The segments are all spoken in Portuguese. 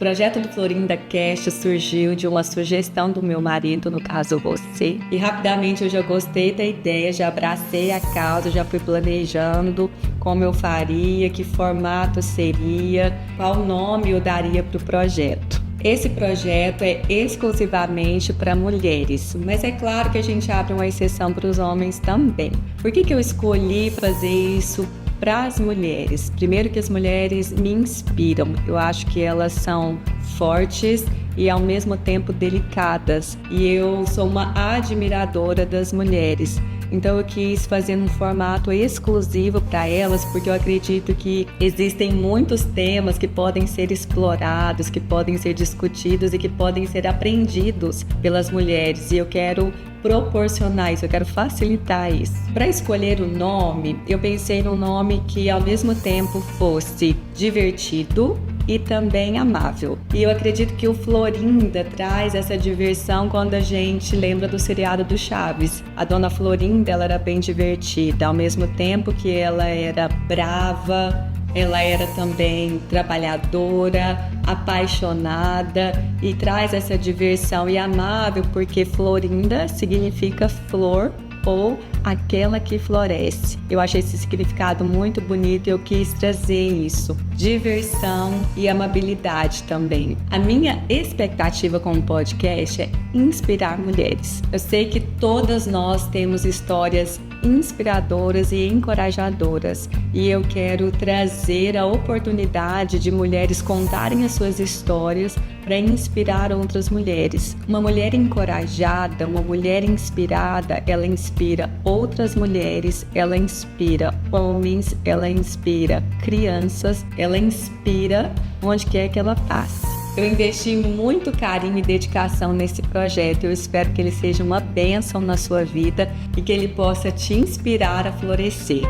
projeto do Florinda Cast surgiu de uma sugestão do meu marido, no caso você, e rapidamente eu já gostei da ideia, já abracei a causa, já fui planejando como eu faria, que formato seria, qual nome eu daria para o projeto. Esse projeto é exclusivamente para mulheres, mas é claro que a gente abre uma exceção para os homens também. Por que eu escolhi fazer isso para as mulheres? Primeiro que as mulheres me inspiram, eu acho que elas são fortes e ao mesmo tempo delicadas, e eu sou uma admiradora das mulheres. Então eu quis fazer um formato exclusivo para elas, porque eu acredito que existem muitos temas que podem ser explorados, que podem ser discutidos e que podem ser aprendidos pelas mulheres, e eu quero proporcionar isso, eu quero facilitar isso. Para escolher o nome, eu pensei num nome que ao mesmo tempo fosse divertido e também amável. E eu acredito que o Florinda traz essa diversão quando a gente lembra do seriado do Chaves. A dona Florinda, ela era bem divertida, ao mesmo tempo que ela era brava, ela era também trabalhadora, apaixonada, e traz essa diversão, e amável porque Florinda significa flor ou aquela que floresce. Eu achei esse significado muito bonito e eu quis trazer isso. Diversão e amabilidade também. A minha expectativa com o podcast é inspirar mulheres. Eu sei que todas nós temos histórias inspiradoras e encorajadoras, e eu quero trazer a oportunidade de mulheres contarem as suas histórias para inspirar outras mulheres. Uma mulher encorajada, uma mulher inspirada, ela inspira outras mulheres, ela inspira homens, ela inspira crianças, ela inspira onde quer que ela passe. Eu investi muito carinho e dedicação nesse projeto. Eu espero que ele seja uma bênção na sua vida e que ele possa te inspirar a florescer.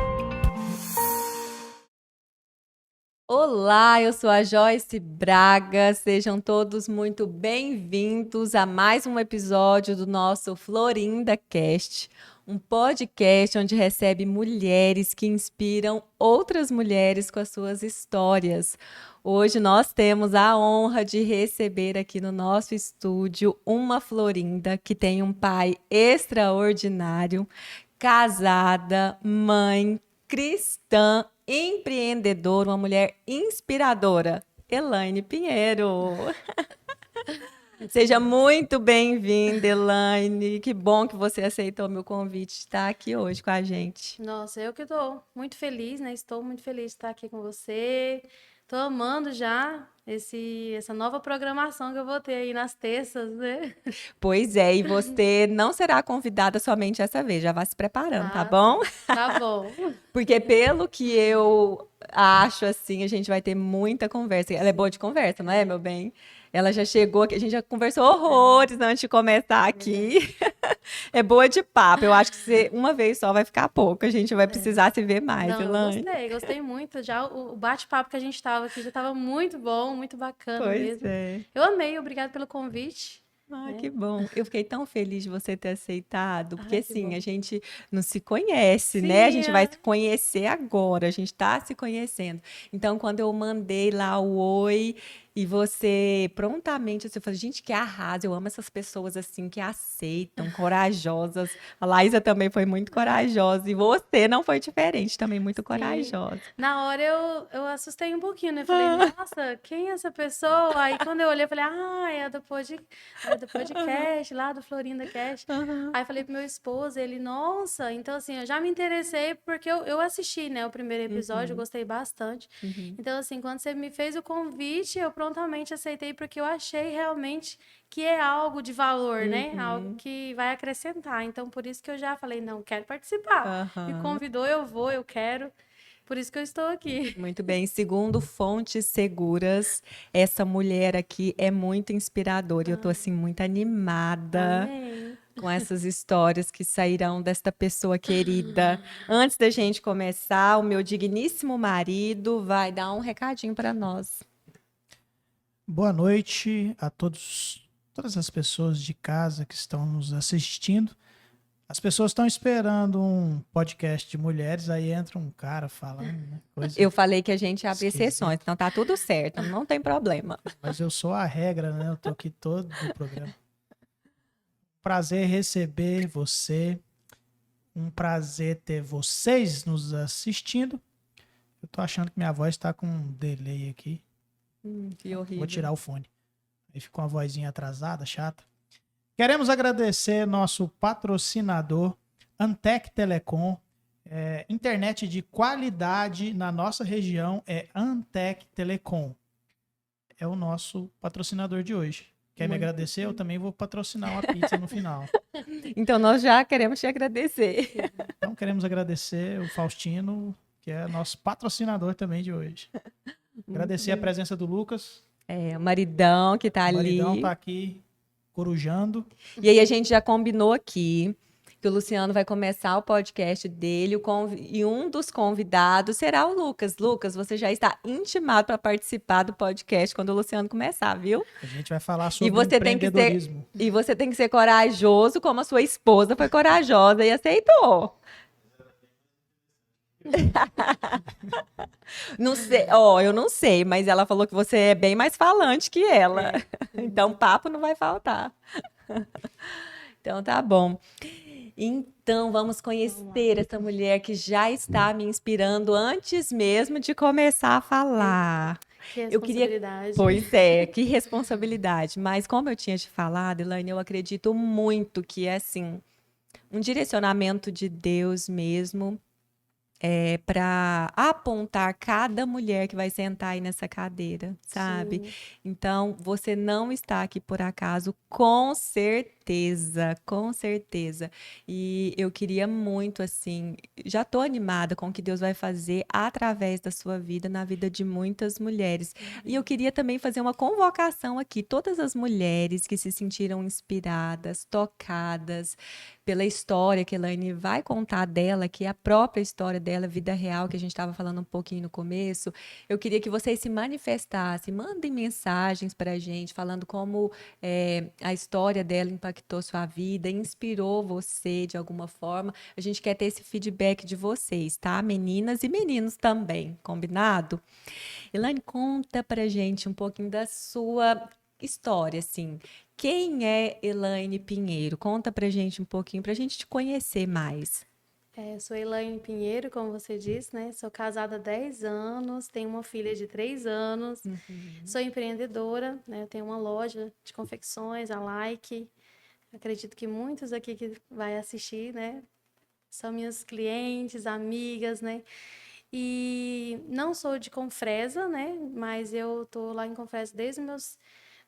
Olá, eu sou a Joyce Braga. Sejam todos muito bem-vindos a mais um episódio do nosso Florinda Cast, um podcast onde recebe mulheres que inspiram outras mulheres com as suas histórias. Hoje nós temos a honra de receber aqui no nosso estúdio uma Florinda que tem um pai extraordinário, casada, mãe, cristã, empreendedora, uma mulher inspiradora, Elaine Pinheiro. Seja muito bem-vinda, Elaine. Que bom que você aceitou meu convite de estar aqui hoje com a gente. Nossa, eu que estou muito feliz, né? Estou muito feliz de estar aqui com você. Estou amando já essa nova programação que eu vou ter aí nas terças, né? Pois é, e você não será convidada somente essa vez, já vá se preparando, tá Ah, bom? sim. Tá bom. Porque pelo que eu acho, assim, a gente vai ter muita conversa. Ela é boa de conversa, não é, meu bem? Ela já chegou aqui, a gente já conversou horrores antes de começar aqui. É boa de papo. Eu acho que uma vez só vai ficar pouco. A gente vai precisar se ver mais, Não, eu Elaine. gostei muito. Já o bate-papo que a gente estava aqui já estava muito bom, muito bacana Pois mesmo. é. Eu amei, obrigado pelo convite, Ah, né? que bom. Eu fiquei tão feliz de você ter aceitado, porque Ai, que assim, bom. a gente não se conhece, né? A Sim, gente vai se conhecer agora, a gente tá se conhecendo. Então, quando eu mandei lá o oi e você prontamente, você falou, gente, que arraso, eu amo essas pessoas assim que aceitam, corajosas. A Laísa também foi muito corajosa e você não foi diferente, também muito sim. corajosa. Na hora eu assustei um pouquinho, né? Falei, nossa, quem é essa pessoa? Aí quando eu olhei, eu falei, é do podcast, lá do Florinda Cast. Aham. Aí falei pro meu esposo, ele, nossa, então assim, eu já me interessei porque eu assisti, né, o primeiro episódio, eu Uhum, gostei bastante. uhum, Então, assim, quando você me fez o convite, eu prontamente aceitei porque eu achei realmente que é algo de valor, né? Algo uhum, que vai acrescentar. Então, por isso que eu já falei, não, quero participar. Me aham. convidou, eu vou, eu quero. Por isso que eu estou aqui. Muito bem. Segundo fontes seguras, essa mulher aqui é muito inspiradora. E eu tô Ah, assim muito animada amém. com essas histórias que sairão desta pessoa querida. Antes da gente começar, o meu digníssimo marido vai dar um recadinho para nós. Boa noite a todas as pessoas de casa que estão nos assistindo. As pessoas estão esperando um podcast de mulheres, aí entra um cara falando, né? Coisa Eu falei que a gente abre esquisita. exceções, então tá tudo certo, não tem problema. Mas eu sou a regra, né? Eu tô aqui todo o programa. Prazer receber você. Um prazer ter vocês nos assistindo. Eu tô achando que minha voz tá com um delay aqui. Que horrível. Vou tirar o fone. Aí ficou uma vozinha atrasada, chata. Queremos agradecer nosso patrocinador, Antec Telecom. Internet de qualidade na nossa região é Antec Telecom. É o nosso patrocinador de hoje. Quer me agradecer? Eu também vou patrocinar uma pizza no final. Então nós já queremos te agradecer. Então queremos agradecer o Faustino, que é nosso patrocinador também de hoje. Agradecer a presença do Lucas. O maridão que tá O maridão ali. tá aqui corujando. E aí a gente já combinou aqui que o Luciano vai começar o podcast dele e um dos convidados será o Lucas. Lucas, você já está intimado para participar do podcast quando o Luciano começar, viu? A gente vai falar sobre você tem que empreendedorismo. E você tem que ser corajoso, como a sua esposa foi corajosa e aceitou. Não sei, eu não sei, mas ela falou que você é bem mais falante que ela. Então, papo não vai faltar. Então, tá bom. Então, vamos conhecer essa mulher que já está me inspirando antes mesmo de começar a falar. Que responsabilidade. Pois é, que responsabilidade. Mas como eu tinha te falado, Elaine, eu acredito muito que é assim, um direcionamento de Deus mesmo. Para apontar cada mulher que vai sentar aí nessa cadeira, sabe? Sim. Então, você não está aqui por acaso, com certeza, com certeza. E eu queria muito, assim, já estou animada com o que Deus vai fazer através da sua vida, na vida de muitas mulheres. E eu queria também fazer uma convocação aqui, todas as mulheres que se sentiram inspiradas, tocadas pela história que a Elaine vai contar dela, que é a própria história dela, vida real, que a gente estava falando um pouquinho no começo. Eu queria que vocês se manifestassem, mandem mensagens para a gente, falando como a história dela impactou sua vida, inspirou você de alguma forma. A gente quer ter esse feedback de vocês, tá? Meninas e meninos também, combinado? Elaine, conta pra gente um pouquinho da sua história, assim. Quem é Elaine Pinheiro? Conta pra gente um pouquinho, pra gente te conhecer mais. Sou Elaine Pinheiro, como você disse, né? Sou casada há 10 anos, tenho uma filha de 3 anos, sou empreendedora, né? Eu tenho uma loja de confecções, a Like. Acredito que muitos aqui que vai assistir, né? São minhas clientes, amigas, né? E não sou de Confresa, né? Mas eu tô lá em Confresa desde os meus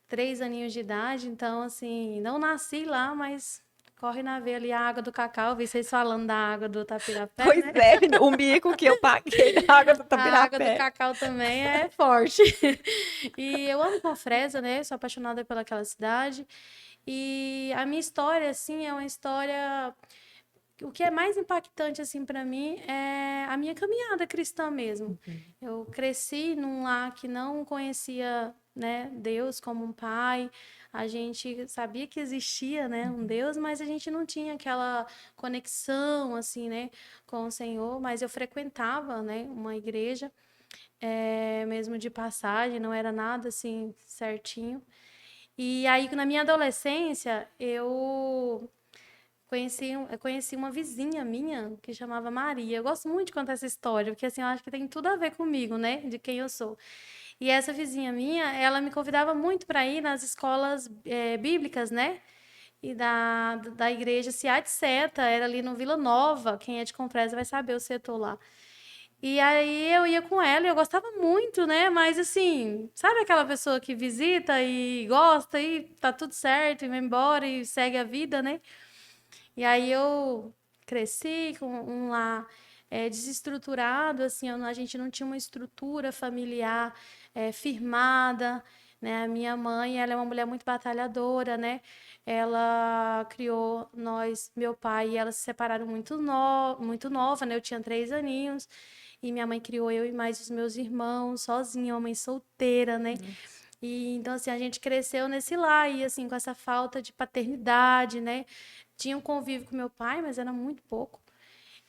3 aninhos de idade, então, assim, não nasci lá, mas corre na veia ali a água do cacau. Vi vocês falando da água do Tapirapé, Pois né? é, o mico que eu paguei da água do A água do Tapirapé. cacau também é forte. E eu amo Confresa, né? Sou apaixonada pelaquela cidade. E a minha história, assim, é uma história... O que é mais impactante, assim, para mim é a minha caminhada cristã mesmo. Eu cresci num lar que não conhecia, né, Deus como um pai. A gente sabia que existia, né, um Deus, mas a gente não tinha aquela conexão, assim, né, com o Senhor. Mas eu frequentava, né, uma igreja, mesmo de passagem, não era nada, assim, certinho. E aí, na minha adolescência, eu conheci uma vizinha minha que chamava Maria. Eu gosto muito de contar essa história, porque assim, eu acho que tem tudo a ver comigo, né? De quem eu sou. E essa vizinha minha, ela me convidava muito para ir nas escolas bíblicas, né? E da igreja Seat Seta, era ali no Vila Nova. Quem é de Confresa vai saber o setor lá. E aí eu ia com ela e eu gostava muito, né? Mas assim, sabe aquela pessoa que visita e gosta e tá tudo certo e vai embora e segue a vida, né? E aí eu cresci com um lar desestruturado, assim, a gente não tinha uma estrutura familiar firmada, né? A minha mãe, ela é uma mulher muito batalhadora, né? Ela criou nós, meu pai e ela se separaram muito nova, né? Eu tinha 3 aninhos e minha mãe criou eu e mais os meus irmãos sozinha, uma mãe solteira, né? E então, assim, a gente cresceu nesse lar e, assim, com essa falta de paternidade, né? Tinha um convívio com meu pai, mas era muito pouco.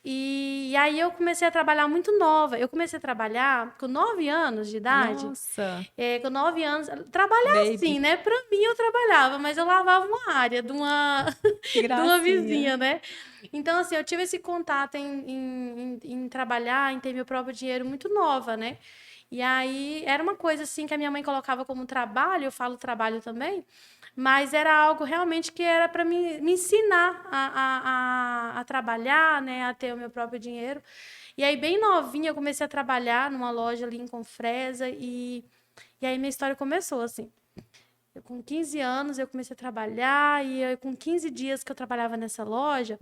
E aí eu comecei a trabalhar muito nova. Eu comecei a trabalhar com 9 anos de idade. Nossa, Com 9 anos, trabalhar assim, baby, né? Pra mim eu trabalhava, mas eu lavava uma área de uma, que de uma gracinha. vizinha, né? Então, assim, eu tive esse contato em trabalhar, em ter meu próprio dinheiro muito nova, né? E aí era uma coisa assim que a minha mãe colocava como trabalho, eu falo trabalho também, mas era algo realmente que era para me ensinar a trabalhar, né? A ter o meu próprio dinheiro. E aí, bem novinha, eu comecei a trabalhar numa loja ali em Confresa e aí minha história começou assim. Eu, com 15 anos eu comecei a trabalhar e eu, com 15 dias que eu trabalhava nessa loja,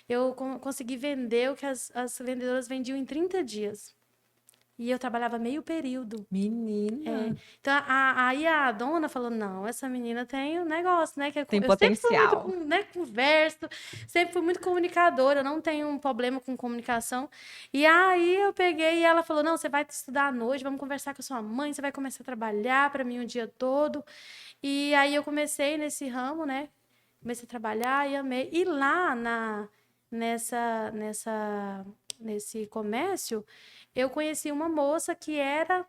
eu consegui vender o que as vendedoras vendiam em 30 dias. E eu trabalhava meio período. Menina, Então, aí a dona falou, não, essa menina tem um negócio, né? tem Eu sempre fui muito, potencial. né, converso, sempre fui muito comunicadora, eu não tenho um problema com comunicação. E aí eu peguei e ela falou, não, você vai estudar à noite, vamos conversar com a sua mãe, você vai começar a trabalhar para mim o dia todo. E aí eu comecei nesse ramo, né? Comecei a trabalhar e amei. E lá nesse comércio, eu conheci uma moça que era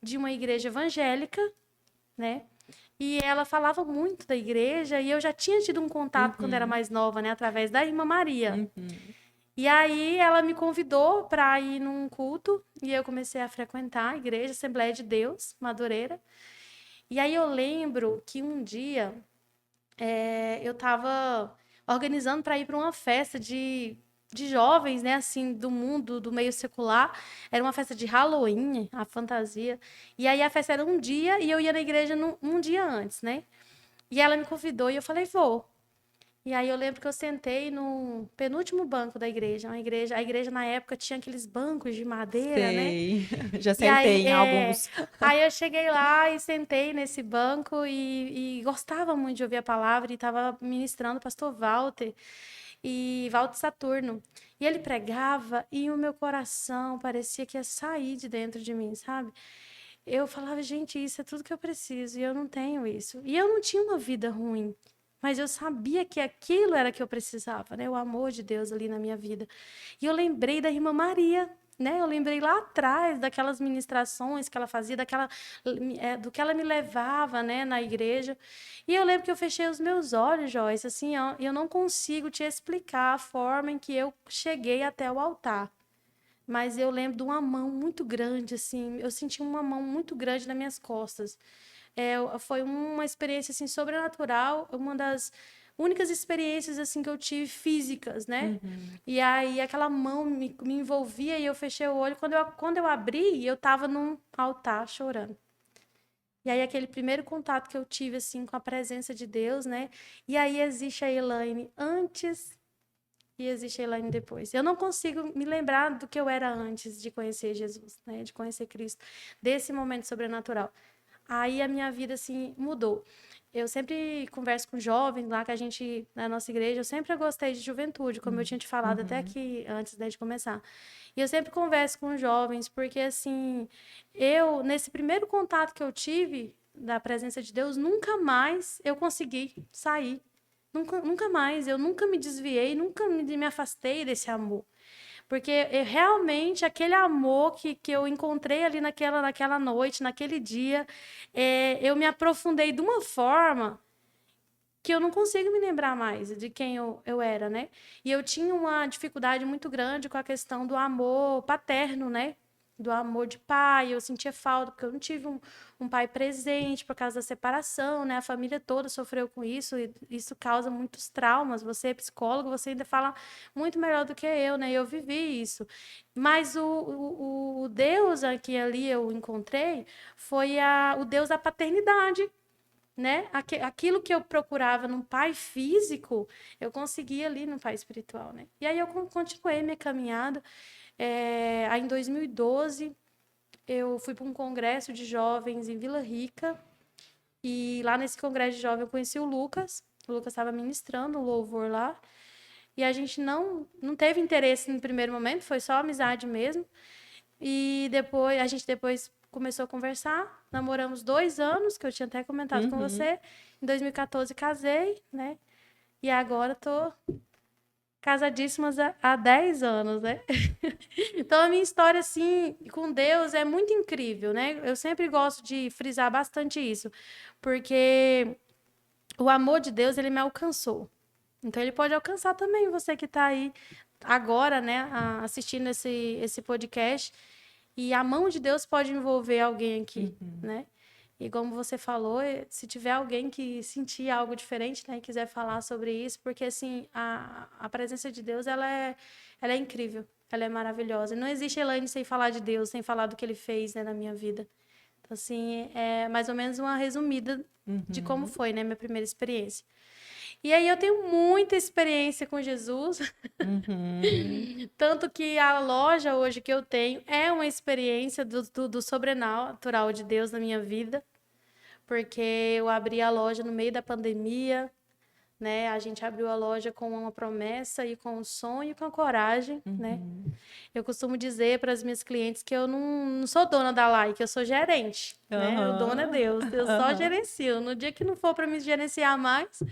de uma igreja evangélica, né? E ela falava muito da igreja e eu já tinha tido um contato quando era Uhum, mais nova, né? Através da irmã Maria. uhum. E aí ela me convidou para ir num culto e eu comecei a frequentar a igreja Assembleia de Deus, Madureira. E aí eu lembro que um dia eu estava organizando para ir para uma festa de jovens, né, assim, do mundo, do meio secular. Era uma festa de Halloween, a fantasia. E aí a festa era um dia e eu ia na igreja um dia antes, né? E ela me convidou e eu falei, vou. E aí eu lembro que eu sentei no penúltimo banco da igreja. A igreja na época tinha aqueles bancos de madeira, né? Sei, já E aí, sentei em alguns. aí eu cheguei lá e sentei nesse banco e gostava muito de ouvir a palavra e estava ministrando o pastor Walter e Walter Saturno. E ele pregava e o meu coração parecia que ia sair de dentro de mim, sabe? Eu falava, gente, isso é tudo que eu preciso e eu não tenho isso. E eu não tinha uma vida ruim, mas eu sabia que aquilo era que eu precisava, né? O amor de Deus ali na minha vida. E eu lembrei da irmã Maria, né? Eu lembrei lá atrás daquelas ministrações que ela fazia, do que ela me levava, né, na igreja. E eu lembro que eu fechei os meus olhos, Joyce, assim, ó, e eu não consigo te explicar a forma em que eu cheguei até o altar. Mas eu lembro de uma mão muito grande, assim, eu senti uma mão muito grande nas minhas costas. Foi uma experiência, assim, sobrenatural, uma das únicas experiências, assim, que eu tive físicas, né? Uhum. E aí aquela mão me envolvia e eu fechei o olho. Quando eu abri, eu estava num altar chorando. E aí aquele primeiro contato que eu tive, assim, com a presença de Deus, né? E aí existe a Elaine antes e existe a Elaine depois. Eu não consigo me lembrar do que eu era antes de conhecer Jesus, né? De conhecer Cristo, desse momento sobrenatural. Aí a minha vida, assim, mudou. Eu sempre converso com jovens lá, que a gente, na nossa igreja, eu sempre gostei de juventude, como eu tinha te falado até Uhum. aqui antes, né, de começar. E eu sempre converso com jovens, porque, assim, nesse primeiro contato que eu tive da presença de Deus, nunca mais eu consegui sair. Nunca, nunca mais. Eu nunca me desviei, nunca me afastei desse amor. Porque realmente aquele amor que eu encontrei ali naquela noite, naquele dia, eu me aprofundei de uma forma que eu não consigo me lembrar mais de quem eu era, né? E eu tinha uma dificuldade muito grande com a questão do amor paterno, né? Do amor de pai, eu sentia falta, porque eu não tive um pai presente por causa da separação, né? A família toda sofreu com isso, e isso causa muitos traumas. Você é psicólogo, você ainda fala muito melhor do que eu, né? Eu vivi isso. Mas o Deus que ali eu encontrei foi o Deus da paternidade, né? Aquilo que eu procurava num pai físico, eu consegui ali no pai espiritual, né? E aí eu continuei minha caminhada. Aí em 2012, eu fui para um congresso de jovens em Vila Rica, e lá nesse congresso de jovens eu conheci o Lucas. O Lucas estava ministrando um louvor lá, e a gente não teve interesse no primeiro momento, foi só amizade mesmo. E depois, a gente depois começou a conversar, namoramos 2 anos, que eu tinha até comentado com você. Em 2014 casei, né? E agora tô casadíssimas há 10 anos, né? Então, a minha história, assim, com Deus é muito incrível, né? Eu sempre gosto de frisar bastante isso, porque o amor de Deus, ele me alcançou. Então, ele pode alcançar também você que está aí agora, né, assistindo esse podcast. E a mão de Deus pode envolver alguém aqui, né? E como você falou, se tiver alguém que sentir algo diferente, né, e quiser falar sobre isso, porque, assim, a presença de Deus, ela é incrível, ela é maravilhosa. Não existe Elaine sem falar de Deus, sem falar do que Ele fez, né, na minha vida. Então, assim, é mais ou menos uma resumida de como foi, né, minha primeira experiência. E aí eu tenho muita experiência com Jesus, tanto que a loja hoje que eu tenho é uma experiência do sobrenatural de Deus na minha vida, porque eu abri a loja no meio da pandemia, né? A gente abriu a loja com uma promessa e com um sonho e com coragem, né? Eu costumo dizer para as minhas clientes que eu não sou dona da Like, eu sou gerente, né? O dono é Deus, eu só gerencio. No dia que não for para me gerenciar mais,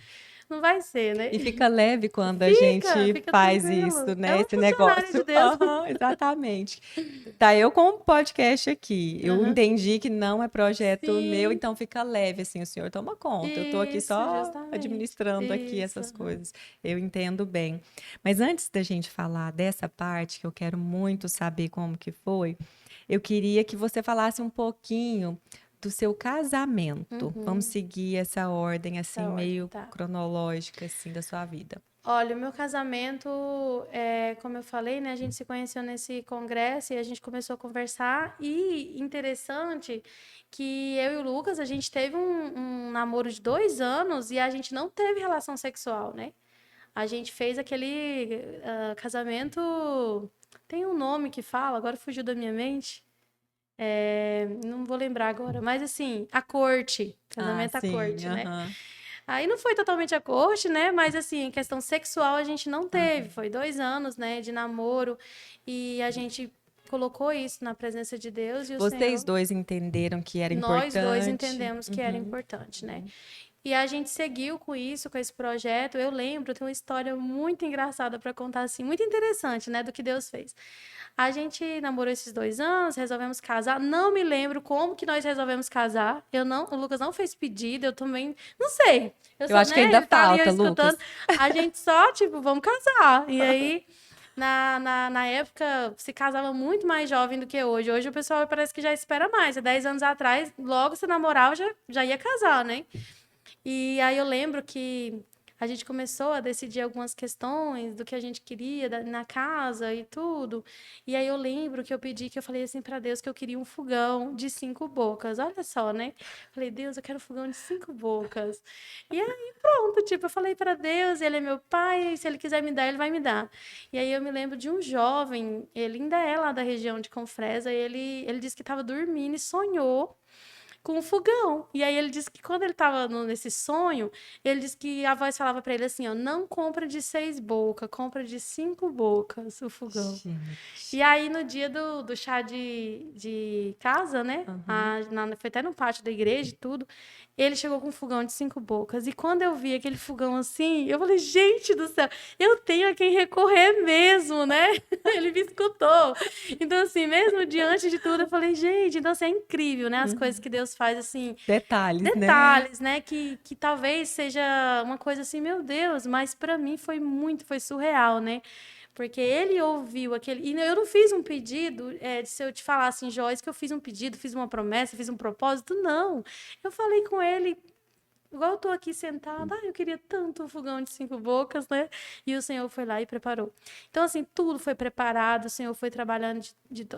não vai ser, né? E fica leve quando a gente Fica faz tranquilo. isso, É né? um Esse funcionário negócio. de Deus. Exatamente. Tá, eu com o podcast aqui, eu Aham. entendi que não é projeto meu, Sim, então fica leve, assim, o senhor toma conta. Eu tô aqui isso, só justamente. administrando aqui Isso. essas Aham. coisas. Eu entendo bem. Mas antes da gente falar dessa parte, que eu quero muito saber como que foi, eu queria que você falasse um pouquinho do seu casamento. Vamos seguir essa ordem, assim, Essa ordem, meio tá. cronológica, assim, da sua vida. Olha, o meu casamento, como eu falei, né? A gente se conheceu nesse congresso e a gente começou a conversar. E interessante que eu e o Lucas, a gente teve um namoro de 2 anos e a gente não teve relação sexual, né? A gente fez aquele casamento. Tem um nome que fala, agora fugiu da minha mente. Não vou lembrar agora, mas assim, a corte. Ah, Casamento à sim, corte, né? aham. Aí não foi totalmente a corte, né? Mas assim, questão sexual a gente não teve. Aham. Foi 2 anos, né, de namoro. E a gente colocou isso na presença de Deus e o Vocês Senhor. dois entenderam que era Nós dois importante? entendemos que era importante, né? E a gente seguiu com isso, com esse projeto. Eu lembro, tem uma história muito engraçada para contar, assim, muito interessante, né, do que Deus fez. A gente namorou esses 2 anos, resolvemos casar. Não me lembro como que nós resolvemos casar. O Lucas não fez pedido, eu também, não sei. Eu Só, acho que né, ainda ele tá ali falta, escutando. Lucas. A gente só, tipo, vamos casar. E aí, na época, se casava muito mais jovem do que hoje. Hoje o pessoal parece que já espera mais. Há 10 anos atrás, logo se namorava, já ia casar, né? E aí eu lembro que a gente começou a decidir algumas questões do que a gente queria na casa e tudo. E aí eu lembro que eu pedi, que eu falei assim para Deus que eu queria um fogão de 5 bocas. Olha só, né? Falei, Deus, eu quero um fogão de 5 bocas. E aí pronto, tipo, eu falei para Deus, ele é meu pai, e se ele quiser me dar, ele vai me dar. E aí eu me lembro de um jovem, ele ainda é lá da região de Confresa, e ele disse que estava dormindo e sonhou com o fogão. E aí ele disse que quando ele estava nesse sonho, ele disse que a voz falava para ele assim, ó, não compra de 6 bocas, compra de 5 bocas o fogão. Gente. E aí no dia do chá de casa, né, foi até no pátio da igreja e tudo, ele chegou com um fogão de 5 bocas. E quando eu vi aquele fogão assim, eu falei, gente do céu, eu tenho a quem recorrer mesmo, né? Ele me escutou. Então, assim, mesmo diante de tudo, eu falei, gente, então, assim, é incrível, né? As coisas que Deus faz, assim, Detalhes, né? detalhes, né? Que talvez seja uma coisa assim, meu Deus, mas para mim foi surreal, né? Porque ele ouviu aquele. E eu não fiz um pedido, se eu te falar assim, Joyce, que eu fiz um pedido, fiz uma promessa, fiz um propósito, não. Eu falei com ele. Igual eu tô aqui sentada, eu queria tanto um fogão de 5 bocas, né? E o Senhor foi lá e preparou. Então, assim, tudo foi preparado, o Senhor foi trabalhando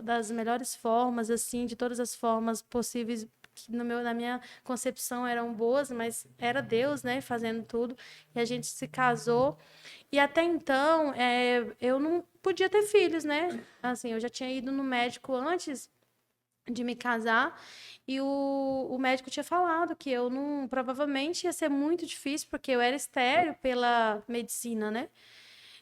das melhores formas, assim, de todas as formas possíveis, que na minha concepção eram boas, mas era Deus, né, fazendo tudo. E a gente se casou. E até então, eu não podia ter filhos, né? Assim, eu já tinha ido no médico antes de me casar, e o médico tinha falado que eu não, provavelmente ia ser muito difícil, porque eu era estéril pela medicina, né?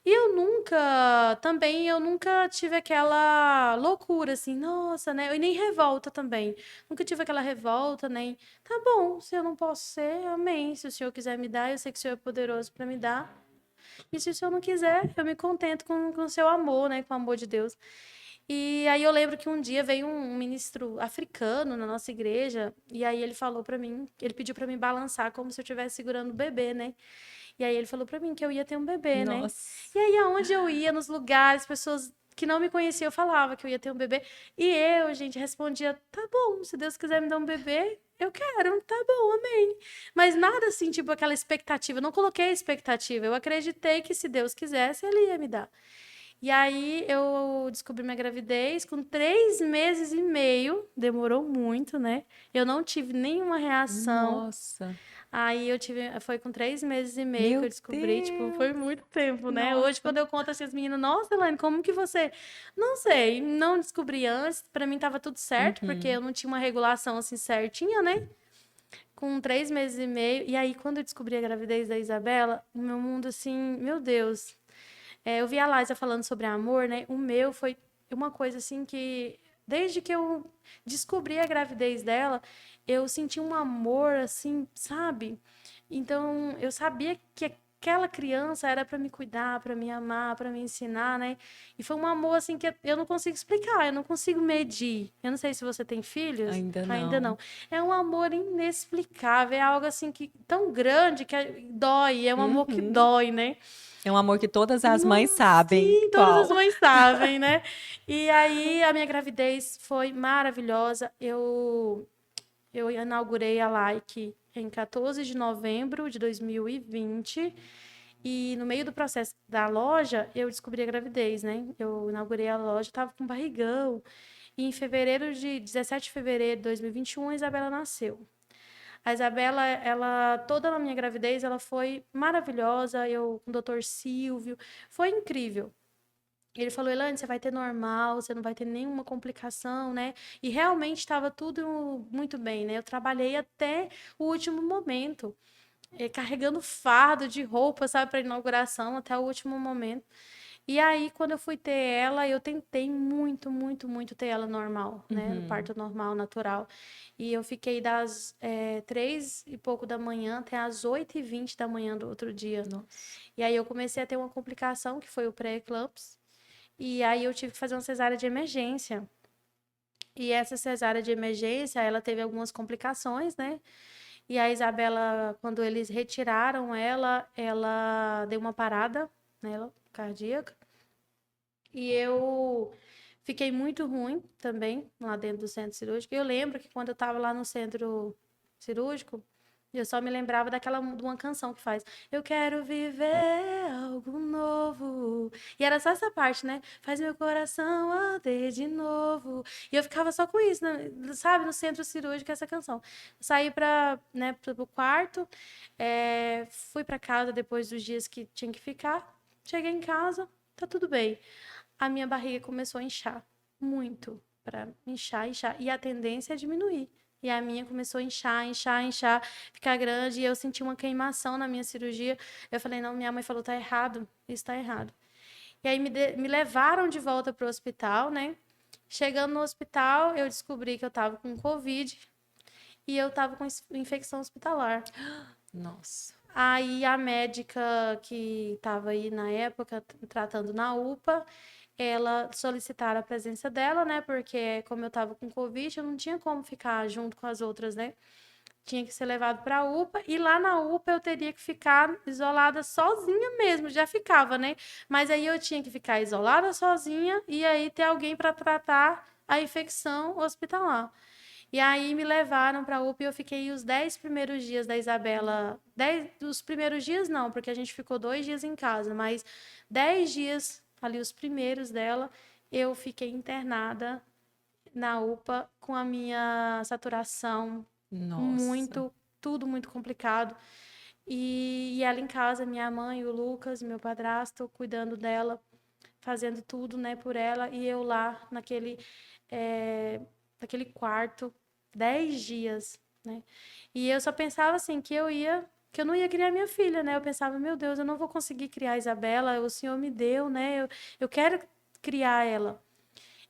E eu nunca tive aquela loucura, assim, nossa, né? E nem revolta também. Nunca tive aquela revolta, nem, tá bom, se eu não posso ser, amém. Se o Senhor quiser me dar, eu sei que o Senhor é poderoso para me dar. E se o Senhor não quiser, eu me contento com o seu amor, né? Com o amor de Deus. E aí eu lembro que um dia veio um ministro africano na nossa igreja, e aí ele falou para mim, ele pediu para mim balançar como se eu estivesse segurando o bebê, né? E aí ele falou para mim que eu ia ter um bebê, né? Nossa. E aí aonde eu ia, nos lugares, pessoas que não me conheciam, eu falava que eu ia ter um bebê. E eu, gente, respondia, tá bom, se Deus quiser me dar um bebê, eu quero, tá bom, amém. Mas nada assim, tipo aquela expectativa, eu não coloquei expectativa, eu acreditei que se Deus quisesse, ele ia me dar. E aí eu descobri minha gravidez com 3 meses e meio, demorou muito, né? Eu não tive nenhuma reação. Nossa. Aí foi com 3 meses e meio que eu Meu descobri, tipo, foi Deus. muito tempo, né? Hoje, Nossa. quando eu conto assim, as meninas, nossa, Elaine, como que você... Não sei, não descobri antes, pra mim tava tudo certo, porque Uhum. eu não tinha uma regulação assim certinha, né? Com 3 meses e meio, e aí quando eu descobri a gravidez da Isabela, o meu mundo assim, meu Deus. Eu vi a Liza falando sobre amor, né? O meu foi uma coisa assim que, desde que eu descobri a gravidez dela, eu senti um amor assim, sabe? Então, eu sabia que aquela criança era para me cuidar, para me amar, para me ensinar, né? E foi um amor assim que eu não consigo explicar, eu não consigo medir. Eu não sei se você tem filhos, Ainda ainda não. não. É um amor inexplicável, é algo assim que tão grande que dói, é um amor que Uhum. dói, né? É um amor que todas as mães Nossa, sabem sim, todas as qual. mães sabem, né? E aí a minha gravidez foi maravilhosa. Eu inaugurei a Like em 14 de novembro de 2020 e no meio do processo da loja eu descobri a gravidez, né? Eu inaugurei a loja, tava com barrigão. E em 17 de fevereiro de 2021, a Isabela nasceu. A Isabela, ela, toda na minha gravidez, ela foi maravilhosa. Eu com o doutor Silvio, foi incrível. Ele falou, Elaine, você vai ter normal, você não vai ter nenhuma complicação, né? E realmente estava tudo muito bem, né? Eu trabalhei até o último momento, carregando fardo de roupa, sabe, para inauguração, até o último momento. E aí, quando eu fui ter ela, eu tentei muito, muito, muito ter ela normal, né? No Uhum. parto normal, natural. E eu fiquei das 3 e pouco da manhã até as 8h20 da manhã do outro dia. Nossa. E aí eu comecei a ter uma complicação, que foi o pré-eclâmpsia. E aí eu tive que fazer uma cesárea de emergência. E essa cesárea de emergência, ela teve algumas complicações, né? E a Isabela, quando eles retiraram ela, ela deu uma parada nela, cardíaca. E eu fiquei muito ruim também lá dentro do centro cirúrgico. Eu lembro que quando eu estava lá no centro cirúrgico, eu só me lembrava de uma canção que faz Eu quero viver algo novo. E era só essa parte, né? Faz meu coração arder de novo. E eu ficava só com isso, né? Sabe? No centro cirúrgico, essa canção. Saí né, pro quarto, fui para casa depois dos dias que tinha que ficar. Cheguei em casa, tá tudo bem. A minha barriga começou a inchar muito, para inchar, inchar, e a tendência é diminuir. E a minha começou a inchar, inchar, inchar, ficar grande, e eu senti uma queimação na minha cirurgia. Eu falei, não, minha mãe falou, tá errado, isso tá errado. E aí me levaram de volta pro hospital, né? Chegando no hospital, eu descobri que eu tava com Covid e eu tava com infecção hospitalar. Nossa. Aí a médica que estava aí na época, tratando na UPA, ela solicitaram a presença dela, né? Porque como eu tava com Covid, eu não tinha como ficar junto com as outras, né? Tinha que ser levado para a UPA e lá na UPA eu teria que ficar isolada sozinha mesmo, já ficava, né? Mas aí eu tinha que ficar isolada sozinha e aí ter alguém para tratar a infecção hospitalar. E aí me levaram para a UPA e eu fiquei os 10 primeiros dias da Isabela. Os primeiros dias não, porque a gente ficou 2 dias em casa, mas 10 dias, ali os primeiros dela, eu fiquei internada na UPA com a minha saturação Nossa. muito, tudo muito complicado. E ela em casa, minha mãe, o Lucas, meu padrasto, cuidando dela, fazendo tudo, né, por ela, e eu lá naquele quarto, 10 dias, né? E eu só pensava assim, que eu ia que eu não ia criar minha filha, né? Eu pensava, meu Deus, eu não vou conseguir criar a Isabela, o Senhor me deu, né? Eu quero criar ela.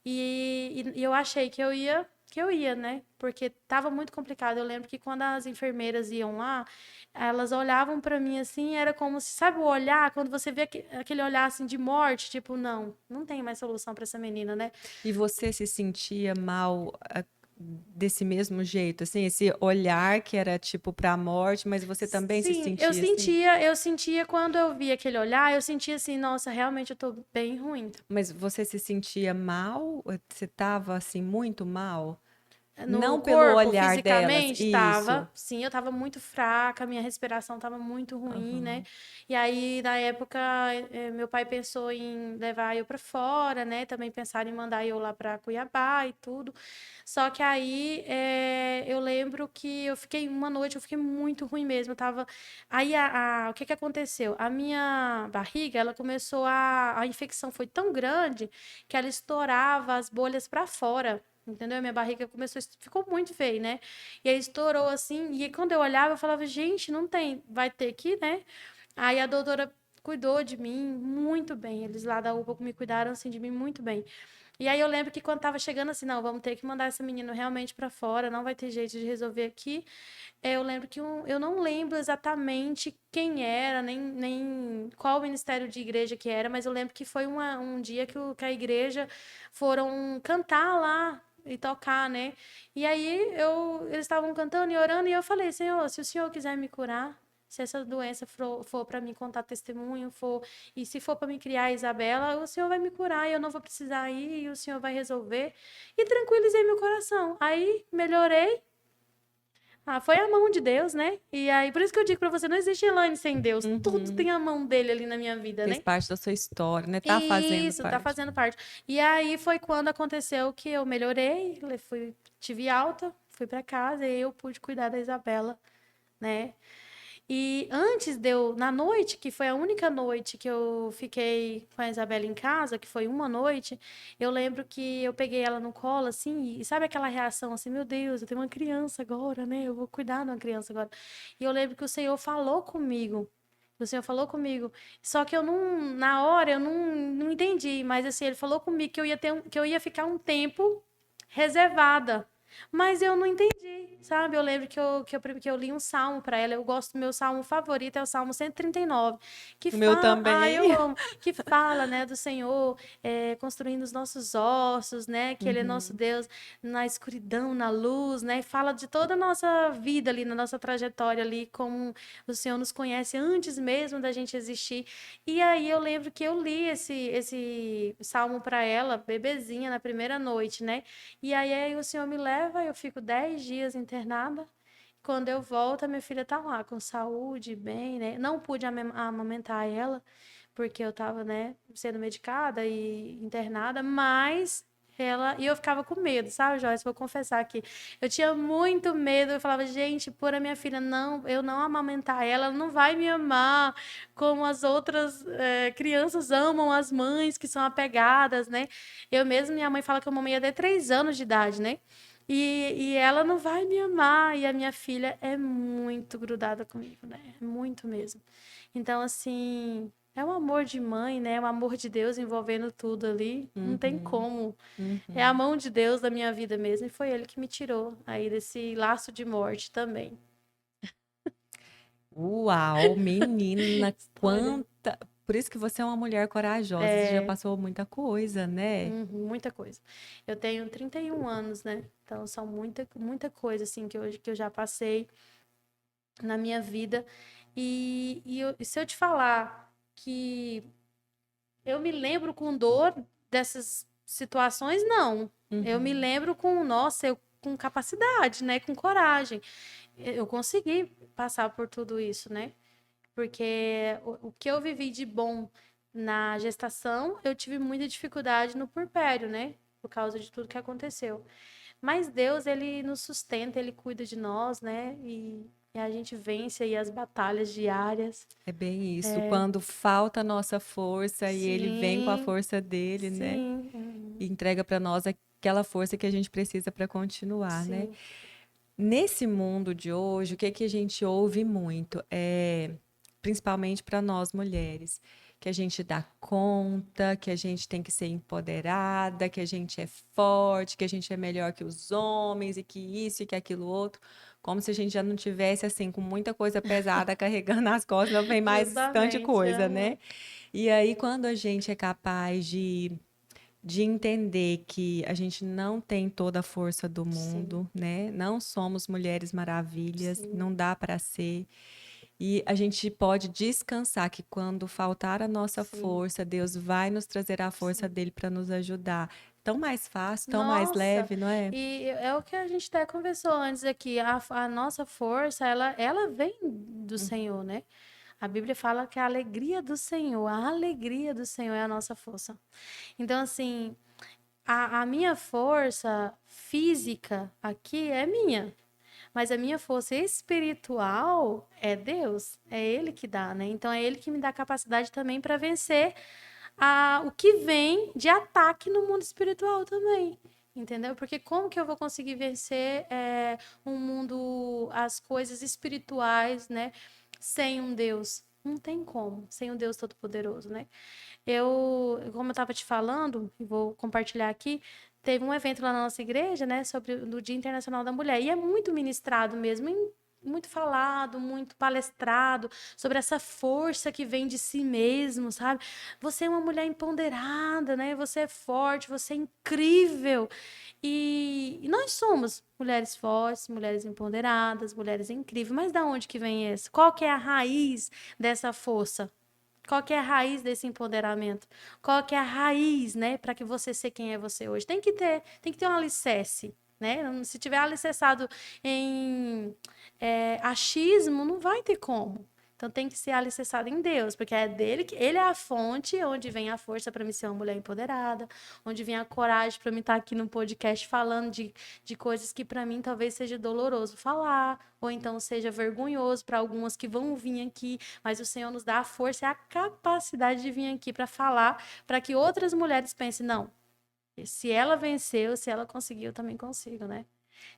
E eu achei que eu ia, né? Porque tava muito complicado. Eu lembro que quando as enfermeiras iam lá, elas olhavam pra mim assim, era como se, sabe o olhar, quando você vê aquele olhar assim de morte, tipo, não tem mais solução pra essa menina, né? E você se sentia mal desse mesmo jeito, assim, esse olhar que era tipo para a morte, mas você também se Sim, sentia assim? eu sentia quando eu via aquele olhar, eu sentia assim, nossa, realmente eu tô bem ruim. Mas você se sentia mal? Você estava assim muito mal? No Não pelo corpo, olhar delas, fisicamente, isso. tava. Sim, eu tava muito fraca, minha respiração tava muito ruim, né? Aham. E aí, na época, meu pai pensou em levar eu pra fora, né? Também pensaram em mandar eu lá pra Cuiabá e tudo. Só que aí, eu lembro que eu fiquei uma noite, eu fiquei muito ruim mesmo. Eu tava. Aí, o que que aconteceu? A minha barriga, ela começou a infecção foi tão grande que ela estourava as bolhas pra fora. Entendeu? Minha barriga começou, ficou muito feio, né? E aí estourou assim, e aí, quando eu olhava, eu falava, gente, não tem, vai ter que, né? Aí a doutora cuidou de mim muito bem. Eles lá da UPA me cuidaram assim de mim muito bem. E aí eu lembro que quando tava chegando assim, não, vamos ter que mandar essa menina realmente para fora, não vai ter jeito de resolver aqui. Eu lembro que eu não lembro exatamente quem era, nem qual ministério de igreja que era, mas eu lembro que foi um dia que a igreja foram cantar lá e tocar, né? E aí eles estavam cantando e orando, e eu falei, Senhor, se o Senhor quiser me curar, se essa doença for para mim contar testemunho, e se for para me criar a Isabela, o Senhor vai me curar e eu não vou precisar ir, e o Senhor vai resolver. E tranquilizei meu coração. Aí melhorei. Ah, foi a mão de Deus, né? E aí, por isso que eu digo pra você, não existe Elaine sem Deus. Tudo Uhum. tem a mão dele ali na minha vida, Fez né? parte da sua história, né? Tá fazendo Isso, tá parte. fazendo parte. E aí foi quando aconteceu que eu melhorei, tive alta, fui pra casa e eu pude cuidar da Isabela, né? E antes na noite, que foi a única noite que eu fiquei com a Isabela em casa, que foi uma noite, eu lembro que eu peguei ela no colo, assim, e sabe aquela reação assim, meu Deus, eu tenho uma criança agora, né? Eu vou cuidar de uma criança agora. E eu lembro que o Senhor falou comigo. O Senhor falou comigo. Só que eu não, na hora, eu não entendi, mas assim, ele falou comigo que que eu ia ficar um tempo reservada. Mas eu não entendi, sabe? Eu lembro que eu li um salmo para ela. Eu gosto do meu salmo favorito, é o Salmo 139, que O meu fala, eu também. amo, que fala, né, do Senhor construindo os nossos ossos, né? Que Ele é nosso Uhum. Deus na escuridão, na luz, né? E fala de toda a nossa vida ali, na nossa trajetória ali, como o Senhor nos conhece antes mesmo da gente existir. E aí eu lembro que eu li esse salmo para ela, bebezinha, na primeira noite, né? E aí o Senhor me leva, eu fico 10 dias internada. Quando eu volto, a minha filha tá lá, com saúde, bem, né? Não pude amamentar ela, porque eu tava, né, sendo medicada e internada, mas e eu ficava com medo, sabe, Joyce? Vou confessar aqui. Eu tinha muito medo, eu falava, gente, por a minha filha, não, eu não amamentar ela não vai me amar como as outras crianças amam as mães que são apegadas, né? Eu mesmo, minha mãe fala que eu mamãe até 3 anos de idade, né? E ela não vai me amar. E a minha filha é muito grudada comigo, né? É muito mesmo. Então, assim, é um amor de mãe, né? É um amor de Deus envolvendo tudo ali. Não tem Uhum. como. É a Uhum. mão de Deus da minha vida mesmo. E foi ele que me tirou aí desse laço de morte também. Uau, menina, História. quanta. Por isso que você é uma mulher corajosa, você já passou muita coisa, né? Muita coisa. Eu tenho 31 anos, né? Então, são muita coisa, assim, que eu já passei na minha vida. E se eu te falar que eu me lembro com dor dessas situações, não. Eu me Uhum. lembro nossa, eu com capacidade, né? Com coragem. Eu consegui passar por tudo isso, né? Porque o que eu vivi de bom na gestação, eu tive muita dificuldade no puerpério, né? Por causa de tudo que aconteceu. Mas Deus, ele nos sustenta, ele cuida de nós, né? E a gente vence aí as batalhas diárias. É bem isso. Quando falta a nossa força e ele vem com a Sim, força dele, né? sim, E entrega para nós aquela força que a gente precisa para continuar, né? sim. Nesse mundo de hoje, o que que a gente ouve muito principalmente para nós mulheres, que a gente dá conta, que a gente tem que ser empoderada, que a gente é forte, que a gente é melhor que os homens e que isso e que aquilo outro, como se a gente já não tivesse assim com muita coisa pesada carregando nas costas, não vem mais bastante Justamente. coisa, né? E aí quando a gente é capaz de entender que a gente não tem toda a força do Sim, mundo, né? Não somos mulheres maravilhas, sim, não dá para ser. E a gente pode descansar que quando faltar a nossa sim, força, Deus vai nos trazer a força sim. dele para nos ajudar. Tão mais fácil, tão mais Nossa, leve, não é? e é o que a gente até conversou antes aqui. A nossa força, ela vem do Senhor, né? A Bíblia fala que a alegria do Senhor é a nossa força. Então, assim, a minha força física aqui é minha, mas a minha força espiritual é Deus, é Ele que dá, né? Então, é Ele que me dá capacidade também para vencer o que vem de ataque no mundo espiritual também. Entendeu? Porque como que eu vou conseguir vencer um mundo, as coisas espirituais, né? Sem um Deus? Não tem como, sem um Deus Todo-Poderoso, né? Como eu estava te falando, e vou compartilhar aqui, teve um evento lá na nossa igreja, né, sobre o Dia Internacional da Mulher, e é muito ministrado mesmo, muito falado, muito palestrado sobre essa força que vem de si mesmo, sabe? Você é uma mulher empoderada, né? Você é forte, você é incrível. E nós somos mulheres fortes, mulheres empoderadas, mulheres incríveis. Mas da onde que vem essa? Qual que é a raiz dessa força? Qual que é a raiz desse empoderamento? Qual que é a raiz, né, para que você seja quem é você hoje? Tem que ter um alicerce, né? Se tiver alicerçado em achismo, não vai ter como. Então tem que ser alicerçado em Deus, porque é dele que ele é a fonte onde vem a força para me ser uma mulher empoderada, onde vem a coragem para me estar aqui no podcast falando de coisas que para mim talvez seja doloroso falar, ou então seja vergonhoso para algumas que vão vir aqui, mas o Senhor nos dá a força e a capacidade de vir aqui para falar, para que outras mulheres pensem, não, se ela venceu, se ela conseguiu, eu também consigo, né?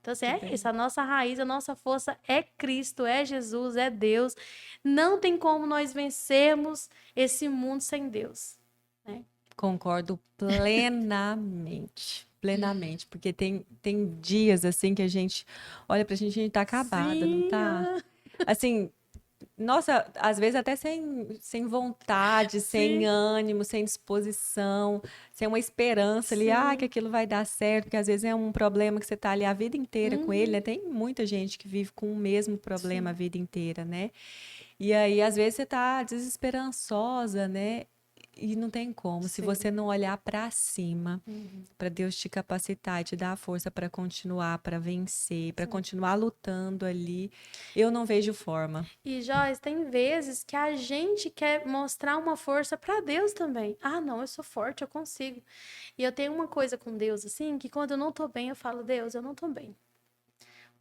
Então, assim, Muito é isso. bem. A nossa raiz, a nossa força é Cristo, é Jesus, é Deus. Não tem como nós vencermos esse mundo sem Deus, né? Concordo plenamente. Plenamente, porque tem dias assim que a gente olha pra gente tá acabada, não Sim, tá? Assim, nossa, às vezes até sem vontade, sem sim, ânimo, sem disposição, sem uma esperança ali, que sim. aquilo vai dar certo, porque às vezes é um problema que você tá ali a vida inteira com ele, né? Uhum, Tem muita gente que vive com o mesmo problema a sim, vida inteira, né? E aí, às vezes, você tá desesperançosa, né? E não tem como, se sim. você não olhar para cima, Uhum, para Deus te capacitar e te dar a força para continuar, para vencer, para sim. continuar lutando ali, eu não vejo forma. E Joyce, tem vezes que a gente quer mostrar uma força para Deus também. Ah, não, eu sou forte, eu consigo. E eu tenho uma coisa com Deus, assim, que quando eu não tô bem, eu falo, Deus, eu não tô bem.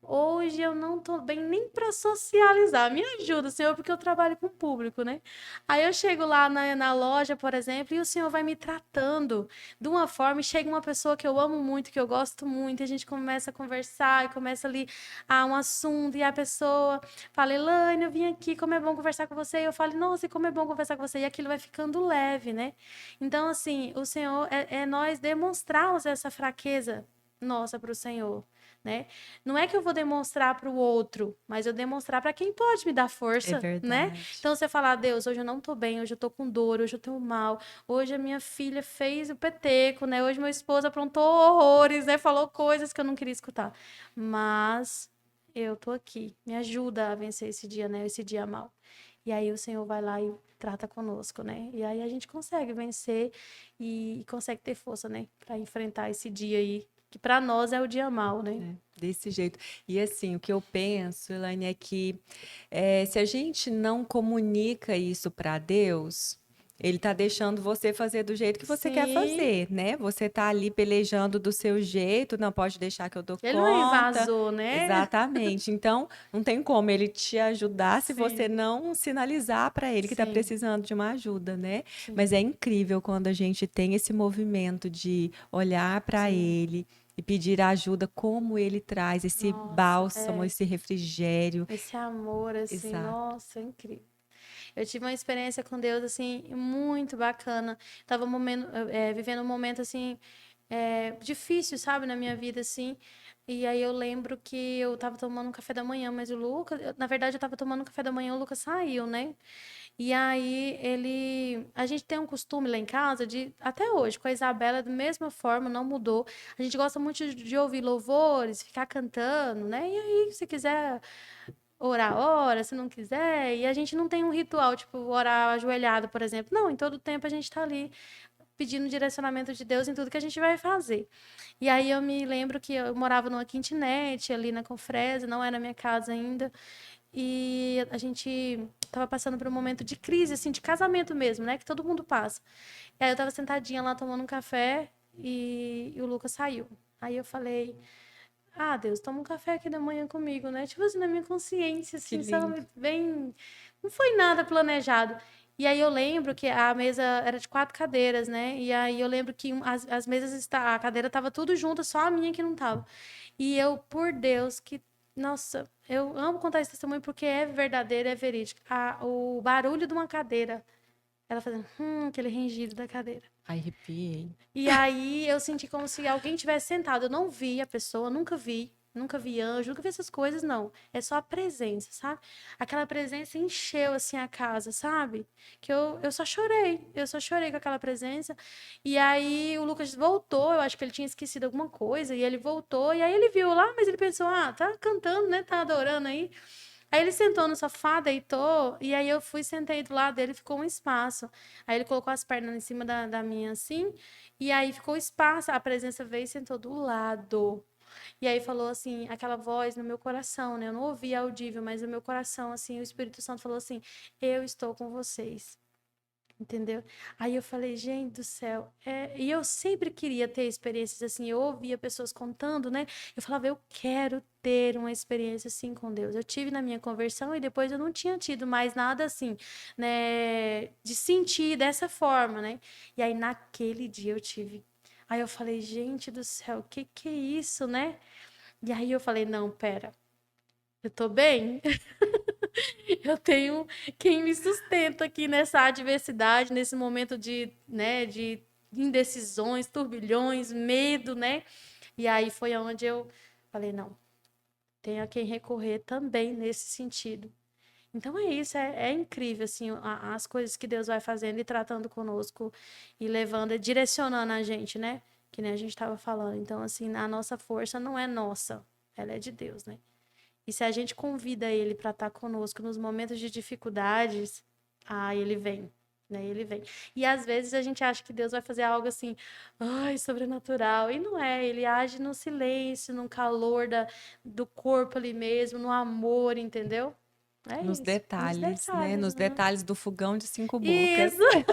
Hoje eu não tô bem nem para socializar. Me ajuda, Senhor, porque eu trabalho com público, né? Aí eu chego lá na loja, por exemplo, e o Senhor vai me tratando de uma forma, e chega uma pessoa que eu amo muito, que eu gosto muito, e a gente começa a conversar, e começa ali um assunto, e a pessoa fala, Elaine, eu vim aqui, como é bom conversar com você. E eu falo, nossa, e como é bom conversar com você. E aquilo vai ficando leve, né? Então, assim, o Senhor, é nós demonstrarmos essa fraqueza nossa para o Senhor, né? Não é que eu vou demonstrar para o outro, mas eu demonstrar para quem pode me dar É força, né? verdade. Então você falar, Deus, hoje eu não tô bem, hoje eu tô com dor, hoje eu tô mal, hoje a minha filha fez o peteco, né? Hoje meu esposo aprontou horrores, né? Falou coisas que eu não queria escutar. Mas eu tô aqui, me ajuda a vencer esse dia, né? Esse dia mal. E aí o Senhor vai lá e trata conosco, né? E aí a gente consegue vencer e consegue ter força, né? Para enfrentar esse dia aí, que para nós é o dia mal, né? Desse jeito. E assim, o que eu penso, Elaine, é que se a gente não comunica isso para Deus, Ele tá deixando você fazer do jeito que você quer Sim, fazer, né? Você tá ali pelejando do seu jeito, não pode deixar que eu dou ele não conta. invasou, né? Exatamente. Então, não tem como ele te ajudar se você Sim, não sinalizar para ele que está sim, precisando de uma ajuda, né? Mas sim, é incrível quando a gente tem esse movimento de olhar para sim. ele e pedir ajuda, como ele traz esse Nossa, bálsamo, esse refrigério. esse amor, assim, Exato. nossa, é incrível. Eu tive uma experiência com Deus, assim, muito bacana. Tava vivendo um momento, assim, difícil, sabe, na minha vida, assim. E aí eu lembro que eu tava tomando um café da manhã, mas o Lucas, na verdade, eu tava tomando um café da manhã, o Lucas saiu, né? E aí a gente tem um costume lá em casa de, até hoje, com a Isabela, da mesma forma, não mudou. A gente gosta muito de ouvir louvores, ficar cantando, né? E aí, se quiser orar, ora, se não quiser. E a gente não tem um ritual, tipo, orar ajoelhado, por exemplo. Não, em todo tempo a gente tá ali pedindo direcionamento de Deus em tudo que a gente vai fazer. E aí eu me lembro que eu morava numa kitnet ali na Confresa, não era minha casa ainda. E a gente tava passando por um momento de crise, assim, de casamento mesmo, né? Que todo mundo passa. E aí eu tava sentadinha lá tomando um café e o Lucas saiu. Aí eu falei, ah, Deus, toma um café aqui da manhã comigo, né? Tipo assim, na minha consciência, Que assim, lindo. sabe? Bem. Não foi nada planejado. E aí eu lembro que a mesa era de 4 cadeiras, né? E aí eu lembro que as mesas, a cadeira tava tudo junto, só a minha que não tava. E eu, por Deus, que. Nossa, eu amo contar esse testemunho porque é verdadeiro, é verídico. O barulho de uma cadeira, ela fazendo aquele rangido da cadeira. Ai, arrepiei. E aí eu senti como se alguém tivesse sentado. Eu não vi a pessoa, nunca vi anjo, nunca vi essas coisas, não. É só a presença, sabe? Aquela presença encheu assim a casa, sabe? Que eu só chorei com aquela presença. E aí o Lucas voltou, eu acho que ele tinha esquecido alguma coisa, e ele voltou, e aí ele viu lá, mas ele pensou, ah, tá cantando, né? Tá adorando aí. Aí ele sentou no sofá, deitou, e aí eu fui, sentei do lado dele, ficou um espaço. Aí ele colocou as pernas em cima da minha, assim, e aí ficou espaço, a presença veio e sentou do lado. E aí falou assim, aquela voz no meu coração, né? Eu não ouvi audível, mas no meu coração, assim, o Espírito Santo falou assim, eu estou com vocês. Entendeu? Aí eu falei, gente do céu. E eu sempre queria ter experiências assim. Eu ouvia pessoas contando, né? Eu falava, eu quero ter uma experiência assim com Deus. Eu tive na minha conversão e depois eu não tinha tido mais nada assim, né? De sentir dessa forma, né? E aí naquele dia eu tive. Aí eu falei, gente do céu, que é isso, né? E aí eu falei, não, pera. Eu tô bem? Eu tenho quem me sustenta aqui nessa adversidade, nesse momento de, né, de indecisões, turbilhões, medo, né? E aí foi onde eu falei, não, tenho a quem recorrer também nesse sentido. Então é isso, é incrível, assim, as coisas que Deus vai fazendo e tratando conosco e levando, e direcionando a gente, né? Que nem a gente estava falando. Então, assim, a nossa força não é nossa, ela é de Deus, né? E se a gente convida ele para estar conosco nos momentos de dificuldades, ele vem, né? Ele vem. E às vezes a gente acha que Deus vai fazer algo assim, ai, sobrenatural. E não é, ele age no silêncio, no calor do corpo ali mesmo, no amor, entendeu? É Nos isso. Nos detalhes, né? detalhes, Nos né? detalhes do fogão de 5 bocas. Isso,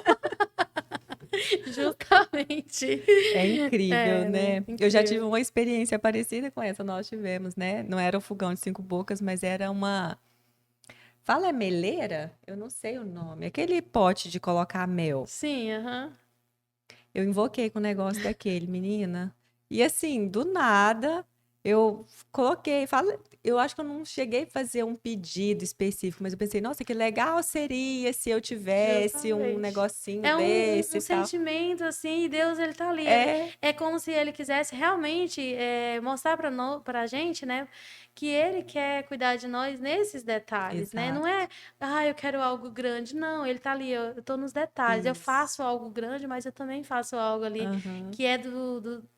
justamente. É incrível, É, né? né? Eu já tive Incrível. uma experiência parecida com essa, nós tivemos, né? Não era o fogão de 5 bocas, mas era uma. Fala, é meleira? Eu não sei o nome. Aquele pote de colocar mel. Sim, aham. Eu invoquei com o negócio daquele, menina. E assim, do nada, eu coloquei. Eu acho que eu não cheguei a fazer um pedido específico, mas eu pensei, nossa, que legal seria se eu tivesse um Justamente. negocinho É desse um e tal. sentimento, assim, e Deus, ele tá ali. É, É como se ele quisesse realmente mostrar pra gente, né, que ele quer cuidar de nós nesses detalhes, né? Não exato. é, eu quero algo grande. Não, ele tá ali, eu tô nos detalhes. Eu Isso. faço algo grande, mas eu também faço algo ali Aham. que é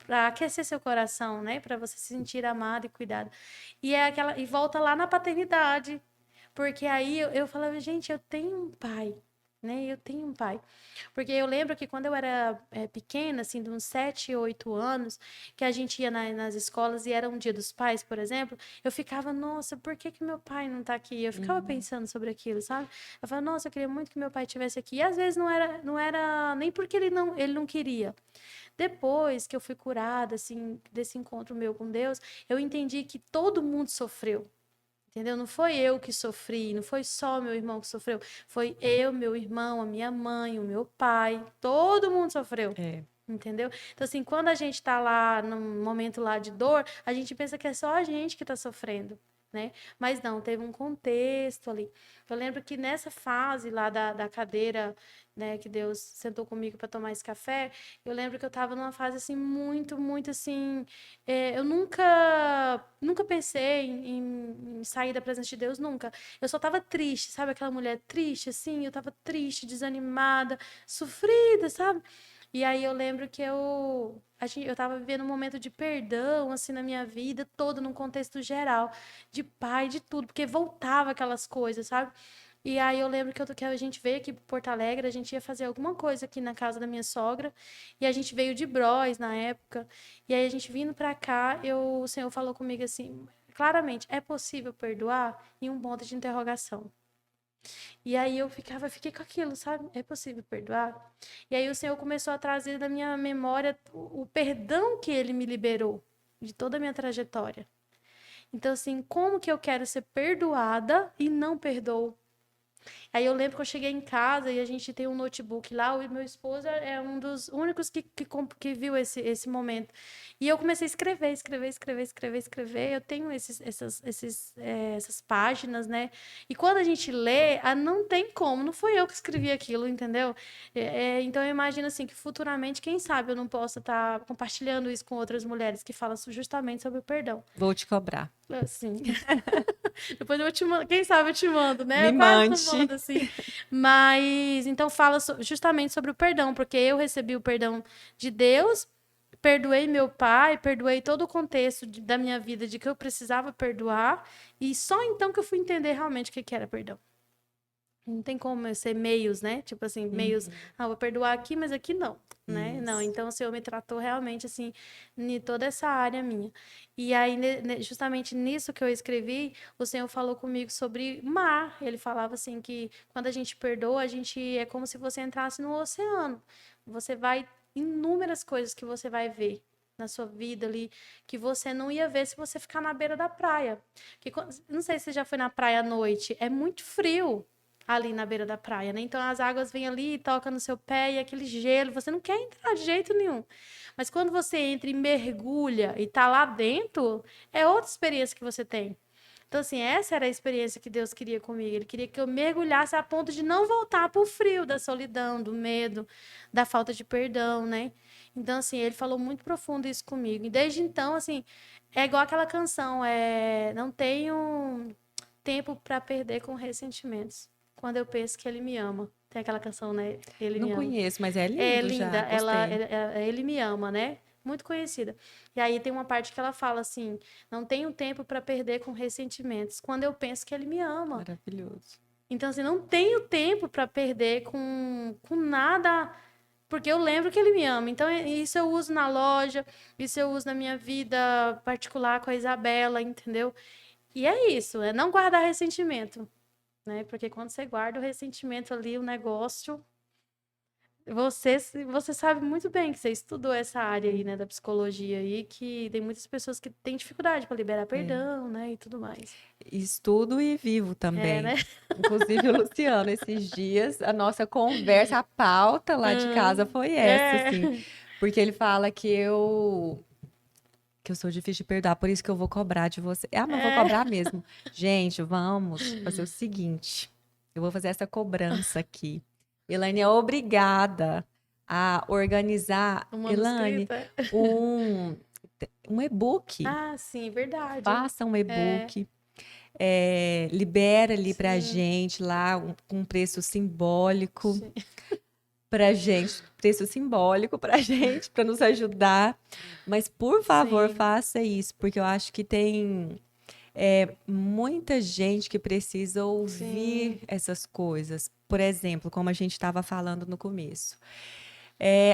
pra aquecer seu coração, né? Pra você se sentir amado e cuidado. E volta lá na paternidade. Porque aí eu falava, gente, eu tenho um pai, né? Eu tenho um pai. Porque eu lembro que quando eu era pequena, assim, de uns 7, 8 anos, que a gente ia nas escolas e era um dia dos pais, por exemplo, eu ficava, nossa, por que que meu pai não tá aqui? Eu ficava Uhum. pensando sobre aquilo, sabe? Eu falava, nossa, eu queria muito que meu pai estivesse aqui. E às vezes não era nem porque ele não queria. Depois que eu fui curada, assim, desse encontro meu com Deus, eu entendi que todo mundo sofreu. Entendeu? Não foi eu que sofri, não foi só meu irmão que sofreu, foi eu, meu irmão, a minha mãe, o meu pai, todo mundo sofreu. É. Entendeu? Então, assim, quando a gente tá lá num momento lá de dor, a gente pensa que é só a gente que tá sofrendo, né? Mas não, teve um contexto ali. Eu lembro que nessa fase lá da cadeira, né, que Deus sentou comigo para tomar esse café, eu lembro que eu tava numa fase, assim, muito, muito, assim... eu nunca pensei em sair da presença de Deus, nunca. Eu só tava triste, sabe? Aquela mulher triste, assim, eu tava triste, desanimada, sofrida, sabe? E aí eu lembro que eu tava vivendo um momento de perdão, assim, na minha vida toda, num contexto geral, de pai, de tudo, porque voltava aquelas coisas, sabe? E aí eu lembro que a gente veio aqui para Porto Alegre, a gente ia fazer alguma coisa aqui na casa da minha sogra, e a gente veio de Bros na época, e aí a gente vindo para cá, o Senhor falou comigo assim, claramente, é possível perdoar? E um ponto de interrogação. E aí fiquei com aquilo, sabe? É possível perdoar? E aí o Senhor começou a trazer da minha memória o perdão que ele me liberou de toda a minha trajetória. Então, assim, como que eu quero ser perdoada e não perdoo? Aí eu lembro que eu cheguei em casa e a gente tem um notebook lá, o meu esposo é um dos únicos que viu esse momento. E eu comecei a escrever. Eu tenho essas páginas, né? E quando a gente lê, não tem como, não foi eu que escrevi aquilo, entendeu? Então eu imagino assim que futuramente, quem sabe eu não possa estar compartilhando isso com outras mulheres que falam justamente sobre o perdão. Vou te cobrar. Assim. Depois eu te mando, quem sabe eu te mando, né? Me Eu quase mande. não mando, assim. Mas, então fala justamente sobre o perdão, porque eu recebi o perdão de Deus, perdoei meu pai, perdoei todo o contexto da minha vida de que eu precisava perdoar, e só então que eu fui entender realmente o que era perdão. Não tem como ser meios, né? Tipo assim, meios, vou perdoar aqui, mas aqui não, né? Isso. Não, então o Senhor me tratou realmente, assim, em toda essa área minha. E aí, justamente nisso que eu escrevi, o Senhor falou comigo sobre mar. Ele falava assim que quando a gente perdoa, a gente é como se você entrasse no oceano. Você vai, inúmeras coisas que você vai ver na sua vida ali, que você não ia ver se você ficar na beira da praia. Não sei se você já foi na praia à noite, é muito frio ali na beira da praia, né? Então as águas vêm ali e tocam no seu pé e aquele gelo, você não quer entrar de jeito nenhum. Mas quando você entra e mergulha e tá lá dentro, é outra experiência que você tem. Então, assim, essa era a experiência que Deus queria comigo. Ele queria que eu mergulhasse a ponto de não voltar pro frio da solidão, do medo, da falta de perdão, né? Então, assim, ele falou muito profundo isso comigo. E desde então, assim, é igual aquela canção, não tenho tempo para perder com ressentimentos. Quando eu penso que ele me ama. Tem aquela canção, né? Ele Não me ama. conheço, mas é lindo É já, linda. gostei. Ele me ama, né? Muito conhecida. E aí tem uma parte que ela fala assim: não tenho tempo para perder com ressentimentos. Quando eu penso que ele me ama. Maravilhoso. Então, assim, não tenho tempo para perder com nada, porque eu lembro que ele me ama. Então, isso eu uso na loja, isso eu uso na minha vida particular com a Isabela, entendeu? E é isso, é não guardar ressentimento, né? Porque quando você guarda o ressentimento ali, o negócio. Você sabe muito bem que você estudou essa área aí, né, da psicologia aí, que tem muitas pessoas que têm dificuldade para liberar perdão, né, e tudo mais. Estudo e vivo também. né? Inclusive o Luciano, esses dias, a nossa conversa, a pauta lá de casa foi essa, assim. Porque ele fala que eu sou difícil de perdoar, por isso que eu vou cobrar de você. Ah, mas vou cobrar mesmo. Gente, vamos fazer o seguinte. Eu vou fazer essa cobrança aqui. Elaine é obrigada a organizar, Um Elaine, manuscrito, um e-book. Ah, sim, verdade. Faça um e-book. Libera ali pra gente lá um preço simbólico Sim. pra gente, preço simbólico pra gente, pra nos ajudar. Mas, por favor, Sim. faça isso, porque eu acho que tem muita gente que precisa ouvir essas coisas. Por exemplo, como a gente estava falando no começo.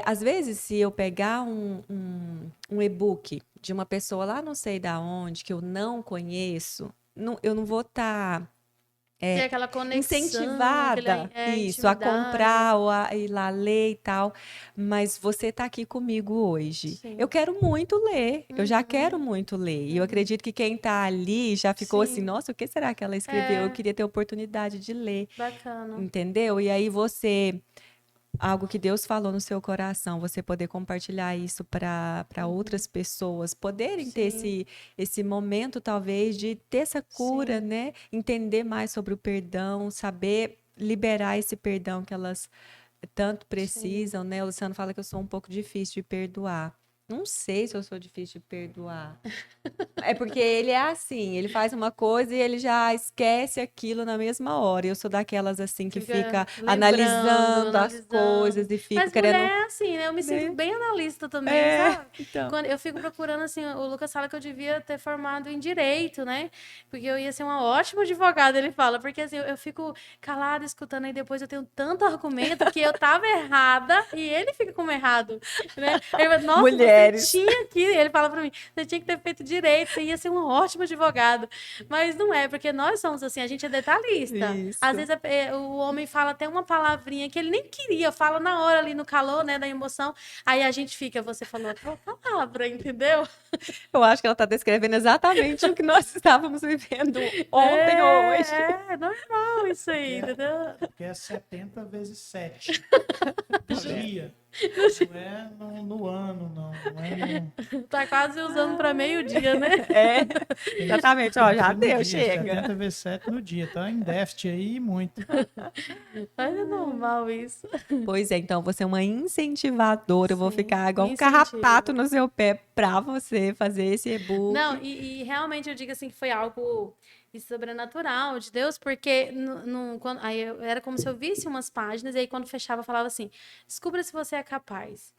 Às vezes, se eu pegar um e-book de uma pessoa lá não sei da onde, que eu não conheço, eu não vou estar Tem aquela conexão, incentivada isso, a comprar ou a ir lá ler e tal. Mas você está aqui comigo hoje. Sim. Eu quero muito ler, eu já quero muito ler. E eu acredito que quem está ali já ficou assim, nossa, o que será que ela escreveu? Eu queria ter a oportunidade de ler. Bacana. Entendeu? E aí você algo que Deus falou no seu coração, você poder compartilhar isso para outras pessoas, poderem ter Sim. esse momento, talvez, de ter essa cura, Sim. né? Entender mais sobre o perdão, saber liberar esse perdão que elas tanto Sim. precisam, né? O Luciano fala que eu sou um pouco difícil de perdoar. Não sei se eu sou difícil de perdoar. É porque ele é assim, ele faz uma coisa e ele já esquece aquilo na mesma hora. Eu sou daquelas assim que Fica fica lembrando, analisando as analisando. coisas e fico Mas mulher querendo, é assim, né? Eu me sinto né? bem analista também, É, sabe? então. Quando eu fico procurando, assim, o Lucas fala que eu devia ter formado em direito, né? Porque eu ia ser uma ótima advogada, ele fala. Porque assim, eu fico calada escutando e depois eu tenho tanto argumento que eu tava errada e ele fica como errado, né? Ele fala, nossa, você Mulheres. tinha que... Ele fala pra mim, você tinha que ter feito direito, você ia ser um ótimo advogado. Mas não é, porque nós somos assim, a gente é detalhista. Às Isso. vezes o homem fala até uma palavrinha que ele nem queria, fala na hora ali no calor, né, da emoção. Aí a gente fica, você falou a palavra, entendeu? Eu acho que ela está descrevendo exatamente o que nós estávamos vivendo ontem ou hoje. É normal isso aí, Porque entendeu? porque é 70 vezes 7 no Tá vendo? dia. Não é no ano, não. Não é no. Tá quase usando para meio-dia, né? É, exatamente. Ó, Tem que já ser no deu, dia. chega. 70 vezes 7 no dia. Tá em déficit aí muito. Mas é normal isso. Pois é, então você é uma incentivadora. Eu vou Sim, ficar igual um carrapato incentivo. no seu pé pra você fazer esse Não, e-book. e realmente eu digo assim que foi algo sobrenatural de Deus, porque quando, aí era como se eu visse umas páginas, e aí quando fechava eu falava assim, descubra se você é capaz.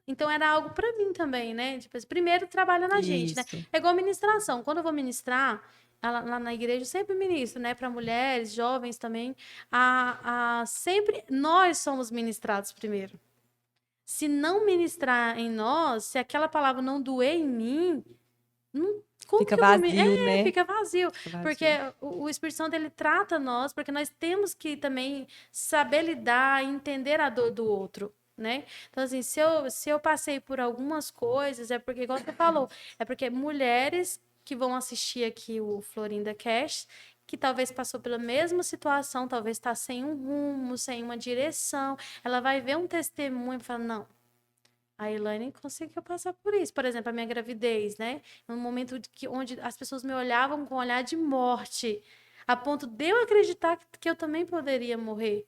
Então era algo para mim também, né? Tipo, primeiro trabalha na gente, né? Isso. É igual ministração. Quando eu vou ministrar, lá na igreja, eu sempre ministro, né? Para mulheres, jovens também. Sempre nós somos ministrados primeiro. Se não ministrar em nós, se aquela palavra não doer em mim, não, como Fica que eu vou vazio, né? fica vazio. Fica Porque vazio. o Espírito Santo ele trata nós, porque nós temos que também saber lidar e entender a dor do outro. Né? Então, assim, se eu passei por algumas coisas, é porque, igual você falou, é porque mulheres que vão assistir aqui o Florinda Cast, que talvez passou pela mesma situação, talvez está sem um rumo, sem uma direção, ela vai ver um testemunho e falar, não, a Elaine conseguiu passar por isso. Por exemplo, a minha gravidez, né? Um momento onde as pessoas me olhavam com um olhar de morte, a ponto de eu acreditar que eu também poderia morrer.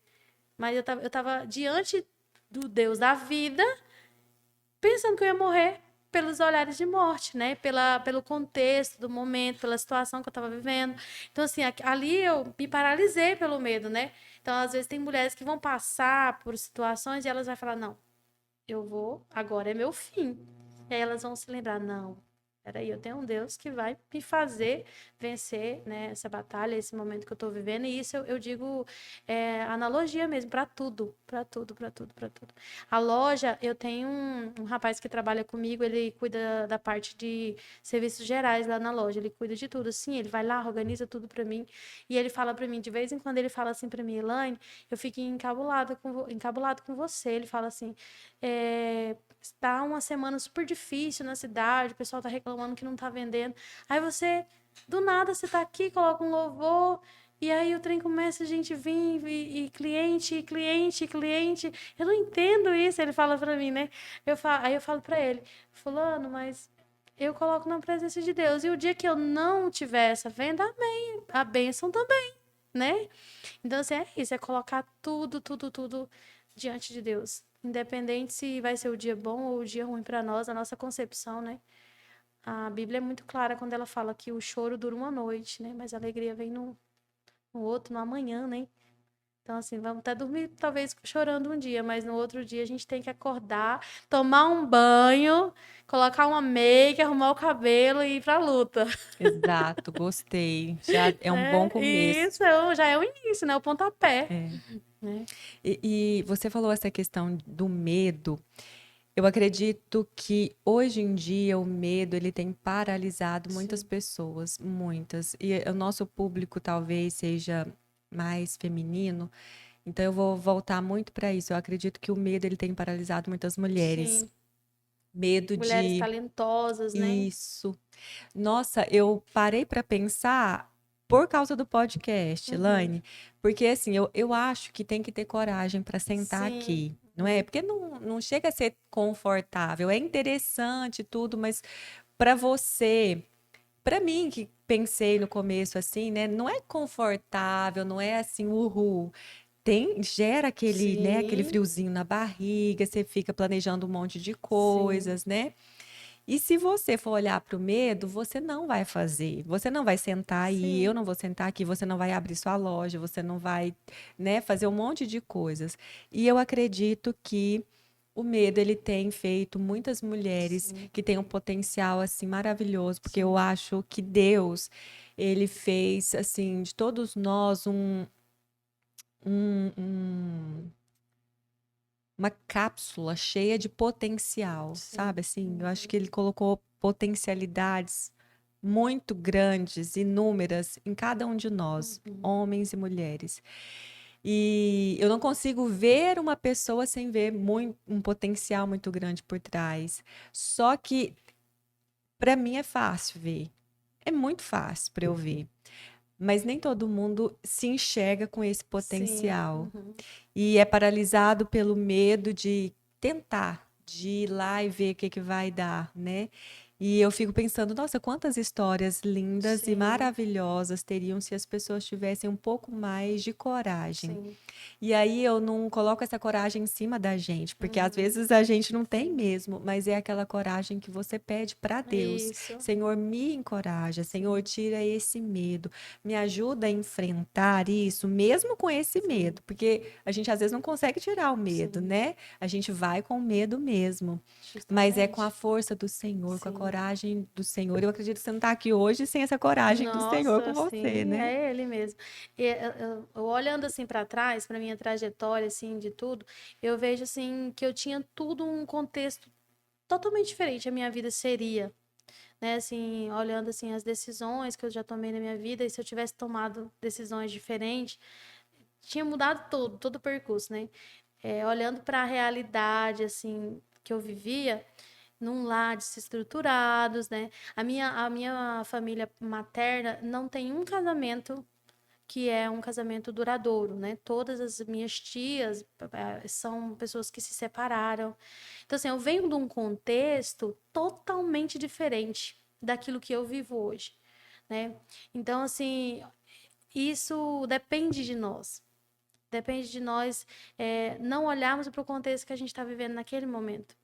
Mas eu tava diante do Deus da vida, pensando que eu ia morrer pelos olhares de morte, né? Pelo contexto do momento, pela situação que eu estava vivendo. Então, assim, ali eu me paralisei pelo medo, né? Então, às vezes, tem mulheres que vão passar por situações e elas vão falar, não, eu vou, agora é meu fim. E aí elas vão se lembrar, não, peraí, eu tenho um Deus que vai me fazer vencer, né, essa batalha, esse momento que eu tô vivendo, e isso eu digo analogia mesmo, para tudo, para tudo, para tudo, para tudo. A loja, eu tenho um rapaz que trabalha comigo, ele cuida da parte de serviços gerais lá na loja, ele cuida de tudo, assim, ele vai lá, organiza tudo para mim, e ele fala para mim, de vez em quando ele fala assim para mim, Elaine, eu fico encabulado com você, ele fala assim, está uma semana super difícil na cidade, o pessoal tá reclamando que não tá vendendo. Aí você, do nada, você tá aqui, coloca um louvor, e aí o trem começa a gente vir, e cliente, cliente, cliente. Eu não entendo isso, ele fala pra mim, né? Aí eu falo pra ele, fulano, mas eu coloco na presença de Deus. E o dia que eu não tiver essa venda, amém. A bênção também, né? Então, assim, é isso, é colocar tudo, tudo, tudo diante de Deus. Independente se vai ser o dia bom ou o dia ruim para nós, a nossa concepção, né? A Bíblia é muito clara quando ela fala que o choro dura uma noite, né? Mas a alegria vem no outro, no amanhã, né? Então, assim, vamos até dormir, talvez, chorando um dia, mas no outro dia a gente tem que acordar, tomar um banho, colocar uma make, arrumar o cabelo e ir pra luta. Exato, gostei. Já é um bom E começo. isso já é o início, né? O pontapé. É. Né? E você falou essa questão do medo. Eu acredito que hoje em dia o medo ele tem paralisado muitas Sim. pessoas, muitas. E o nosso público talvez seja mais feminino, então eu vou voltar muito para isso. Eu acredito que o medo ele tem paralisado muitas mulheres. Sim. Medo Mulheres de talentosas, né? isso. Nossa, eu parei para pensar. por causa do podcast, Uhum. Elaine. Porque, assim, eu acho que tem que ter coragem para sentar Sim. aqui, não é? Porque não chega a ser confortável. É interessante tudo, mas para você, para mim, que pensei no começo assim, né? Não é confortável, não é assim, uhul. Gera aquele, né, aquele Sim, friozinho na barriga, você fica planejando um monte de sim, coisas, né? E se você for olhar para o medo, você não vai fazer. Você não vai sentar aí, eu sim, não vou sentar aqui, você não vai abrir sua loja, você não vai, né, fazer um monte de coisas. E eu acredito que o medo ele tem feito muitas mulheres sim, que têm um potencial assim maravilhoso, porque eu sim, acho que Deus, ele fez assim de todos nós um, um- uma cápsula cheia de potencial, sim. sabe? Assim, eu acho Uhum. que ele colocou potencialidades muito grandes, inúmeras, em cada um de nós, Uhum. homens e mulheres. E eu não consigo ver uma pessoa sem ver um potencial muito grande por trás. Só que, para mim, é fácil ver. É muito fácil para eu ver. Mas nem todo mundo se enxerga com esse Sim. potencial Uhum. e é paralisado pelo medo de tentar, de ir lá e ver o que que vai dar, né? E eu fico pensando, nossa, quantas histórias lindas e Sim, maravilhosas teriam se as pessoas tivessem um pouco mais de coragem. sim. E aí eu não coloco essa coragem em cima da gente, porque às Uhum. vezes a gente não tem Sim. mesmo, mas é aquela coragem que você pede para Deus. Isso. Senhor, me encoraja, Senhor, Sim, tira esse medo, me ajuda a enfrentar isso, mesmo com esse sim, medo, porque a gente às vezes não consegue tirar o medo, sim. né? A gente vai com medo mesmo. Mas é com a Justamente. força do Senhor, com a Sim. coragem do Senhor. Eu acredito que você não está aqui hoje sem essa coragem do Senhor com Nossa, você, sim, né? é ele mesmo. E eu olhando assim para trás, para minha trajetória assim de tudo, eu vejo assim que eu tinha tudo um contexto totalmente diferente a minha vida seria, né? Assim, olhando assim as decisões que eu já tomei na minha vida, e se eu tivesse tomado decisões diferentes, tinha mudado todo o percurso, né? Olhando para a realidade assim que eu vivia, num lar desestruturados, né? A minha família materna não tem um casamento que é um casamento duradouro, né? Todas as minhas tias são pessoas que se separaram. Então, assim, eu venho de um contexto totalmente diferente daquilo que eu vivo hoje, né? Então, assim, isso depende de nós. Depende de nós não olharmos para o contexto que a gente está vivendo naquele momento.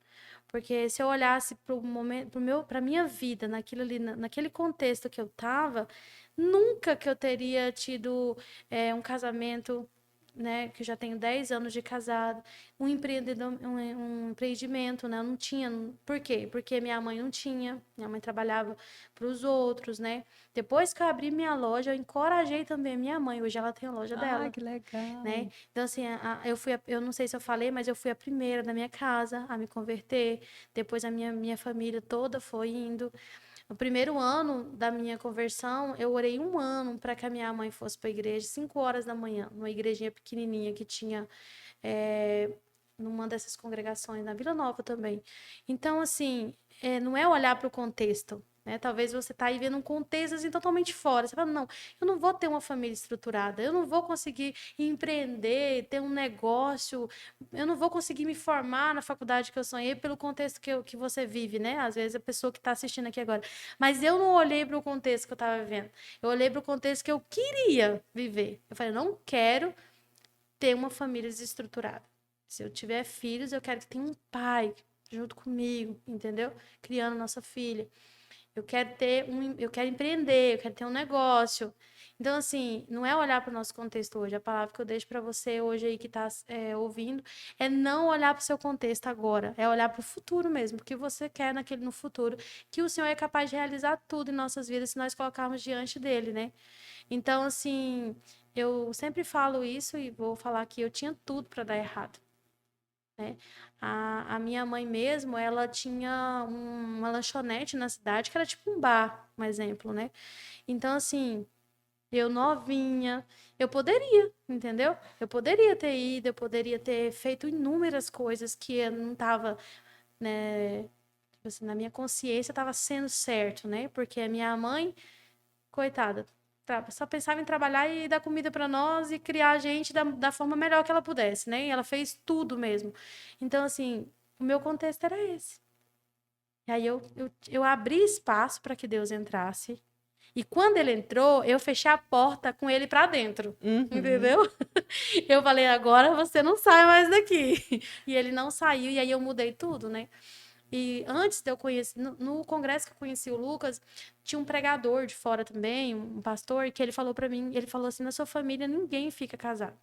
Porque se eu olhasse para o momento, para minha vida, naquilo ali, naquele contexto que eu estava, nunca que eu teria tido um casamento, né? Que eu já tenho 10 anos de casado, um empreendimento, né? Eu não tinha. Por quê? Porque minha mãe não tinha, minha mãe trabalhava para os outros, né? Depois que eu abri minha loja, eu encorajei também a minha mãe. Hoje ela tem a loja Ai, dela, que né? legal. Então, assim, eu não sei se eu falei, mas eu fui a primeira da minha casa a me converter. Depois a minha família toda foi indo. No primeiro ano da minha conversão, eu orei um ano para que a minha mãe fosse para a igreja, 5 horas da manhã, numa igrejinha pequenininha que tinha é, numa dessas congregações, na Vila Nova também. Então, assim, não é olhar para o contexto. Né? Talvez você está aí vendo um contexto assim, totalmente fora. Você fala, não, eu não vou ter uma família estruturada, eu não vou conseguir empreender, ter um negócio, eu não vou conseguir me formar na faculdade que eu sonhei pelo contexto que você vive, né? Às vezes a pessoa que está assistindo aqui agora. Mas eu não olhei para o contexto que eu estava vivendo. Eu olhei para o contexto que eu queria viver. Eu falei, não quero ter uma família desestruturada. Se eu tiver filhos, eu quero que tenha um pai junto comigo, entendeu? Criando nossa filha. Eu quero empreender, eu quero ter um negócio. Então, assim, não é olhar para o nosso contexto hoje. A palavra que eu deixo para você hoje aí que está ouvindo é não olhar para o seu contexto agora, é olhar para o futuro mesmo, porque você quer no futuro, que o Senhor é capaz de realizar tudo em nossas vidas se nós colocarmos diante dele, né? Então, assim, eu sempre falo isso e vou falar que eu tinha tudo para dar errado, né? A minha mãe mesmo, ela tinha uma lanchonete na cidade que era tipo um bar, um exemplo, né? Então, assim, eu novinha, eu poderia, entendeu? Eu poderia ter ido, eu poderia ter feito inúmeras coisas que eu não tava, né? Tipo assim, na minha consciência estava sendo certo, né? Porque a minha mãe, coitada, só pensava em trabalhar e dar comida para nós e criar a gente da forma melhor que ela pudesse, né? E ela fez tudo mesmo. Então, assim, o meu contexto era esse. E aí eu abri espaço para que Deus entrasse. E quando ele entrou, eu fechei a porta com ele para dentro. Entendeu? Eu falei, agora você não sai mais daqui. E ele não saiu, e aí eu mudei tudo, né? E antes de eu conhecer, no congresso que eu conheci o Lucas, tinha um pregador de fora também, um pastor, que ele falou para mim, ele falou assim, na sua família ninguém fica casado.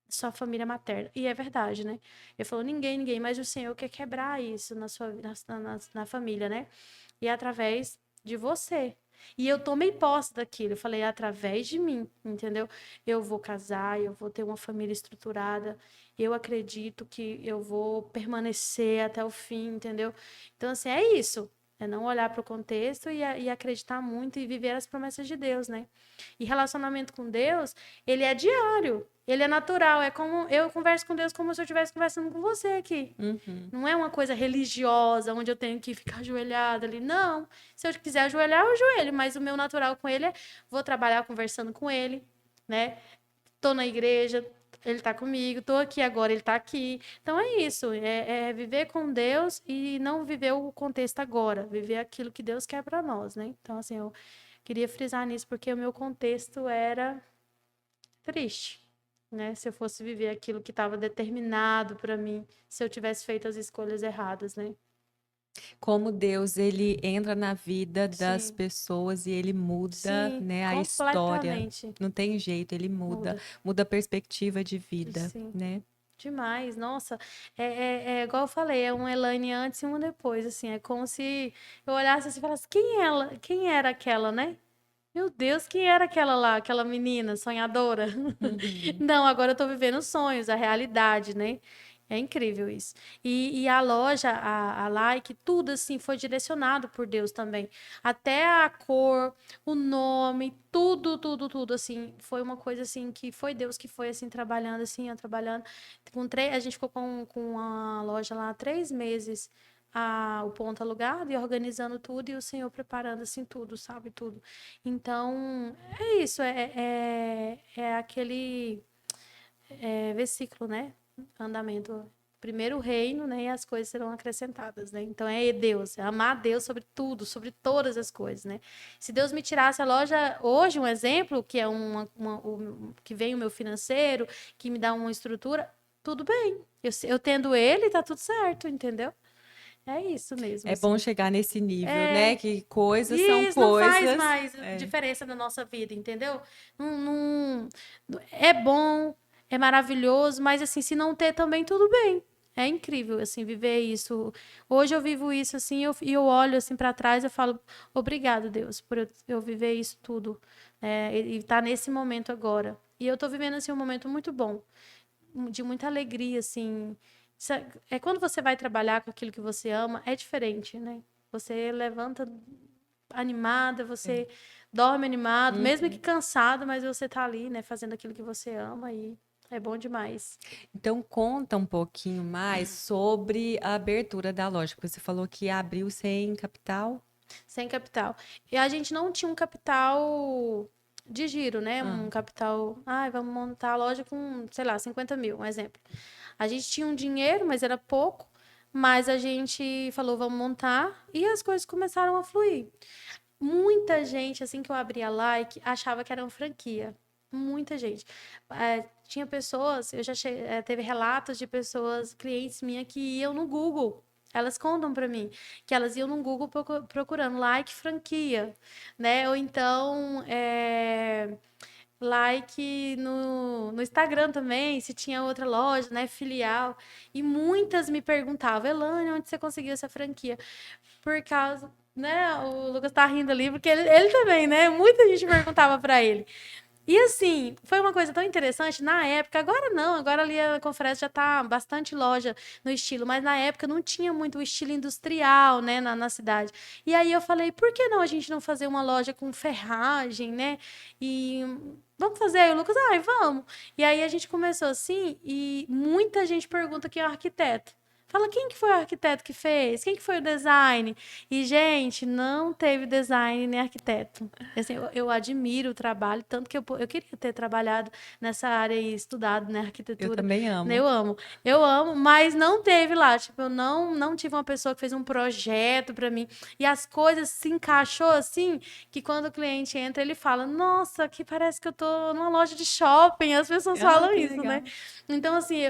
Sua família materna. E é verdade, né? Ele falou, ninguém, mas o Senhor quer quebrar isso na família, né? E através de você. E eu tomei posse daquilo. Eu falei, através de mim, entendeu? Eu vou casar, eu vou ter uma família estruturada. Eu acredito que eu vou permanecer até o fim, entendeu? Então, assim, é isso. É não olhar para o contexto e acreditar muito e viver as promessas de Deus, né? E relacionamento com Deus, ele é diário. Ele é natural. É como eu converso com Deus como se eu estivesse conversando com você aqui. Não é uma coisa religiosa, onde eu tenho que ficar ajoelhada ali. Não. Se eu quiser ajoelhar, eu ajoelho. Mas o meu natural com ele é... Vou trabalhar conversando com ele, né? Tô na igreja, ele tá comigo. Tô aqui agora, ele tá aqui. Então é isso. É viver com Deus e não viver o contexto agora. Viver aquilo que Deus quer para nós, né? Então, assim, eu queria frisar nisso, porque o meu contexto era triste. Né? Se eu fosse viver aquilo que estava determinado para mim, se eu tivesse feito as escolhas erradas, né? Como Deus, ele entra na vida das Sim. pessoas e ele muda, Sim, né, a história. completamente. Não tem jeito, ele muda a perspectiva de vida, Sim. né? Demais, nossa, é igual eu falei, é uma Elaine antes e uma depois, assim, é como se eu olhasse assim e falasse, quem era aquela, né? Meu Deus, quem era aquela lá, aquela menina sonhadora? Não, agora eu tô vivendo sonhos, a realidade, né? É incrível isso. E a loja, a Like, tudo assim foi direcionado por Deus também. Até a cor, o nome, tudo assim. Foi uma coisa assim que foi Deus que foi assim trabalhando, assim, ó, trabalhando. A gente ficou com a loja lá há 3 meses. O ponto alugado e organizando tudo e o Senhor preparando assim tudo, sabe? Tudo. Então, é isso, é aquele versículo, né? Andamento. Primeiro o reino, né? E as coisas serão acrescentadas, né? Então é Deus, é amar Deus sobre tudo, sobre todas as coisas, né? Se Deus me tirasse a loja hoje, um exemplo, que é que vem o meu financeiro, que me dá uma estrutura, tudo bem. Eu tendo ele, tá tudo certo, entendeu? É isso mesmo. É bom assim. chegar nesse nível, né? Que coisas E são isso não faz coisas. mais diferença na nossa vida, entendeu? É bom, é maravilhoso, mas assim, se não ter também, tudo bem. É incrível, assim, viver isso. Hoje eu vivo isso, assim, e eu olho, assim, para trás e eu falo, obrigado, Deus, por eu viver isso tudo, e estar nesse momento agora. E eu tô vivendo, assim, um momento muito bom, de muita alegria, assim. É quando você vai trabalhar com aquilo que você ama, é diferente, né? Você levanta animada, você dorme animado, mesmo que cansado, mas você tá ali, né, fazendo aquilo que você ama e é bom demais. Então, conta um pouquinho mais sobre a abertura da loja, porque você falou que abriu sem capital. Sem capital. E a gente não tinha um capital de giro, né? Um capital. Vamos montar a loja com, sei lá, 50 mil, um exemplo. A gente tinha um dinheiro, mas era pouco. Mas a gente falou, vamos montar. E as coisas começaram a fluir. Muita gente, assim que eu abri a Like, achava que era uma franquia. Muita gente. Tinha pessoas, eu já teve relatos de pessoas, clientes minhas, que iam no Google. Elas contam para mim que elas iam no Google procurando Like franquia, né? Ou então Like no Instagram também, se tinha outra loja, né? Filial. E muitas me perguntavam, Elane, onde você conseguiu essa franquia? Por causa, né? O Lucas tá rindo ali, porque ele também, né? Muita gente perguntava para ele. E assim, foi uma coisa tão interessante na época, agora não, agora ali a Conferência já tá bastante loja no estilo, mas na época não tinha muito o estilo industrial, né, na cidade. E aí eu falei, por que não a gente não fazer uma loja com ferragem, né? E vamos fazer? Aí o Lucas, vamos. E aí a gente começou assim, e muita gente pergunta quem é o arquiteto. Fala, quem que foi o arquiteto que fez? Quem que foi o design? E, gente, não teve design nem arquiteto. Assim, eu admiro o trabalho, tanto que eu queria ter trabalhado nessa área e estudado, né, Eu arquitetura. também amo. Eu amo, mas não teve lá. Tipo, eu não tive uma pessoa que fez um projeto para mim. E as coisas se encaixou assim, que quando o cliente entra, ele fala, nossa, que parece que eu tô numa loja de shopping. As pessoas falam que isso, legal. né? Então, assim,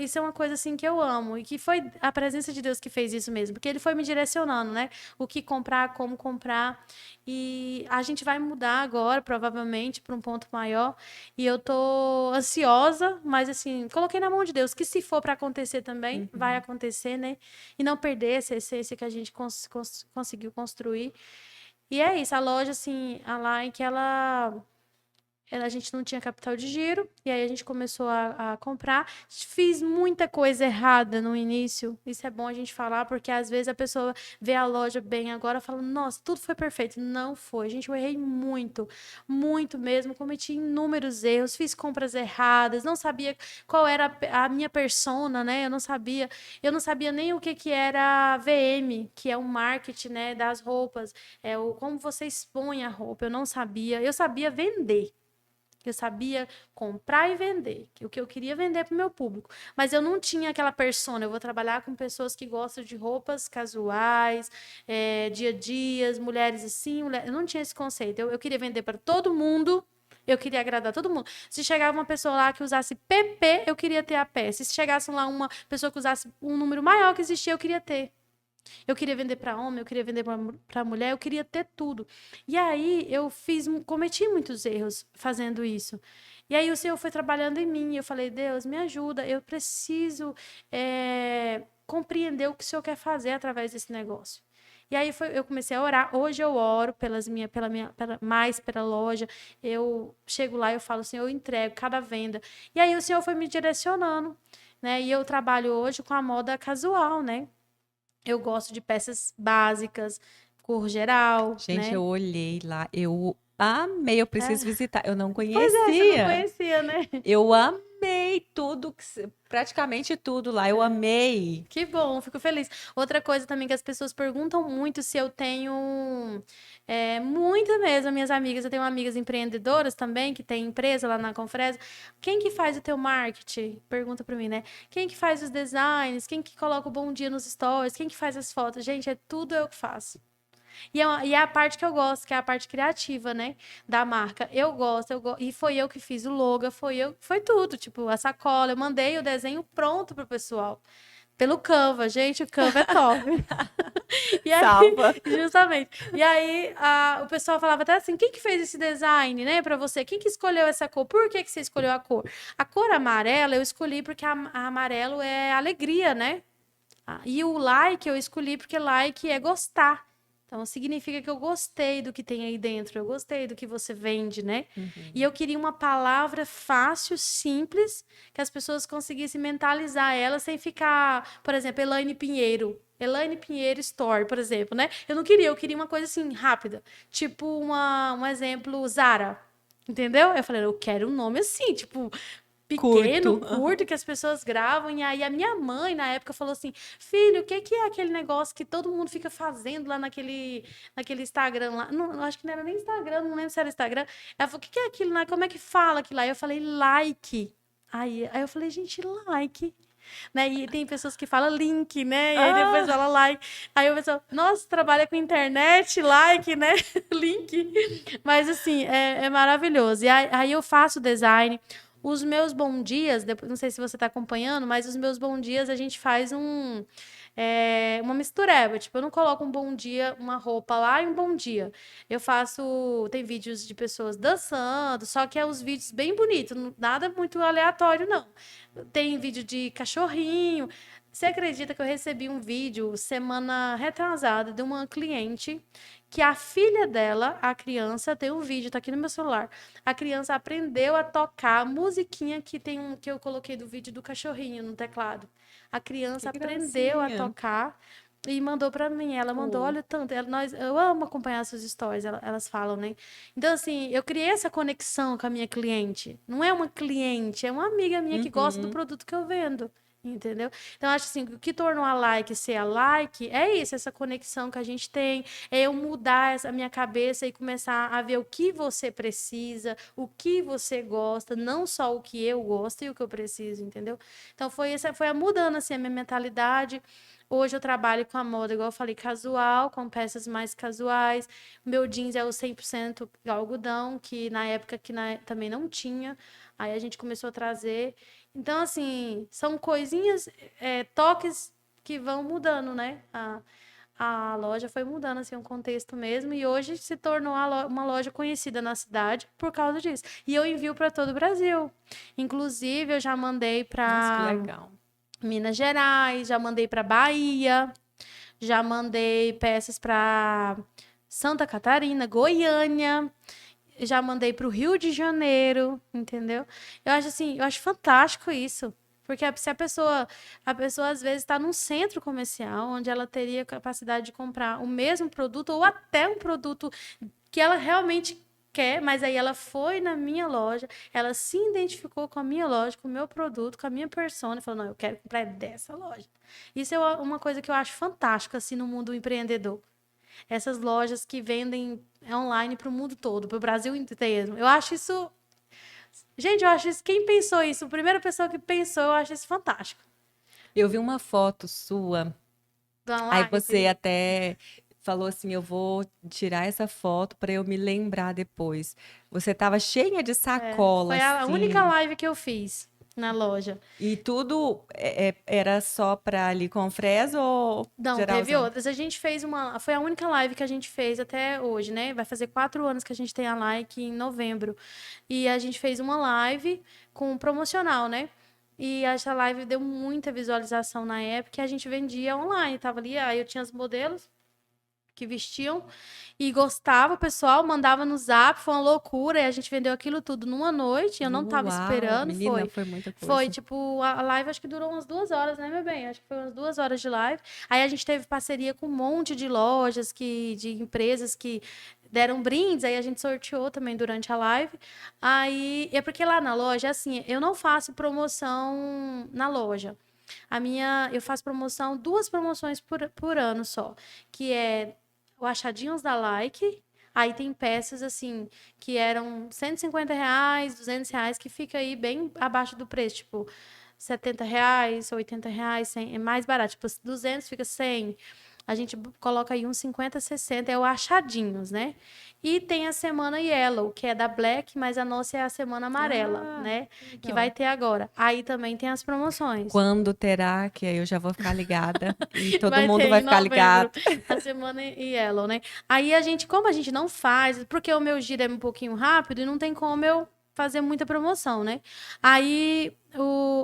isso é uma coisa assim que eu amo. E que foi a presença de Deus que fez isso mesmo. Porque ele foi me direcionando, né? O que comprar, como comprar. E a gente vai mudar agora, provavelmente, para um ponto maior. E eu tô ansiosa, mas assim, coloquei na mão de Deus que se for para acontecer também, vai acontecer, né? E não perder essa essência que a gente conseguiu construir. E é isso, a loja, assim, a Like, a gente não tinha capital de giro, e aí a gente começou a comprar. Fiz muita coisa errada no início, isso é bom a gente falar, porque às vezes a pessoa vê a loja bem agora e fala, nossa, tudo foi perfeito. Não foi, gente, eu errei muito, muito mesmo, cometi inúmeros erros, fiz compras erradas, não sabia qual era a minha persona, né? Eu não sabia nem o que era VM, que é o marketing, né, das roupas, como você expõe a roupa, eu sabia vender. Eu sabia comprar e vender, o que eu queria vender para o meu público. Mas eu não tinha aquela persona. Eu vou trabalhar com pessoas que gostam de roupas casuais, dia a dia, mulheres assim. Eu não tinha esse conceito. Eu queria vender para todo mundo. Eu queria agradar todo mundo. Se chegava uma pessoa lá que usasse PP, eu queria ter a peça. Se chegasse lá uma pessoa que usasse um número maior que existia, eu queria ter. Eu queria vender para homem, eu queria vender para mulher, eu queria ter tudo. E aí cometi muitos erros fazendo isso. E aí o Senhor foi trabalhando em mim. Eu falei, Deus, me ajuda, eu preciso compreender o que o Senhor quer fazer através desse negócio. E aí eu comecei a orar. Hoje eu oro mais pela loja. Eu chego lá e eu falo, Senhor, eu entrego cada venda. E aí o Senhor foi me direcionando, né? E eu trabalho hoje com a moda casual, né? Eu gosto de peças básicas, cor geral, Gente, né? eu olhei lá, eu amei, eu preciso visitar. Eu não Pois é, você não conhecia. conhecia, né? Eu amei tudo, praticamente tudo lá. Eu amei. Que bom, fico feliz. Outra coisa também que as pessoas perguntam muito se eu tenho muita mesmo, minhas amigas, eu tenho amigas empreendedoras também, que tem empresa lá na Confresa. Quem que faz o teu marketing? Pergunta pra mim, né? Quem que faz os designs? Quem que coloca o bom dia nos stories? Quem que faz as fotos? Gente, é tudo eu que faço. E é a parte que eu gosto, que é a parte criativa, né? Da marca. Eu gosto, e foi eu que fiz o logo, foi tudo. Tipo, a sacola, eu mandei o desenho pronto pro pessoal. Pelo Canva, gente, o Canva é top. E aí, Salva. justamente. E aí, o pessoal falava até assim: quem que fez esse design, né, pra você? Quem que escolheu essa cor? Por que você escolheu a cor? A cor amarela eu escolhi porque a amarelo é alegria, né? E o like eu escolhi porque like é gostar. Então, significa que eu gostei do que tem aí dentro, eu gostei do que você vende, né? E eu queria uma palavra fácil, simples, que as pessoas conseguissem mentalizar ela sem ficar, por exemplo, Elaine Pinheiro Store, por exemplo, né? Eu queria uma coisa assim, rápida. Tipo um exemplo, Zara. Entendeu? Eu falei, eu quero um nome assim, tipo, pequeno, curto, que as pessoas gravam. E aí a minha mãe, na época, falou assim: filho, o que é aquele negócio que todo mundo fica fazendo lá naquele Instagram lá? Não, acho que não era nem Instagram, não lembro se era Instagram. Ela falou: o que é aquilo lá? Como é que fala aquilo lá? Eu falei, like. Aí eu falei, gente, like. Né? E tem pessoas que falam link, né? E aí depois fala like. Aí o pessoal, nossa, trabalha com internet, like, né? Link. Mas assim, é maravilhoso. E aí eu faço design. Os meus bom dias, não sei se você está acompanhando, mas os meus bom dias a gente faz uma mistureba. Tipo, eu não coloco um bom dia, uma roupa lá e um bom dia. Tem vídeos de pessoas dançando, só que é os vídeos bem bonitos, nada muito aleatório, não. Tem vídeo de cachorrinho. Você acredita que eu recebi um vídeo semana retrasada de uma cliente que a filha dela, a criança, tem um vídeo, tá aqui no meu celular. A criança aprendeu a tocar a musiquinha que eu coloquei do vídeo do cachorrinho no teclado. A criança aprendeu a tocar e mandou para mim. Ela mandou, olha tanto. Eu amo acompanhar suas stories, elas falam, né? Então, assim, eu criei essa conexão com a minha cliente. Não é uma cliente, é uma amiga minha que gosta do produto que eu vendo. entendeu? Então, acho assim, o que tornou a Like ser a Like é isso, essa conexão que a gente tem, é eu mudar a minha cabeça e começar a ver o que você precisa, o que você gosta, não só o que eu gosto e o que eu preciso, entendeu? Então, foi mudando, assim, a minha mentalidade. Hoje eu trabalho com a moda, igual eu falei, casual, com peças mais casuais. Meu jeans é o 100% algodão, que na época também não tinha. Aí a gente começou a trazer. Então, assim, são coisinhas, toques que vão mudando, né? A loja foi mudando, assim, um contexto mesmo. E hoje se tornou uma loja conhecida na cidade por causa disso. E eu envio para todo o Brasil. Inclusive, eu já mandei Nossa, que para legal. Minas Gerais, já mandei para Bahia, já mandei peças para Santa Catarina, Goiânia, já mandei para o Rio de Janeiro, entendeu? Eu acho assim, eu acho fantástico isso. Porque se a pessoa às vezes está num centro comercial onde ela teria capacidade de comprar o mesmo produto ou até um produto que ela realmente quer, mas aí ela foi na minha loja, ela se identificou com a minha loja, com o meu produto, com a minha persona, e falou, não, eu quero comprar dessa loja. Isso é uma coisa que eu acho fantástica, assim, no mundo empreendedor. Essas lojas que vendem online para o mundo todo, para o Brasil inteiro. Eu acho isso... Gente, eu acho isso... Quem pensou isso? A primeira pessoa que pensou, eu acho isso fantástico. Eu vi uma foto sua, aí você Live. até falou assim, eu vou tirar essa foto para eu me lembrar depois. Você tava cheia de sacola, Foi a única assim, live que eu fiz na loja. e tudo era só para ali com fresa ou Não, teve geralzão? outras. A gente fez uma. Foi a única live que a gente fez até hoje, né? Vai fazer 4 anos que a gente tem a like em novembro. E a gente fez uma live com um promocional, né? E essa live deu muita visualização na época e a gente vendia online. Tava ali, aí eu tinha os modelos que vestiam e gostava, o pessoal mandava no Zap, foi uma loucura, e a gente vendeu aquilo tudo numa noite, eu não tava Uau, esperando, menina, foi muita foi, coisa. tipo, a live acho que durou umas 2 horas, né, meu bem? Acho que foi umas 2 horas de live. Aí a gente teve parceria com um monte de lojas, de empresas que deram brindes, aí a gente sorteou também durante a live. Aí, é porque lá na loja, assim, eu não faço promoção na loja. Eu faço promoção, 2 promoções por ano só, que é o Achadinhos da Like. Aí tem peças, assim, que eram R$ 150, R$ 200, que fica aí bem abaixo do preço, tipo, R$ 70, R$ 80, 100, é mais barato. Tipo, 200 fica 100. A gente coloca aí uns 50, 60, é o Achadinhos, né? E tem a semana Yellow, que é da Black, mas a nossa é a semana amarela, Ah, né? Que legal. vai ter agora. Aí também tem as promoções. Quando terá, que aí eu já vou ficar ligada e todo Vai mundo ter vai em ficar novembro, ligado. a semana Yellow, né? Aí como a gente não faz, porque o meu giro é um pouquinho rápido e não tem como eu fazer muita promoção, né? Aí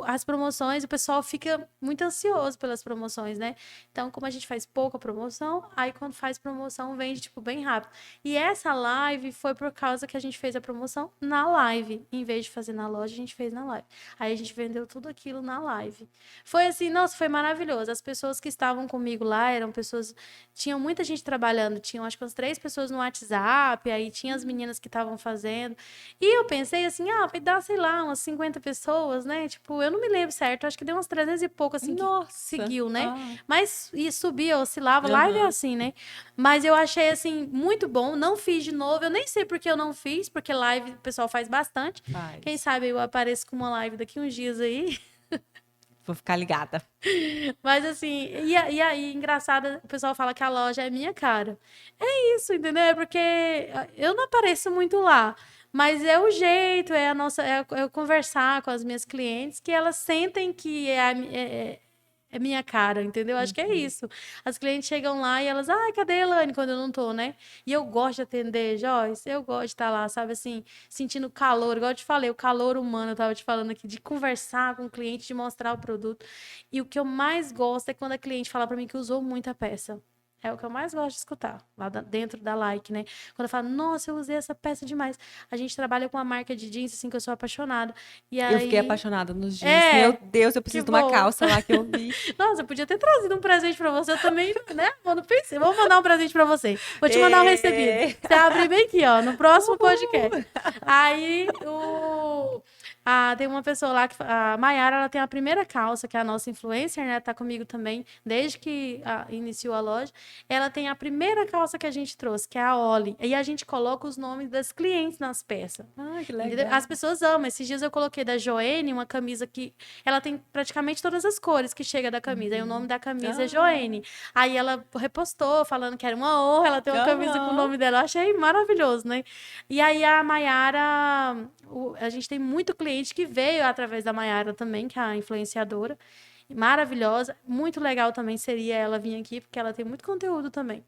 as promoções, o pessoal fica muito ansioso pelas promoções, né? Então, como a gente faz pouca promoção, aí quando faz promoção, vende, tipo, bem rápido. E essa live foi por causa que a gente fez a promoção na live. Em vez de fazer na loja, a gente fez na live. Aí a gente vendeu tudo aquilo na live. Foi assim, nossa, foi maravilhoso. As pessoas que estavam comigo lá eram pessoas... Tinha muita gente trabalhando, tinham acho que umas 3 pessoas no WhatsApp, aí tinha as meninas que estavam fazendo. E eu pensei assim, vai dar, sei lá, umas 50 pessoas, né? Tipo, eu não me lembro certo, acho que deu umas 300 e pouco, assim, que Nossa. seguiu, né? Ah, Mas subia, oscilava, live é aham. assim, né? Mas eu achei, assim, muito bom, não fiz de novo, eu nem sei porque eu não fiz, porque live o pessoal faz bastante. Faz. Quem sabe eu apareço com uma live daqui uns dias aí. Vou ficar ligada. Mas assim, e aí, engraçado, o pessoal fala que a loja é minha cara. É isso, entendeu? É porque eu não apareço muito lá. Mas é o jeito, é eu conversar com as minhas clientes que elas sentem que é minha cara, entendeu? Acho que é isso. As clientes chegam lá e elas, cadê a Elaine quando eu não tô, né? E eu gosto de atender, Joyce, eu gosto de estar lá, sabe assim, sentindo calor, igual eu te falei, o calor humano, eu tava te falando aqui, de conversar com o cliente, de mostrar o produto. E o que eu mais gosto é quando a cliente fala pra mim que usou muita peça. É o que eu mais gosto de escutar, lá dentro da Like, né? Quando eu falo, nossa, eu usei essa peça demais. A gente trabalha com uma marca de jeans, assim, que eu sou apaixonada. E Eu fiquei aí... apaixonada nos jeans. Meu Deus, eu que preciso de uma bom. calça lá que eu vi. Nossa, eu podia ter trazido um presente pra você. Eu também, né? Eu não pensei. Vou mandar um presente pra você. Vou te mandar um recebido. Você abre bem aqui, ó, no próximo podcast. Aí, Tem uma pessoa lá, a Mayara, ela tem a primeira calça, que é a nossa influencer, né? Tá comigo também, desde que iniciou a loja. Ela tem a primeira calça que a gente trouxe, que é a Oli. E a gente coloca os nomes das clientes nas peças. Ah, que Entendeu? legal. As pessoas amam. Esses dias eu coloquei da Joene uma camisa que ela tem praticamente todas as cores que chega da camisa. E o nome da camisa é Joene. Aí ela repostou falando que era uma honra ela ter uma camisa com o nome dela. Eu achei maravilhoso, né? E aí a Mayara, a gente tem muito cliente que veio através da Mayara também, que é a influenciadora. Maravilhosa. Muito legal também seria ela vir aqui, porque ela tem muito conteúdo também.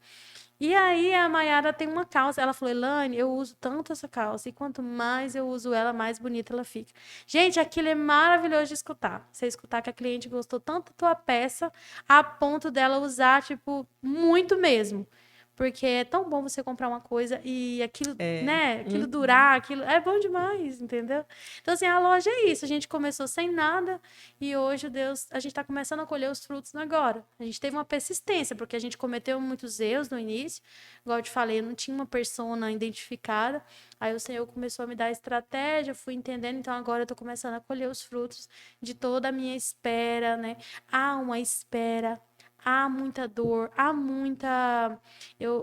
E aí a Mayara tem uma calça. Ela falou, Elane, eu uso tanto essa calça. E quanto mais eu uso ela, mais bonita ela fica. Gente, aquilo é maravilhoso de escutar. Você escutar que a cliente gostou tanto da tua peça, a ponto dela usar, tipo, muito mesmo. Porque é tão bom você comprar uma coisa e aquilo, né? Aquilo durar, aquilo é bom demais, entendeu? Então, assim, a loja é isso. A gente começou sem nada e hoje, a gente está começando a colher os frutos agora. A gente teve uma persistência, porque a gente cometeu muitos erros no início. Igual eu te falei, eu não tinha uma persona identificada. Aí o Senhor começou a me dar estratégia, fui entendendo. Então, agora eu tô começando a colher os frutos de toda a minha espera, né? Há uma espera. Há muita dor, há muita.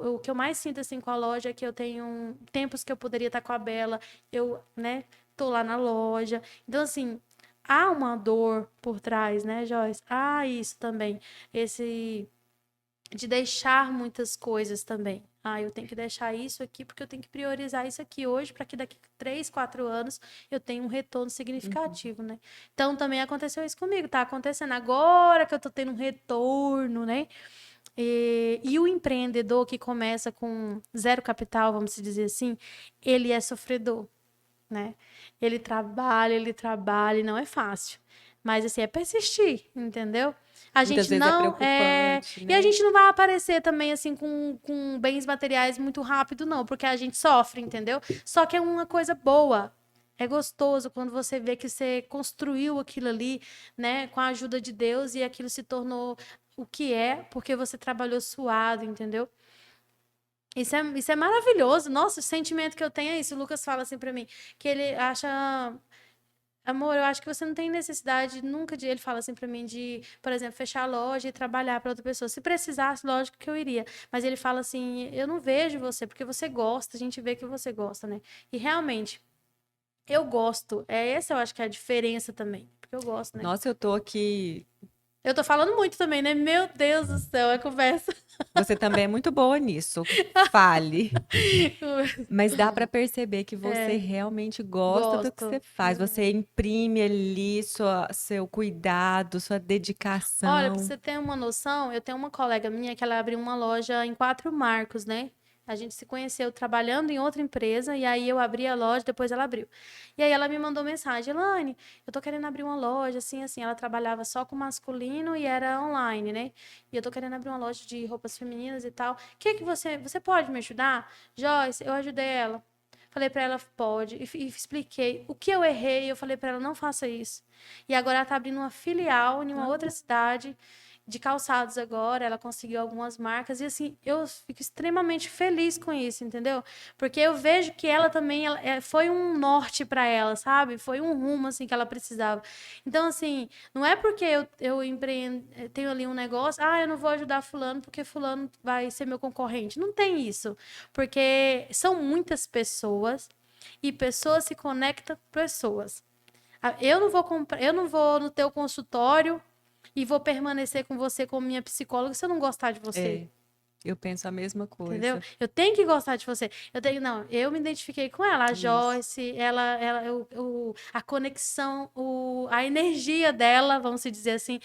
O que eu mais sinto assim com a loja é que eu tenho tempos que eu poderia estar com a Bela, eu, né, tô lá na loja. Então, assim, há uma dor por trás, né, Joyce? Há isso também. Esse de deixar muitas coisas também. Eu tenho que deixar isso aqui porque eu tenho que priorizar isso aqui hoje para que daqui 3, 4 anos eu tenha um retorno significativo, né? Então também aconteceu isso comigo, tá acontecendo agora que eu tô tendo um retorno, né? E o empreendedor que começa com zero capital, vamos dizer assim, ele é sofredor, né? Ele trabalha e não é fácil. Mas assim, é persistir, entendeu? A Muitas gente vezes é não é. preocupante, E a né? gente não vai aparecer também assim com bens materiais muito rápido, não, porque a gente sofre, entendeu? Só que é uma coisa boa. É gostoso quando você vê que você construiu aquilo ali, né, com a ajuda de Deus e aquilo se tornou o que é, porque você trabalhou suado, entendeu? Isso é maravilhoso. Nossa, o sentimento que eu tenho é isso. O Lucas fala assim pra mim, que ele acha. Amor, eu acho que você não tem necessidade nunca de. Ele fala assim pra mim de, por exemplo, fechar a loja e trabalhar para outra pessoa. Se precisasse, lógico que eu iria. Mas ele fala assim: eu não vejo você, porque você gosta, a gente vê que você gosta, né? E realmente, eu gosto. Essa eu acho que é a diferença também. Porque eu gosto, né? Nossa, eu tô aqui. Eu tô falando muito também, né? Meu Deus do céu, é conversa. Você também é muito boa nisso. Fale. Mas dá pra perceber que você realmente gosta do que você Gosto. faz. Você imprime ali seu cuidado, sua Olha, pra dedicação. você ter uma noção, eu tenho uma colega minha que ela abriu uma loja em Quatro Marcos, né? A gente se conheceu trabalhando em outra empresa, e aí eu abri a loja, depois ela abriu. E aí ela me mandou mensagem, Elaine, eu tô querendo abrir uma loja, assim, assim. Ela trabalhava só com masculino e era online, né? E eu tô querendo abrir uma loja de roupas femininas e tal. O que que você pode me ajudar? Joyce, eu ajudei ela. Falei pra ela, pode, e expliquei o que eu errei. Eu falei pra ela, não faça isso. E agora ela tá abrindo uma filial em uma outra cidade de calçados agora, ela conseguiu algumas marcas e assim, eu fico extremamente feliz com isso, entendeu? Porque eu vejo que ela também foi um norte para ela, sabe? Foi um rumo assim que ela precisava. Então assim, não é porque eu empreendo, tenho ali um negócio, eu não vou ajudar fulano porque fulano vai ser meu concorrente. Não tem isso, porque são muitas pessoas e pessoas se conectam com pessoas. Eu não vou comprar, eu não vou no teu consultório e vou permanecer com você como minha psicóloga se eu não gostar de você. É, eu penso a mesma Entendeu? coisa. Eu tenho que gostar de você. Não, eu me identifiquei com ela, a Isso. Joyce, a conexão, a energia dela, vamos dizer assim,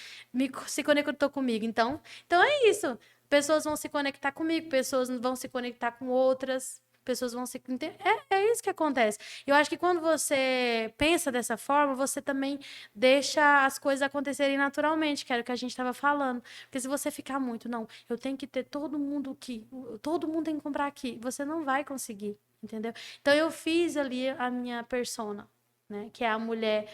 se conectou comigo. Então é isso. Pessoas vão se conectar comigo, pessoas vão se conectar com outras. Pessoas vão se. É isso que acontece. Eu acho que quando você pensa dessa forma, você também deixa as coisas acontecerem naturalmente, que era o que a gente estava falando. Porque se você ficar muito, não, eu tenho que ter todo mundo aqui, todo mundo tem que comprar aqui, você não vai conseguir, entendeu? Então eu fiz ali a minha persona, né? Que é a mulher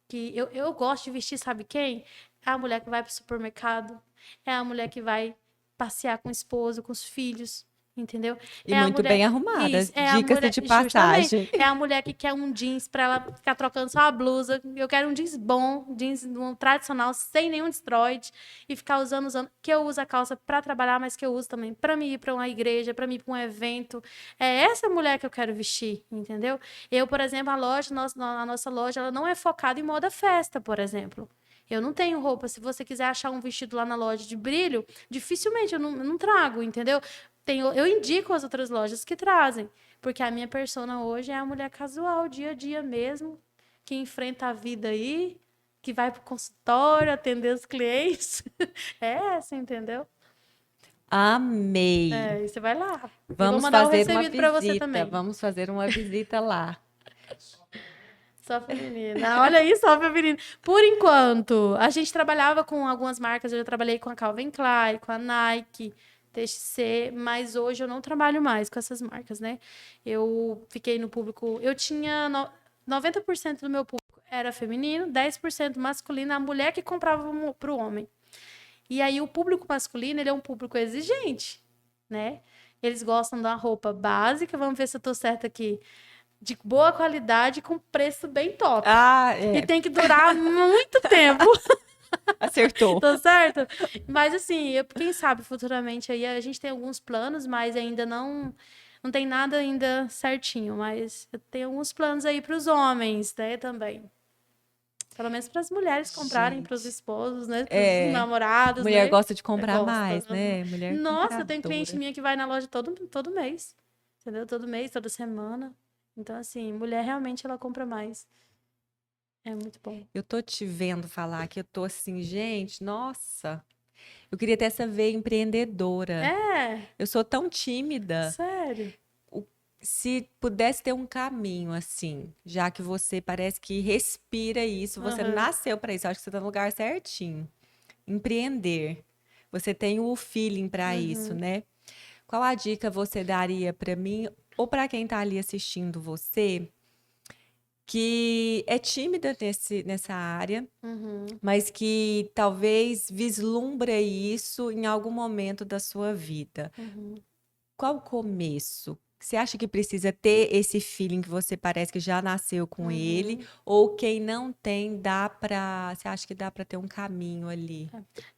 que eu gosto de vestir, sabe quem? É a mulher que vai para o supermercado, é a mulher que vai passear com o esposo, com os filhos. entendeu? E É a muito mulher... bem arrumadas. Isso, é a Dicas mulher... de Justamente, passagem. é a mulher que quer um jeans pra ela ficar trocando só a blusa. Eu quero um jeans bom, jeans um tradicional, sem nenhum destroide, e ficar usando, que eu uso a calça pra trabalhar, mas que eu uso também pra me ir pra uma igreja, pra me ir pra um evento. É essa mulher que eu quero vestir, entendeu? Eu, por exemplo, a nossa loja, ela não é focada em moda festa, por exemplo. Eu não tenho roupa. Se você quiser achar um vestido lá na loja de brilho, dificilmente eu não trago, entendeu? Eu indico as outras lojas que trazem, porque a minha persona hoje é a mulher casual, dia a dia mesmo, que enfrenta a vida aí, que vai pro consultório, atender os clientes. É essa, entendeu? Amei. É, e você vai lá. E vou Vamos mandar o fazer uma recebido para você visita. também. Vamos fazer uma visita lá. Só feminina. Olha aí, só feminina. Por enquanto, a gente trabalhava com algumas marcas. Eu já trabalhei com a Calvin Klein, com a Nike, TXC, mas hoje eu não trabalho mais com essas marcas, né? Eu fiquei no público. Eu tinha 90% do meu público era feminino, 10% masculino, a mulher que comprava para o homem. E aí o público masculino, ele é um público exigente, né? Eles gostam da roupa básica, vamos ver se eu tô certa aqui, de boa qualidade com preço bem top. Ah, E tem que durar muito tempo, acertou. tá certo? Mas assim, quem sabe futuramente aí a gente tem alguns planos, mas ainda não tem nada ainda certinho, mas eu tenho alguns planos aí para os homens, né, também. Pelo menos para as mulheres comprarem para os esposos, né? Para os namorados, Mulher né? gosta de comprar Gosta. mais, né? Mulher Nossa, tem cliente compradora. minha que vai na loja todo mês. Entendeu? Todo mês, toda semana. Então, assim, mulher realmente ela compra mais. É muito bom. Eu tô te vendo falar que eu tô assim, gente, nossa. Eu queria ter essa veia empreendedora. É, Eu sou tão tímida. sério. Se pudesse ter um caminho assim, já que você parece que respira isso, você Aham. nasceu para isso, eu acho que você tá no lugar certinho. Empreender. Você tem o feeling para isso, Uhum. né? Qual a dica você daria para mim ou para quem tá ali assistindo você, que é tímida nessa área, Uhum. mas que talvez vislumbra isso em algum momento da sua vida? Uhum. Qual o começo? Você acha que precisa ter esse feeling que você parece que já nasceu com ele? Uhum. Ou quem não tem, você acha que dá para ter um caminho ali?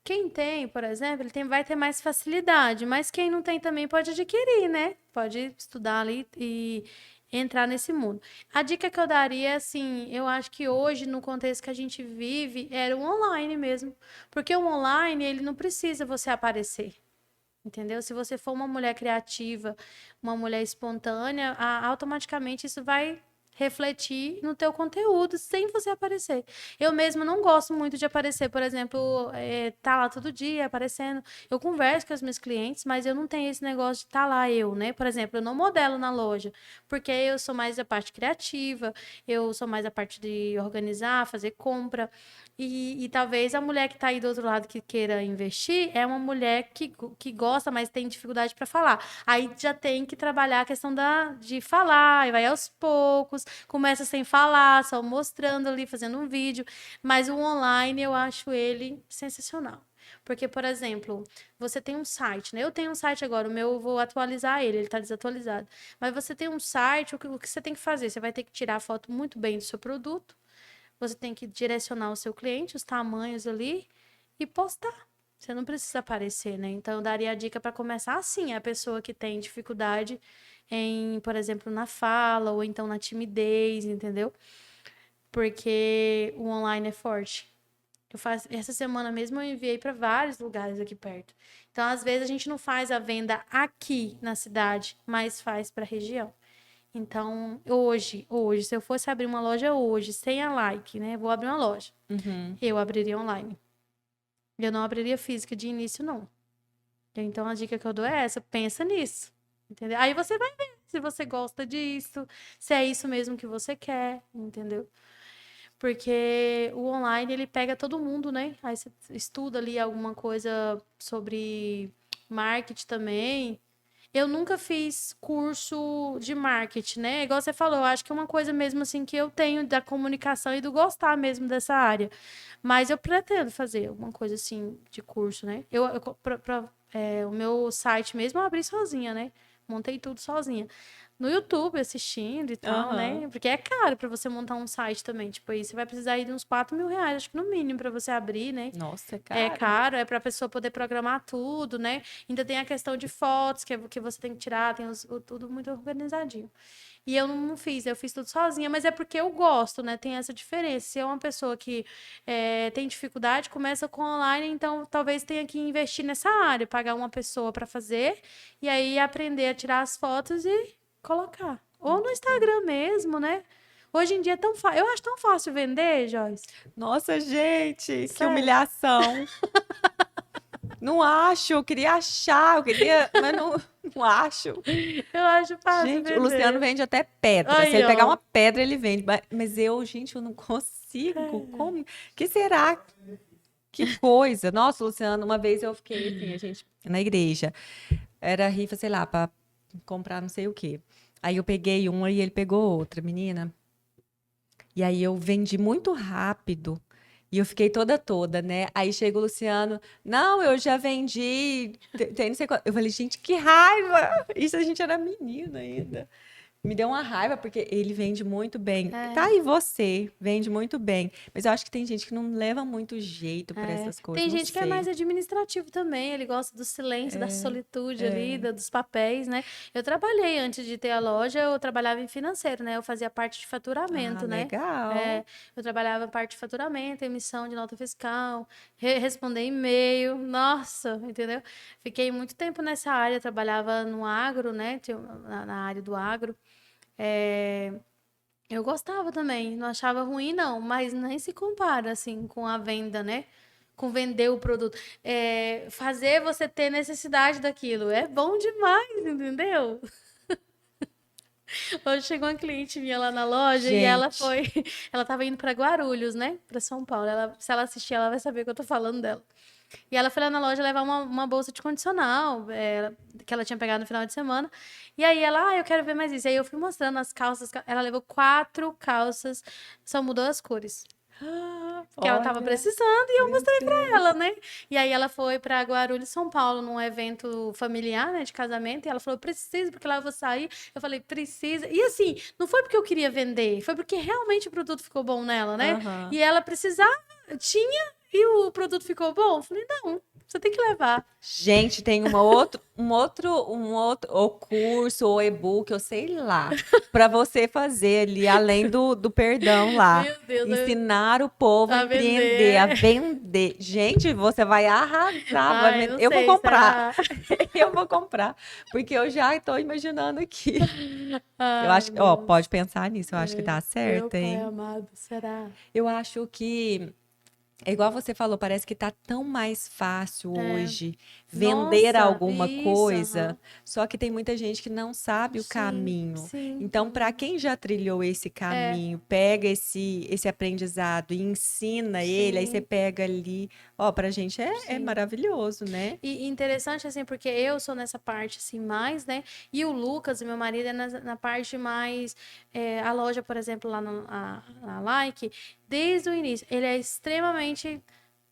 Quem tem, por exemplo, vai ter mais facilidade, mas quem não tem também pode adquirir, né? Pode estudar ali e entrar nesse mundo. A dica que eu daria é assim, eu acho que hoje, no contexto que a gente vive, era o online mesmo. Porque o online, ele não precisa você aparecer. Entendeu? Se você for uma mulher criativa, uma mulher espontânea, automaticamente isso vai refletir no teu conteúdo sem você aparecer. Eu mesma não gosto muito de aparecer, por exemplo, tá lá todo dia aparecendo. Eu converso com as minhas clientes, mas eu não tenho esse negócio de tá lá eu, né? Por exemplo, eu não modelo na loja, porque eu sou mais a parte criativa, eu sou mais a parte de organizar, fazer compra. E talvez a mulher que está aí do outro lado que queira investir é uma mulher que gosta, mas tem dificuldade para falar. Aí já tem que trabalhar a questão de falar, e vai aos poucos, começa sem falar, só mostrando ali, fazendo um vídeo. Mas o online eu acho ele sensacional. Porque, por exemplo, você tem um site, né? Eu tenho um site agora, o meu eu vou atualizar ele está desatualizado. Mas você tem um site, o que você tem que fazer? Você vai ter que tirar a foto muito bem do seu produto. Você tem que direcionar o seu cliente, os tamanhos ali e postar. Você não precisa aparecer, né? Então, eu daria a dica para começar assim, a pessoa que tem dificuldade em, por exemplo, na fala ou então na timidez, entendeu? Porque o online é forte. Essa semana mesmo eu enviei para vários lugares aqui perto. Então, às vezes a gente não faz a venda aqui na cidade, mas faz para a região. Então, hoje, se eu fosse abrir uma loja hoje, sem a like, né? Vou abrir uma loja. Eu abriria online. Eu não abriria física de início, não. Então, a dica que eu dou é essa. Pensa nisso. Entendeu? Aí você vai ver se você gosta disso, se é isso mesmo que você quer, entendeu? Porque o online, ele pega todo mundo, né? Aí você estuda ali alguma coisa sobre marketing também. Eu nunca fiz curso de marketing, né? Igual você falou, eu acho que é uma coisa mesmo assim que eu tenho da comunicação e do gostar mesmo dessa área. Mas eu pretendo fazer alguma coisa assim de curso, né? O meu site mesmo eu abri sozinha, né? montei tudo sozinha. No YouTube, assistindo e tal, né? Porque é caro pra você montar um site também. Tipo, aí você vai precisar aí de uns 4 mil reais, acho que no mínimo, pra você abrir, né? Nossa, é caro. É caro, é pra pessoa poder programar tudo, né? Ainda tem a questão de fotos que você tem que tirar, tem tudo muito organizadinho. E eu não fiz, eu fiz tudo sozinha, mas é porque eu gosto, né? Tem essa diferença. Se é uma pessoa que tem dificuldade, começa com online, então talvez tenha que investir nessa área, pagar uma pessoa para fazer e aí aprender a tirar as fotos e colocar. Ou no Instagram mesmo, né? Hoje em dia é tão fácil. Eu acho tão fácil vender, Joyce. Nossa, gente, que Sério? humilhação. Não acho, eu queria achar, mas não acho. Eu acho fácil Gente, vender. o Luciano vende até pedra. Aí, Se ele pegar ó. uma pedra, ele vende. Mas eu, gente, eu não consigo. Como? Que será? Que coisa. Nossa, Luciano, uma vez eu fiquei assim, a gente, na igreja. Era rifa, sei lá, pra comprar não sei o quê. Aí eu peguei uma e ele pegou outra, menina. E aí eu vendi muito rápido. E eu fiquei toda, né? Aí chega o Luciano, não, eu já vendi, tem não sei quanto. Eu falei, gente, que raiva! Isso a gente era menino ainda. Me deu uma raiva, porque ele vende muito bem. Tá aí você, vende muito bem. Mas eu acho que tem gente que não leva muito jeito para essas coisas. Tem não gente que é sei. mais administrativo também, ele gosta do silêncio, da solitude ali, dos papéis, né? Eu trabalhei antes de ter a loja, eu trabalhava em financeiro, né? Eu fazia parte de faturamento, né? Legal. Eu trabalhava parte de faturamento, emissão de nota fiscal, responder e-mail, nossa, entendeu? Fiquei muito tempo nessa área, trabalhava no agro, né? Na área do agro. Eu gostava também, não achava ruim, não, mas nem se compara, assim, com a venda, né? Com vender o produto. Fazer você ter necessidade daquilo. É bom demais, entendeu? Hoje chegou uma cliente minha lá na loja e ela Gente. ela tava indo para Guarulhos, né? Para São Paulo. Se ela assistir, ela vai saber que eu tô falando dela. E ela foi lá na loja levar uma bolsa de condicional, que ela tinha pegado no final de semana. E aí ela, eu quero ver mais isso. Aí eu fui mostrando as calças. Ela levou 4 calças, só mudou as cores. Que ela tava precisando e eu mostrei pra ela, né? E aí ela foi pra Guarulhos, São Paulo, num evento familiar, né, de casamento, e ela falou, preciso, porque lá eu vou sair. Eu falei, precisa. E assim, não foi porque eu queria vender, foi porque realmente o produto ficou bom nela, né? E ela precisava, tinha, e o produto ficou bom. Eu falei, não, você tem que levar. Gente, tem um outro ou curso ou e-book, eu sei lá, para você fazer ali, além do perdão lá. Meu Deus, ensinar o povo a empreender, vender. a vender. Gente, você vai arrasar. Ai, não eu vou sei, comprar. Eu vou comprar, porque eu já estou imaginando aqui. Eu acho, pode pensar nisso, eu acho que dá certo, meu hein? pai amado, será? Eu acho que é igual você falou, parece que tá tão mais fácil hoje vender Nossa, alguma isso, coisa, só que tem muita gente que não sabe o Sim, caminho. sim. Então, para quem já trilhou esse caminho, pega esse aprendizado e ensina ele, aí você pega ali, pra gente é maravilhoso, né? E interessante, assim, porque eu sou nessa parte, assim, mais, né? E o Lucas, meu marido, é na parte mais... a loja, por exemplo, lá na Like, desde o início, ele é extremamente...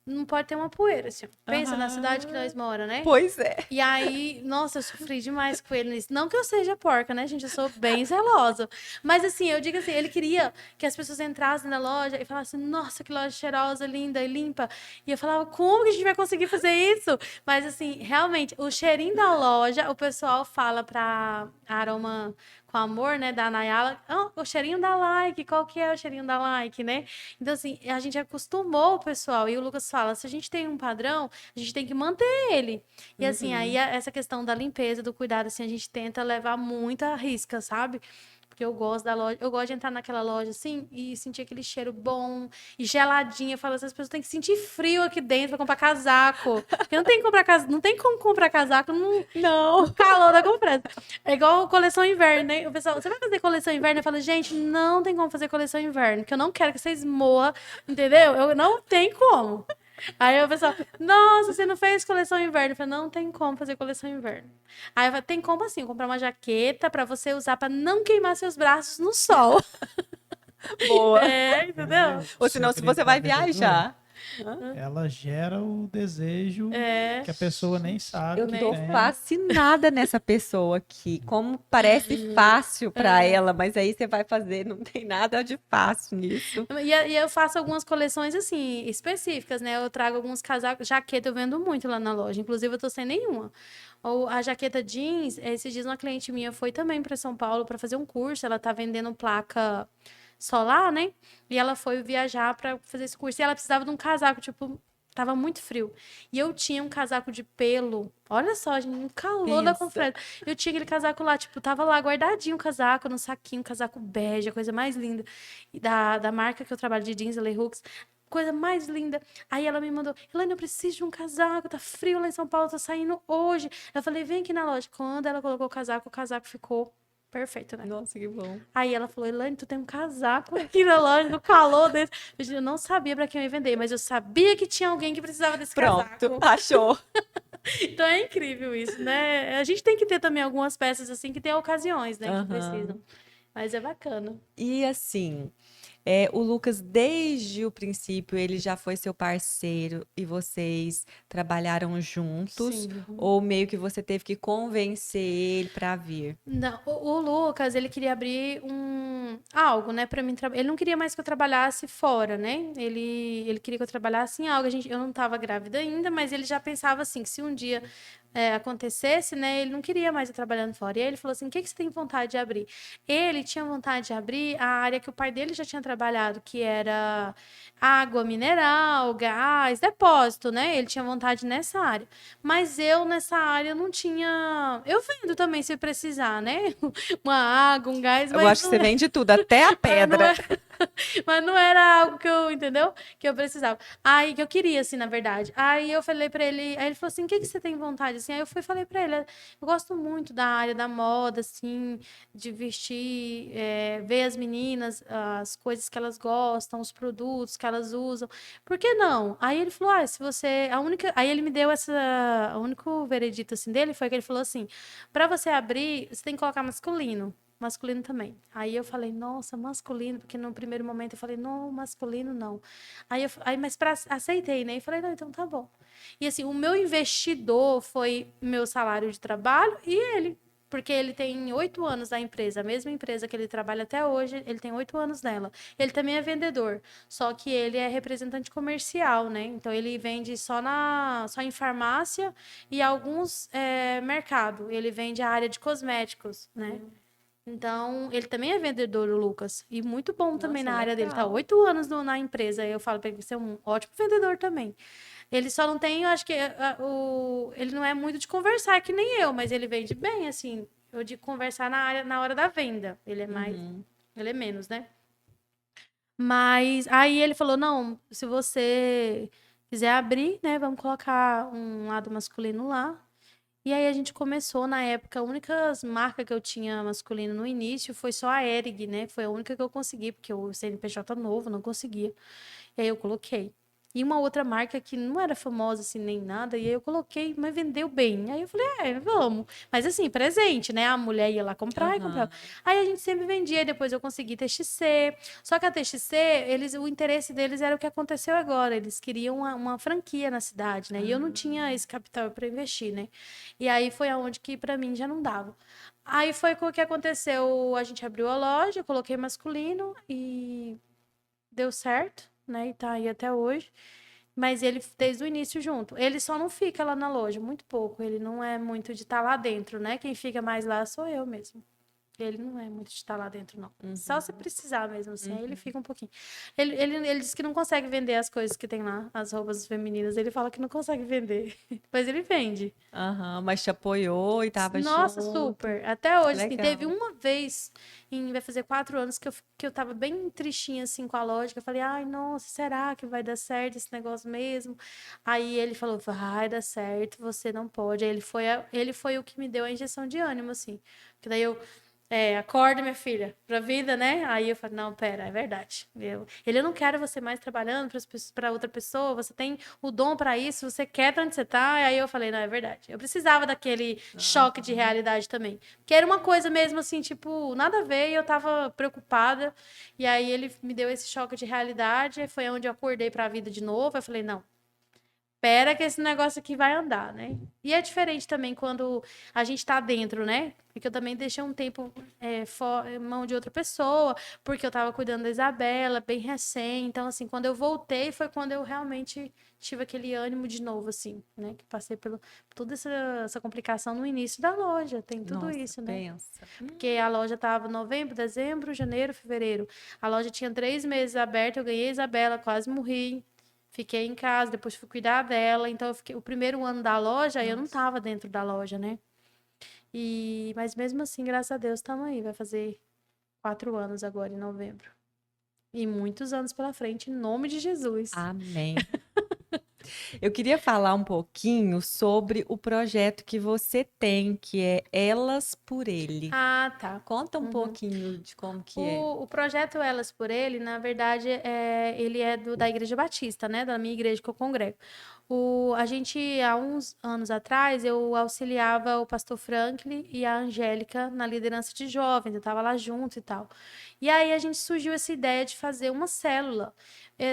Não pode ter uma poeira, assim. Pensa na cidade que nós moramos, né? Pois é. E aí, nossa, eu sofri demais com ele nisso. Não que eu seja porca, né, gente? Eu sou bem zelosa. Mas assim, eu digo assim, ele queria que as pessoas entrassem na loja e falassem, nossa, que loja cheirosa, linda e limpa. E eu falava, como que a gente vai conseguir fazer isso? Mas assim, realmente, o cheirinho da loja, o pessoal fala pra Aroma com Amor, né, da Nayala, o cheirinho da Like, qual que é o cheirinho da Like, né? Então, assim, a gente acostumou o pessoal, e o Lucas fala, se a gente tem um padrão, a gente tem que manter ele. E, assim, aí essa questão da limpeza, do cuidado, assim, a gente tenta levar muito à risca, sabe? Porque eu gosto da loja, eu gosto de entrar naquela loja, assim, e sentir aquele cheiro bom e geladinho. Eu falo, essas pessoas têm que sentir frio aqui dentro pra comprar casaco. Porque não tem como comprar casaco no calor da compressa. É igual coleção inverno, né? O pessoal, você vai fazer coleção inverno? Eu falo, gente, não tem como fazer coleção inverno, porque eu não quero que vocês moam, entendeu? Eu não tem como. Aí o pessoal, nossa, você não fez coleção inverno? Eu falei, não tem como fazer coleção inverno. Aí eu falei, tem como assim, comprar uma jaqueta pra você usar pra não queimar seus braços no sol. Boa. Entendeu? Ou senão, se você vai viajar. Ela gera o desejo que a pessoa nem sabe Eu que tô tem. fascinada nessa pessoa aqui. Como parece fácil pra ela, mas aí você vai fazer, não tem nada de fácil nisso. E eu faço algumas coleções, assim, específicas, né? Eu trago alguns casacos, jaqueta eu vendo muito lá na loja. Inclusive, eu tô sem nenhuma. Ou a jaqueta jeans, esses dias uma cliente minha foi também para São Paulo para fazer um curso. Ela tá vendendo placa solar, né? E ela foi viajar para fazer esse curso. E ela precisava de um casaco, tipo, tava muito frio. E eu tinha um casaco de pelo. Olha só, gente, um calor da Pensa. confresa. Eu tinha aquele casaco lá, tipo, tava lá guardadinho o casaco, no saquinho, casaco bege, a coisa mais linda. E da marca que eu trabalho de jeans, a Lei Hooks. Coisa mais linda. Aí ela me mandou, Elaine, eu preciso de um casaco, tá frio lá em São Paulo, tô saindo hoje. Eu falei, vem aqui na loja. Quando ela colocou o casaco ficou perfeito, né? Nossa, que bom. Aí ela falou, Elaine, tu tem um casaco aqui na loja, no calor desse. Eu não sabia pra quem eu ia vender, mas eu sabia que tinha alguém que precisava desse Pronto, casaco. achou. Então é incrível isso, né? A gente tem que ter também algumas peças assim que tem ocasiões, né, que precisam. Mas é bacana. E assim, o Lucas, desde o princípio, ele já foi seu parceiro e vocês trabalharam juntos? Sim. Ou meio que você teve que convencer ele para vir? Não, o Lucas, ele queria abrir algo, né, para mim. Ele não queria mais que eu trabalhasse fora, né? Ele queria que eu trabalhasse em algo. Eu não estava grávida ainda, mas ele já pensava assim, que se um dia acontecesse, né, ele não queria mais eu trabalhando fora. E aí ele falou assim, o que que você tem vontade de abrir? Ele tinha vontade de abrir a área que o pai dele já tinha trabalhado, que era água mineral, gás, depósito, né? Ele tinha vontade nessa área. Mas eu, nessa área, não tinha... Eu vendo também, se precisar, né? Uma água, um gás, Eu mas acho que você vende tudo, até a pedra. mas não era algo que eu, entendeu? Que eu precisava. Aí, que eu queria, assim, na verdade. Aí eu falei pra ele, aí ele falou assim, o que que você tem vontade, assim? Aí eu fui e falei pra ele, eu gosto muito da área da moda, assim, de vestir, ver as meninas, as coisas que elas gostam, os produtos que elas usam. Por que não? Aí ele falou, se você, aí ele me deu o único veredito, assim, dele foi que ele falou assim, pra você abrir, você tem que colocar masculino também. Aí eu falei, nossa, masculino, porque no primeiro momento eu falei, não, masculino não. Mas aceitei, né? E falei, não, então tá bom. E assim, o meu investidor foi meu salário de trabalho e ele. Porque ele tem 8 anos na empresa, a mesma empresa que ele trabalha até hoje, ele tem 8 anos nela. Ele também é vendedor, só que ele é representante comercial, né? Então ele vende só em farmácia e alguns mercado. Ele vende a área de cosméticos, né? Então, ele também é vendedor, o Lucas. E muito bom também Nossa, na área dele. Tá legal. 8 anos na empresa. Eu falo pra ele que você é um ótimo vendedor também. Ele só não tem, eu acho que ele não é muito de conversar, que nem eu, mas ele vende bem, assim. Eu de conversar na hora da venda. Ele é mais. Ele é menos, né? Mas aí ele falou: não, se você quiser abrir, né? Vamos colocar um lado masculino lá. E aí a gente começou, na época, a única marca que eu tinha masculino no início foi só a Erig, né? Foi a única que eu consegui, porque o CNPJ novo, não conseguia. E aí eu coloquei. E uma outra marca que não era famosa assim nem nada, e aí eu coloquei, mas vendeu bem. Aí eu falei, vamos. Mas assim, presente, né? A mulher ia lá comprar e comprava. Aí a gente sempre vendia, e depois eu consegui TXC. Só que a TXC, o interesse deles era o que aconteceu agora. Eles queriam uma franquia na cidade, né? E eu não tinha esse capital para investir, né? E aí foi aonde que para mim já não dava. Aí foi o que aconteceu, a gente abriu a loja, eu coloquei masculino e deu certo, né? E tá aí até hoje. Mas ele, desde o início, junto. Ele só não fica lá na loja, muito pouco. Ele não é muito de estar lá dentro, né? Quem fica mais lá sou eu mesmo. Ele não é muito de estar lá dentro, não. Só se precisar mesmo, assim. Aí ele fica um pouquinho. Ele disse que não consegue vender as coisas que tem lá, as roupas femininas. Ele fala que não consegue vender. Mas ele vende. Mas te apoiou e tava Nossa, junto. super. Até hoje, assim, Legal. teve uma vez, vai fazer 4 anos, que eu tava bem tristinha, assim, com a lógica. Eu falei, ai, nossa, será que vai dar certo esse negócio mesmo? Aí ele falou, vai dar certo, você não pode. Aí ele foi o que me deu a injeção de ânimo, assim. Porque daí Acorda, minha filha, pra vida, né? Aí eu falei, não, pera, é verdade. Eu não quero você mais trabalhando pra outra pessoa, você tem o dom pra isso, você quer pra onde você tá. Aí eu falei, não, é verdade. Eu precisava daquele choque de realidade também. Porque era uma coisa mesmo assim, tipo, nada a ver, e eu tava preocupada. E aí ele me deu esse choque de realidade, e foi onde eu acordei pra vida de novo. Eu falei, não. Espera que esse negócio aqui vai andar, né? E é diferente também quando a gente tá dentro, né? Porque eu também deixei um tempo mão de outra pessoa, porque eu tava cuidando da Isabela, bem recém. Então, assim, quando eu voltei, foi quando eu realmente tive aquele ânimo de novo, assim, né? Que passei por toda essa complicação no início da loja. Tem tudo Nossa, isso, né? pensa. Porque a loja tava novembro, dezembro, janeiro, fevereiro. A loja tinha 3 meses aberta, eu ganhei a Isabela, quase morri. Fiquei em casa, depois fui cuidar dela. Então, eu fiquei o primeiro ano da loja, eu não estava dentro da loja, né? Mas mesmo assim, graças a Deus, estamos aí. Vai fazer 4 anos agora, em novembro. E muitos anos pela frente, em nome de Jesus. Amém. Eu queria falar um pouquinho sobre o projeto que você tem, que é Elas por Ele. Ah, tá. Conta um pouquinho de como que é. O projeto Elas por Ele, na verdade, ele é da Igreja Batista, né? Da minha igreja que eu congrego. Há uns anos atrás, eu auxiliava o pastor Franklin e a Angélica na liderança de jovens, eu estava lá junto e tal. E aí a gente surgiu essa ideia de fazer uma célula.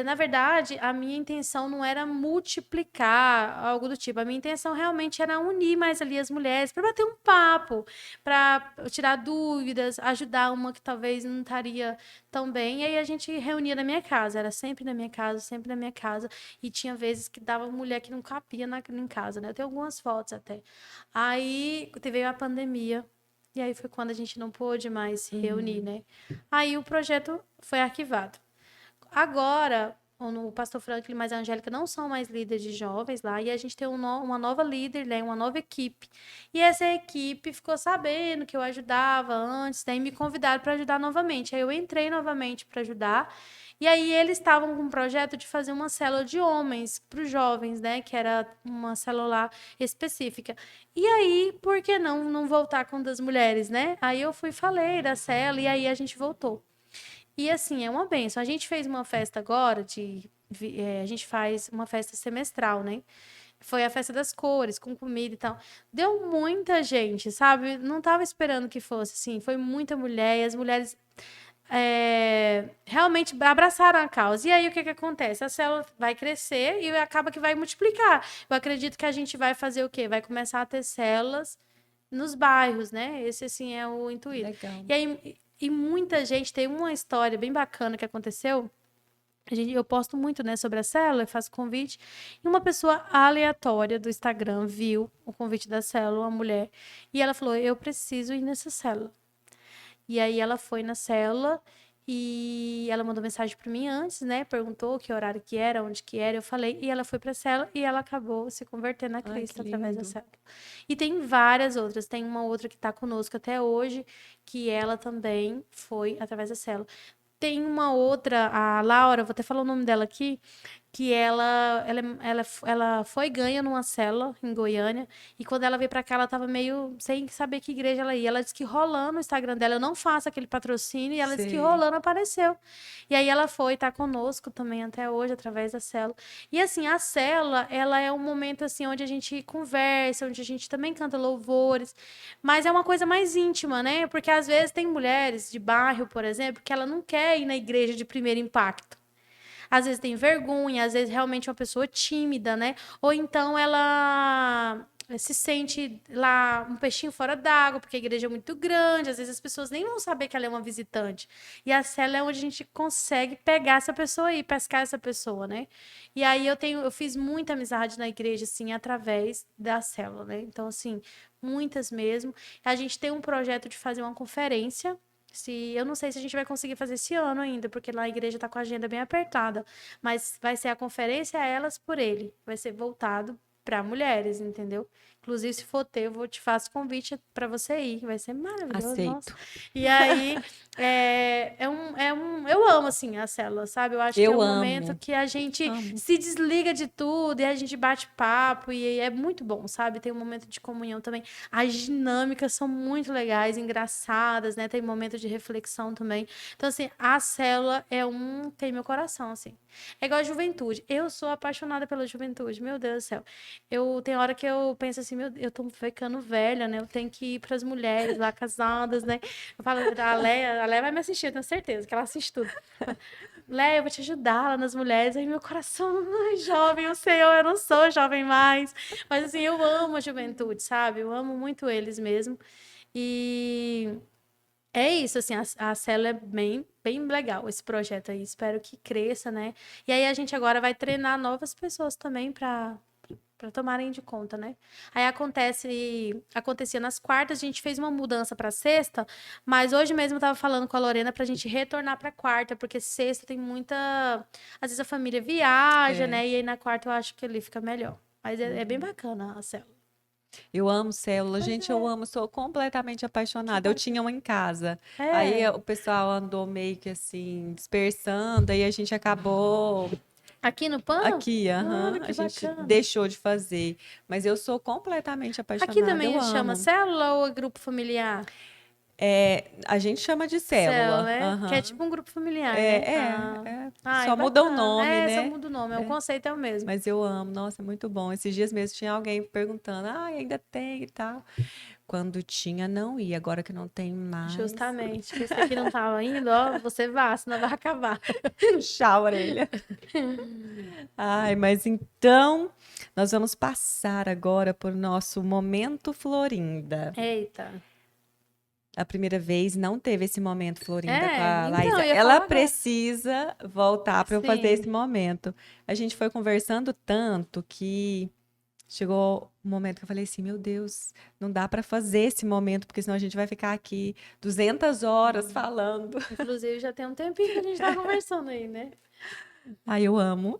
Na verdade, a minha intenção não era multiplicar algo do tipo. A minha intenção realmente era unir mais ali as mulheres para bater um papo, para tirar dúvidas, ajudar uma que talvez não estaria tão bem. E aí a gente reunia na minha casa, era sempre na minha casa, sempre na minha casa. E tinha vezes que dava mulher que não capia em casa, né? Eu tenho algumas fotos até. Aí veio a pandemia. E aí foi quando a gente não pôde mais se reunir, né? Aí o projeto foi arquivado. Agora, o pastor Franklin e mais a Angélica não são mais líderes de jovens lá, e a gente tem uma nova líder, né, uma nova equipe. E essa equipe ficou sabendo que eu ajudava antes, né, e me convidaram para ajudar novamente. Aí eu entrei novamente para ajudar. E aí eles estavam com um projeto de fazer uma célula de homens para os jovens, né, que era uma célula específica. E aí, por que não voltar com das mulheres, né? Aí eu falei da célula e aí a gente voltou. E assim, é uma bênção. A gente fez uma festa agora a gente faz uma festa semestral, né? Foi a festa das cores, com comida e tal. Deu muita gente, sabe? Não tava esperando que fosse assim. Foi muita mulher e as mulheres realmente abraçaram a causa. E aí o que acontece? A célula vai crescer e acaba que vai multiplicar. Eu acredito que a gente vai fazer o quê? Vai começar a ter células nos bairros, né? Esse, assim, é o intuito. Legal. E aí, muita gente, tem uma história bem bacana que aconteceu. Eu posto muito, né, sobre a célula, eu faço convite. E uma pessoa aleatória do Instagram viu o convite da célula, uma mulher, e ela falou: eu preciso ir nessa célula. E aí ela foi na célula e ela mandou mensagem para mim antes, né? Perguntou que horário que era, onde que era. Eu falei, e ela foi para a célula e ela acabou se convertendo a Cristo através da célula. E tem várias outras. Tem uma outra que está conosco até hoje, que ela também foi através da célula. Tem uma outra, a Laura, vou até falar o nome dela aqui, que ela foi ganha numa célula em Goiânia, e quando ela veio pra cá, ela tava meio sem saber que igreja ela ia. Ela disse que rolando o Instagram dela, eu não faço aquele patrocínio, e ela disse que rolando apareceu. E aí ela tá conosco também até hoje, através da célula. E assim, a célula, ela é um momento assim, onde a gente conversa, onde a gente também canta louvores, mas é uma coisa mais íntima, né? Porque às vezes tem mulheres de bairro, por exemplo, que ela não quer ir na igreja de primeiro impacto. Às vezes tem vergonha, às vezes realmente é uma pessoa tímida, né? Ou então ela se sente lá um peixinho fora d'água, porque a igreja é muito grande, às vezes as pessoas nem vão saber que ela é uma visitante. E a célula é onde a gente consegue pegar essa pessoa e pescar essa pessoa, né? E aí eu fiz muita amizade na igreja, assim, através da célula, né? Então, assim, muitas mesmo. A gente tem um projeto de fazer uma conferência. Eu não sei se a gente vai conseguir fazer esse ano ainda, porque lá a igreja está com a agenda bem apertada. Mas vai ser a conferência Elas por Ele. Vai ser voltado para mulheres, entendeu? Inclusive, se for ter, eu te faço convite para você ir, vai ser maravilhoso. Aceito. Nossa. E aí, eu amo, assim, a célula, sabe? Eu acho que é Eu um amo. momento que a gente Amo. se desliga de tudo e a gente bate papo e é muito bom, sabe? Tem um momento de comunhão também. As dinâmicas são muito legais, engraçadas, né? Tem momento de reflexão também. Então, assim, a célula tem meu coração, assim. É igual a juventude. Eu sou apaixonada pela juventude, meu Deus do céu. Tem hora que eu penso assim, eu tô ficando velha, né? Eu tenho que ir pras mulheres lá casadas, né? Eu falo, a Leia vai me assistir, eu tenho certeza que ela assiste tudo. Leia, eu vou te ajudar lá nas mulheres. Aí meu coração, ai, jovem, eu sei, eu não sou jovem mais. Mas assim, eu amo a juventude, sabe? Eu amo muito eles mesmo. E é isso, assim, a célula é bem, bem legal, esse projeto aí. Espero que cresça, né? E aí a gente agora vai treinar novas pessoas também para tomarem de conta, né? Aí acontecia nas quartas, a gente fez uma mudança para sexta, mas hoje mesmo eu tava falando com a Lorena pra gente retornar para quarta, porque sexta tem muita, às vezes a família viaja, né? E aí na quarta eu acho que ali fica melhor. Mas é bem bacana a célula. Eu amo célula, gente, eu amo, sou completamente apaixonada. Eu tinha uma em casa. Aí É. o pessoal andou meio que assim, dispersando, aí a gente acabou Aqui no PAN? aqui, Olha a que gente bacana. deixou de fazer. Mas eu sou completamente Aqui apaixonada, eu também chama amo. célula ou é grupo familiar? A gente chama de Célula, célula. né? Que é Aham. tipo um grupo familiar, né? É, é, Ah, é. ai, Só muda o bacana. nome, É, só né? muda o nome, o É. conceito é o mesmo. Mas eu amo, nossa, é muito bom. Esses dias mesmo tinha alguém perguntando, ainda tem e tal. Quando tinha, não ia. Agora que não tem mais. Justamente. Esse aqui não tava indo, ó, você vá, senão vai acabar. Puxar a orelha. Ai, mas então, nós vamos passar agora por nosso momento Florinda. Eita. A primeira vez não teve esse momento Florinda com É, a então, Laísa. eu ia Ela falar agora. precisa voltar para eu fazer esse Sim. momento. A gente foi conversando tanto que chegou um momento que eu falei assim, meu Deus, não dá para fazer esse momento, porque senão a gente vai ficar aqui 200 horas falando. Inclusive, já tem um tempinho que a gente tá conversando aí, né? Ai, eu amo.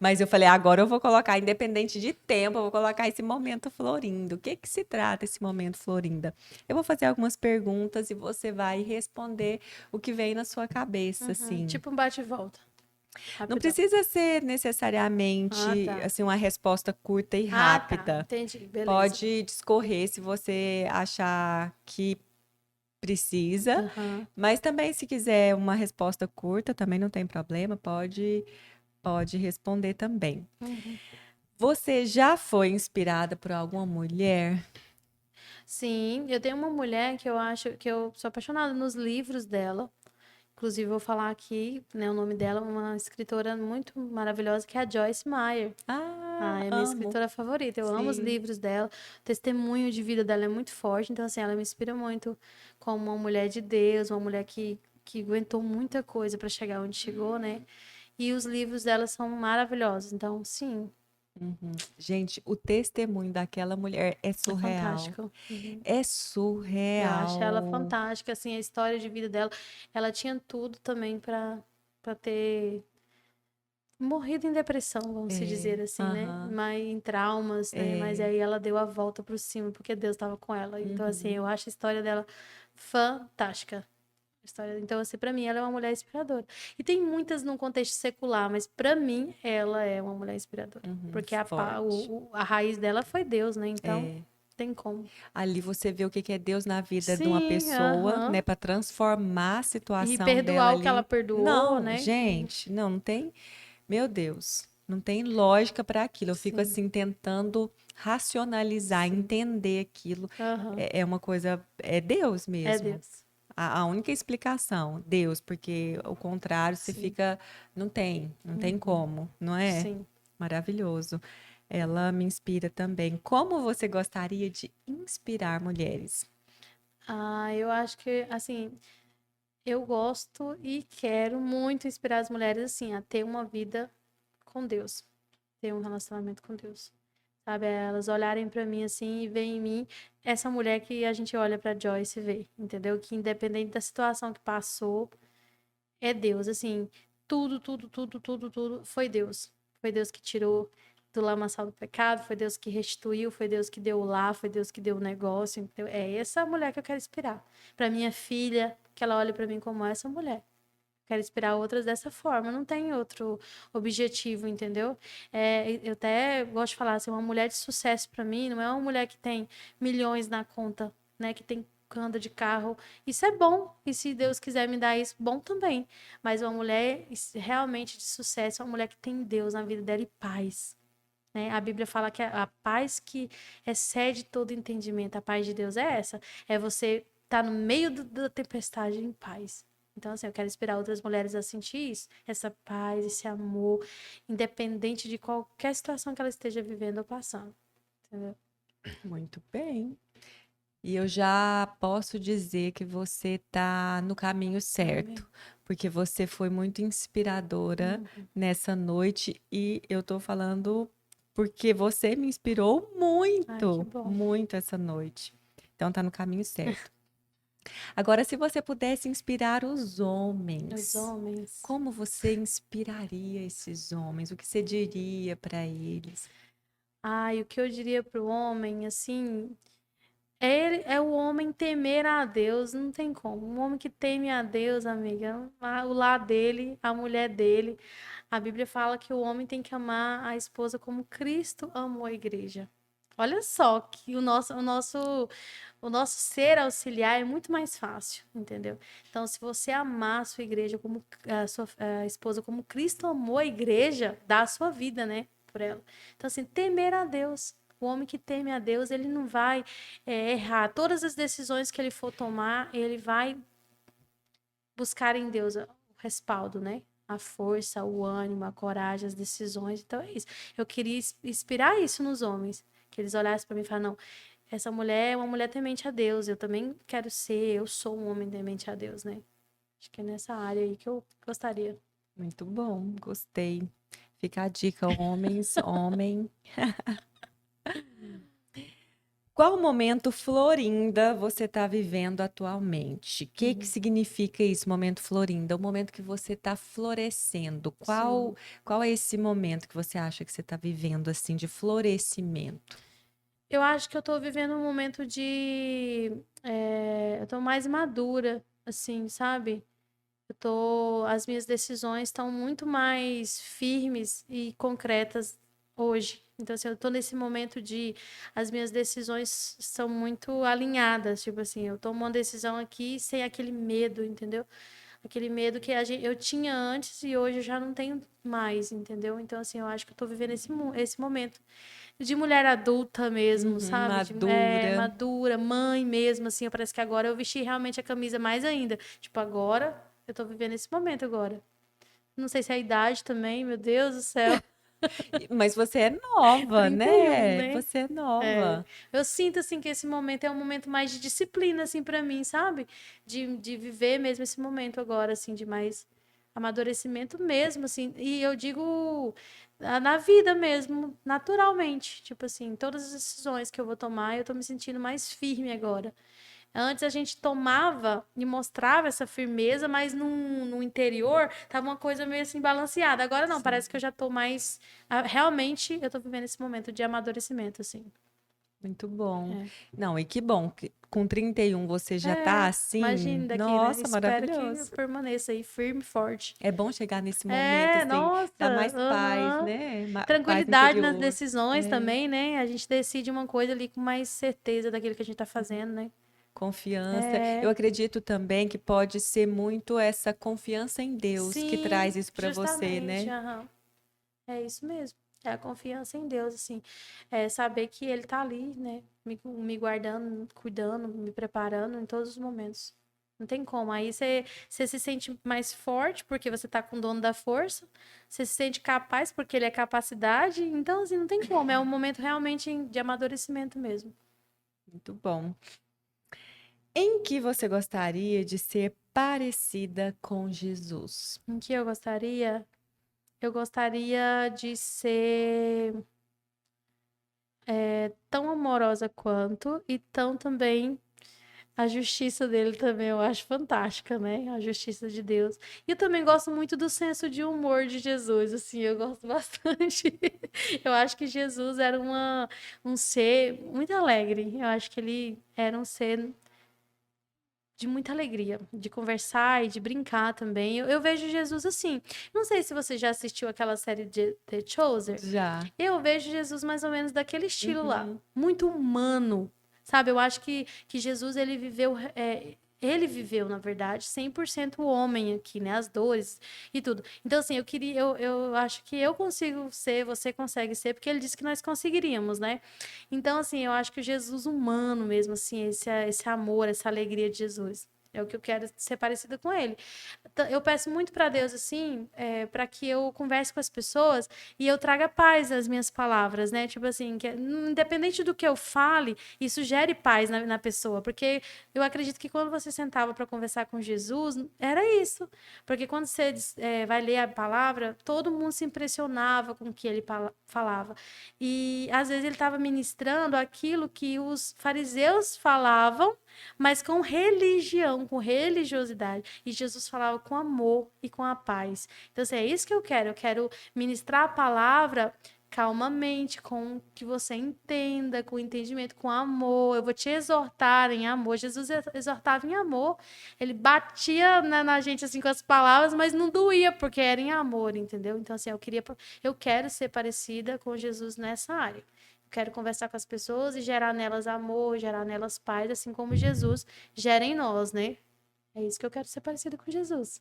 Mas eu falei, agora eu vou colocar, independente de tempo, eu vou colocar esse momento Florindo. O que que se trata esse momento Florinda? Eu vou fazer algumas perguntas e você vai responder o que vem na sua cabeça, assim. Tipo um bate e volta. Não Rapidão. precisa ser Ah, necessariamente, tá. assim, uma resposta curta e Ah, tá. rápida. Entendi. Beleza. Pode discorrer se você achar que precisa, Aham. mas também se quiser uma resposta curta, também não tem problema, pode responder também. Uhum. Você já foi inspirada por alguma mulher? Sim, eu tenho uma mulher que eu acho que eu sou apaixonada nos livros dela. Inclusive, vou falar aqui, né, o nome dela, uma escritora muito maravilhosa, que é a Joyce Meyer. Ah, é a minha Amo. escritora favorita. Eu amo os Sim. livros dela. O testemunho de vida dela é muito forte. Então, assim, ela me inspira muito como uma mulher de Deus, uma mulher que aguentou muita coisa para chegar onde chegou, né? E os livros dela são maravilhosos. Então, sim, Uhum. Gente, o testemunho daquela mulher é é surreal. fantástico. Uhum. É Eu acho ela surreal. fantástica, assim, a história de vida dela. Ela tinha tudo também para ter morrido em depressão, vamos se dizer assim, né? Aham, Mas em traumas, né? Mas é. aí ela deu a volta por cima porque Deus estava com ela. Então, assim, Uhum. eu acho a história dela fantástica. Então, assim, pra mim, ela é uma mulher inspiradora. E tem muitas num contexto secular, mas pra mim, ela é uma mulher inspiradora. Uhum, Porque forte. a raiz dela foi Deus, né? Então, É. tem como. Ali você vê o que que é Deus na vida de uma Sim, pessoa, né, aham. para transformar a E situação dela perdoar o que ela ali. perdoou, Não, né? gente, não tem, meu Deus, não tem lógica para aquilo. Eu fico Sim, assim tentando racionalizar, sim. entender aquilo. Aham. É uma coisa, é Deus É mesmo. Deus. A única explicação, Deus, porque o contrário você Sim. fica, não tem como, não é? Sim. Maravilhoso. Ela me inspira também. Como você gostaria de inspirar mulheres? Ah, eu acho que, assim, eu gosto e quero muito inspirar as mulheres, assim, a ter uma vida com Deus, ter um relacionamento com Deus. Sabe? Elas olharem pra mim assim e verem em mim essa mulher que a gente olha pra Joyce e vê, entendeu? Que independente da situação que passou, é Deus, assim, tudo foi Deus. Foi Deus que tirou do lamaçal do pecado, foi Deus que restituiu, foi Deus que deu o lar, foi Deus que deu o negócio. Então, é essa mulher que eu quero inspirar. Para minha filha, que ela olhe para mim como essa mulher. Quero inspirar outras dessa forma, não tem outro objetivo, entendeu? Eu até gosto de falar assim, uma mulher de sucesso para mim não é uma mulher que tem milhões na conta, né? Que anda de carro. Isso é bom, e se Deus quiser me dar isso, bom também. Mas uma mulher realmente de sucesso é uma mulher que tem Deus na vida dela e paz. Né? A Bíblia fala que a paz que excede todo entendimento, a paz de Deus é essa. É você estar no meio da tempestade em paz. Então, assim, eu quero inspirar outras mulheres a sentir isso, essa paz, esse amor, independente de qualquer situação que ela esteja vivendo ou passando. Entendeu? Muito bem. E eu já posso dizer que você está no caminho certo, porque você foi muito inspiradora nessa noite e eu tô falando porque você me inspirou muito, muito essa noite. Então tá no caminho certo. Agora, se você pudesse inspirar os homens, como você inspiraria esses homens? O que você diria para eles? O que eu diria para o homem, assim, é o homem temer a Deus, não tem como. Um homem que teme a Deus, amiga, o lar dele, a mulher dele. A Bíblia fala que o homem tem que amar a esposa como Cristo amou a igreja. Olha só que o nosso ser auxiliar é muito mais fácil, entendeu? Então, se você amar a sua igreja como a esposa como Cristo amou a igreja, dá a sua vida, né, por ela. Então, assim, temer a Deus. O homem que teme a Deus, ele não vai errar. Todas as decisões que ele for tomar, ele vai buscar em Deus o respaldo, né? A força, o ânimo, a coragem, as decisões. Então é isso. Eu queria inspirar isso nos homens. Que eles olhassem para mim e falassem, não, essa mulher é uma mulher temente a Deus. Eu também quero ser, eu sou um homem temente a Deus, né? Acho que é nessa área aí que eu gostaria. Muito bom, gostei. Fica a dica, homens, homem. Qual momento Florinda você está vivendo atualmente? O que significa isso, momento Florinda? O momento que você está florescendo. Qual é esse momento que você acha que você está vivendo, assim, de florescimento? Eu acho que eu estou vivendo um momento eu estou mais madura, assim, sabe? As minhas decisões estão muito mais firmes e concretas hoje. Então, assim, eu tô nesse momento as minhas decisões são muito alinhadas. Tipo assim, eu tomo uma decisão aqui sem aquele medo, entendeu? Aquele medo que eu tinha antes e hoje eu já não tenho mais, entendeu? Então, assim, eu acho que eu tô vivendo esse momento de mulher adulta mesmo, sabe? Madura. Madura, mãe mesmo, assim. Parece que agora eu vesti realmente a camisa mais ainda. Tipo, agora eu tô vivendo esse momento agora. Não sei se é a idade também, meu Deus do céu. Mas você é nova, 31, né? né? Você é nova. Eu sinto, assim, que esse momento é um momento mais de disciplina, assim, pra mim, sabe? De viver mesmo esse momento agora, assim, de mais amadurecimento mesmo, assim. E eu digo na vida mesmo, naturalmente. Tipo assim, todas as decisões que eu vou tomar, eu tô me sentindo mais firme agora. Antes a gente tomava e mostrava essa firmeza, mas no interior tava uma coisa meio assim balanceada. Agora não, parece que eu já tô mais. Realmente eu tô vivendo esse momento de amadurecimento, assim. Muito bom. Não, e que bom que com 31 você já tá assim. Imagina daqui, né? Nossa, Espero maravilhoso. que permaneça aí firme e forte. É bom chegar nesse momento, assim, dá mais paz, né? Paz Tranquilidade nas interior. decisões também, né? A gente decide uma coisa ali com mais certeza daquilo que a gente tá fazendo, né? Confiança. Eu acredito também que pode ser muito essa confiança em Deus que traz isso para você, né? Justamente, é isso mesmo. É a confiança em Deus, assim. É saber que Ele tá ali, né? Me guardando, cuidando, me preparando em todos os momentos. Não tem como. Aí você se sente mais forte porque você tá com o dono da força. Você se sente capaz porque ele é capacidade. Então, assim, não tem como. É um momento realmente de amadurecimento mesmo. Muito bom. Em que você gostaria de ser parecida com Jesus? Em que eu gostaria? Eu gostaria de ser tão amorosa quanto e tão também A justiça dele também eu acho fantástica, né? A justiça de Deus. E eu também gosto muito do senso de humor de Jesus, assim, eu gosto bastante. Eu acho que Jesus era um ser muito alegre. Eu acho que ele era um ser de muita alegria, de conversar e de brincar também. Eu vejo Jesus assim. Não sei se você já assistiu aquela série de The Chosen. Já. Eu vejo Jesus mais ou menos daquele estilo lá, Uhum. muito humano, sabe? Eu acho que Jesus, ele viveu, na verdade, 100% homem aqui, né? As dores e tudo. Então, assim, eu acho que eu consigo ser, você consegue ser, porque ele disse que nós conseguiríamos, né? Então, assim, eu acho que o Jesus humano mesmo, assim, esse amor, essa alegria de Jesus. É o que eu quero ser parecida com ele. Eu peço muito para Deus, assim, para que eu converse com as pessoas e eu traga paz às minhas palavras, né? Tipo assim, independente do que eu fale, isso gere paz na pessoa. Porque eu acredito que quando você sentava para conversar com Jesus, era isso. Porque quando você vai ler a palavra, todo mundo se impressionava com o que ele falava. E às vezes ele estava ministrando aquilo que os fariseus falavam, mas com religião, com religiosidade. E Jesus falava com amor e com a paz. Então, assim, é isso que eu quero. Eu quero ministrar a palavra calmamente, com que você entenda, com entendimento, com amor. Eu vou te exortar em amor. Jesus exortava em amor. Ele batia na gente assim com as palavras, mas não doía, porque era em amor, entendeu? Então, assim, eu quero ser parecida com Jesus nessa área. Quero conversar com as pessoas e gerar nelas amor, gerar nelas paz, assim como Jesus gera em nós, né? É isso que eu quero ser parecida com Jesus.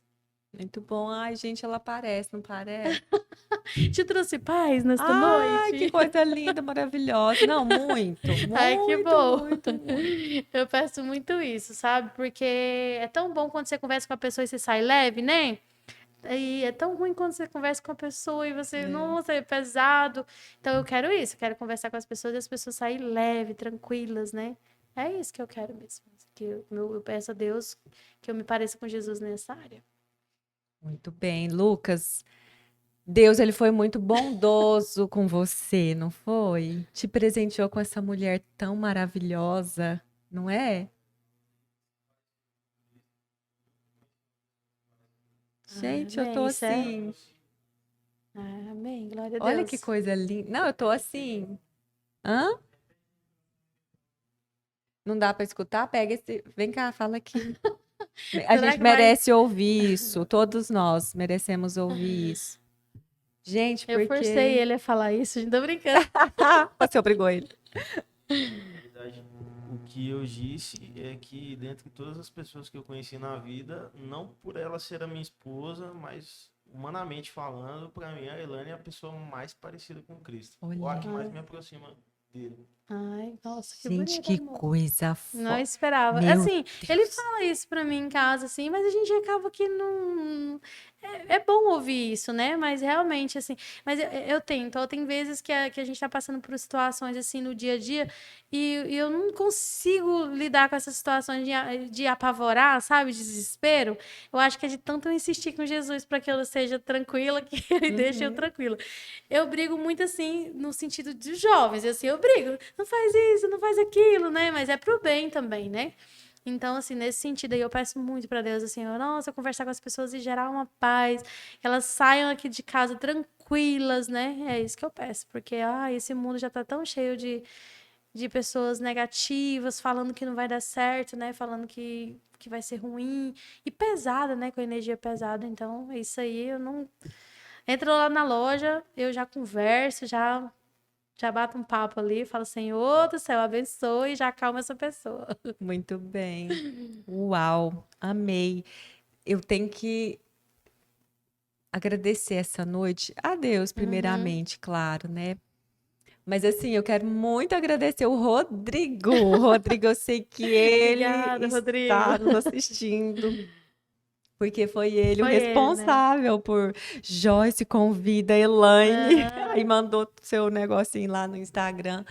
Muito bom. Ai, gente, ela parece, não parece? Te trouxe paz nesta Ai, que noite? coisa linda, maravilhosa. Não, muito, Ai, que muito, bom. muito, muito. Eu peço muito isso, sabe? Porque é tão bom quando você conversa com a pessoa e você sai leve, né? E é tão ruim quando você conversa com a pessoa e você, nossa, é pesado. Então eu quero isso, eu quero conversar com as pessoas e as pessoas saírem leve, tranquilas, né? É isso que eu quero mesmo. Que eu peço a Deus que eu me pareça com Jesus nessa área. Muito bem, Lucas. Deus, ele foi muito bondoso com você, não foi? Te presenteou com essa mulher tão maravilhosa, não é? Gente, eu tô Amém, isso é? assim. Amém, glória a Olha que Deus. coisa linda. Não, eu tô assim. Hã? Não dá pra escutar? Pega esse. Vem cá, fala aqui. A Será gente que vai? merece ouvir isso. Todos nós merecemos ouvir isso. Gente, Eu forcei porque. ele a falar isso, não tô brincando. Você obrigou ele. Na verdade, o que eu disse é que dentre todas as pessoas que eu conheci na vida, não por ela ser a minha esposa, mas humanamente falando, para mim a Elaine é a pessoa mais parecida com Cristo. Ou a Olha. que mais me aproxima dele. Ai, nossa, que Gente, bonito, que amor. coisa Não foda. esperava. Meu Assim, ele Deus. fala isso pra mim em casa, assim, mas a gente acaba que não. É bom ouvir isso, né? Mas realmente, assim. Mas eu tento. Tem vezes que a gente tá passando por situações, assim, no dia a dia, e eu não consigo lidar com essas situações de apavorar, sabe? De desespero. Eu acho que é de tanto eu insistir com Jesus para que eu seja tranquila, que ele deixe eu Uhum. tranquila. Eu brigo muito assim, no sentido de jovens, assim, eu brigo, não faz isso, não faz aquilo, né? Mas é pro bem também, né? Então, assim, nesse sentido aí, eu peço muito pra Deus, assim, nossa, conversar com as pessoas e gerar uma paz, que elas saiam aqui de casa tranquilas, né? É isso que eu peço, porque, esse mundo já tá tão cheio de pessoas negativas, falando que não vai dar certo, né? Falando que vai ser ruim, e pesada, né? Com energia pesada, então, isso aí eu não... Entro lá na loja, eu já converso, já bato um papo ali, falo, Senhor do céu, abençoe e já acalma essa pessoa. Muito bem. Uau, amei. Eu tenho que agradecer essa noite a Deus, Uhum. primeiramente, claro, né? Mas assim, eu quero muito agradecer o Rodrigo. O Rodrigo, eu sei que ele Obrigada, Rodrigo. está nos assistindo, porque foi ele o Foi ele, né? responsável por Joyce convida a Elaine. Aí Aham. mandou seu negocinho lá no Instagram.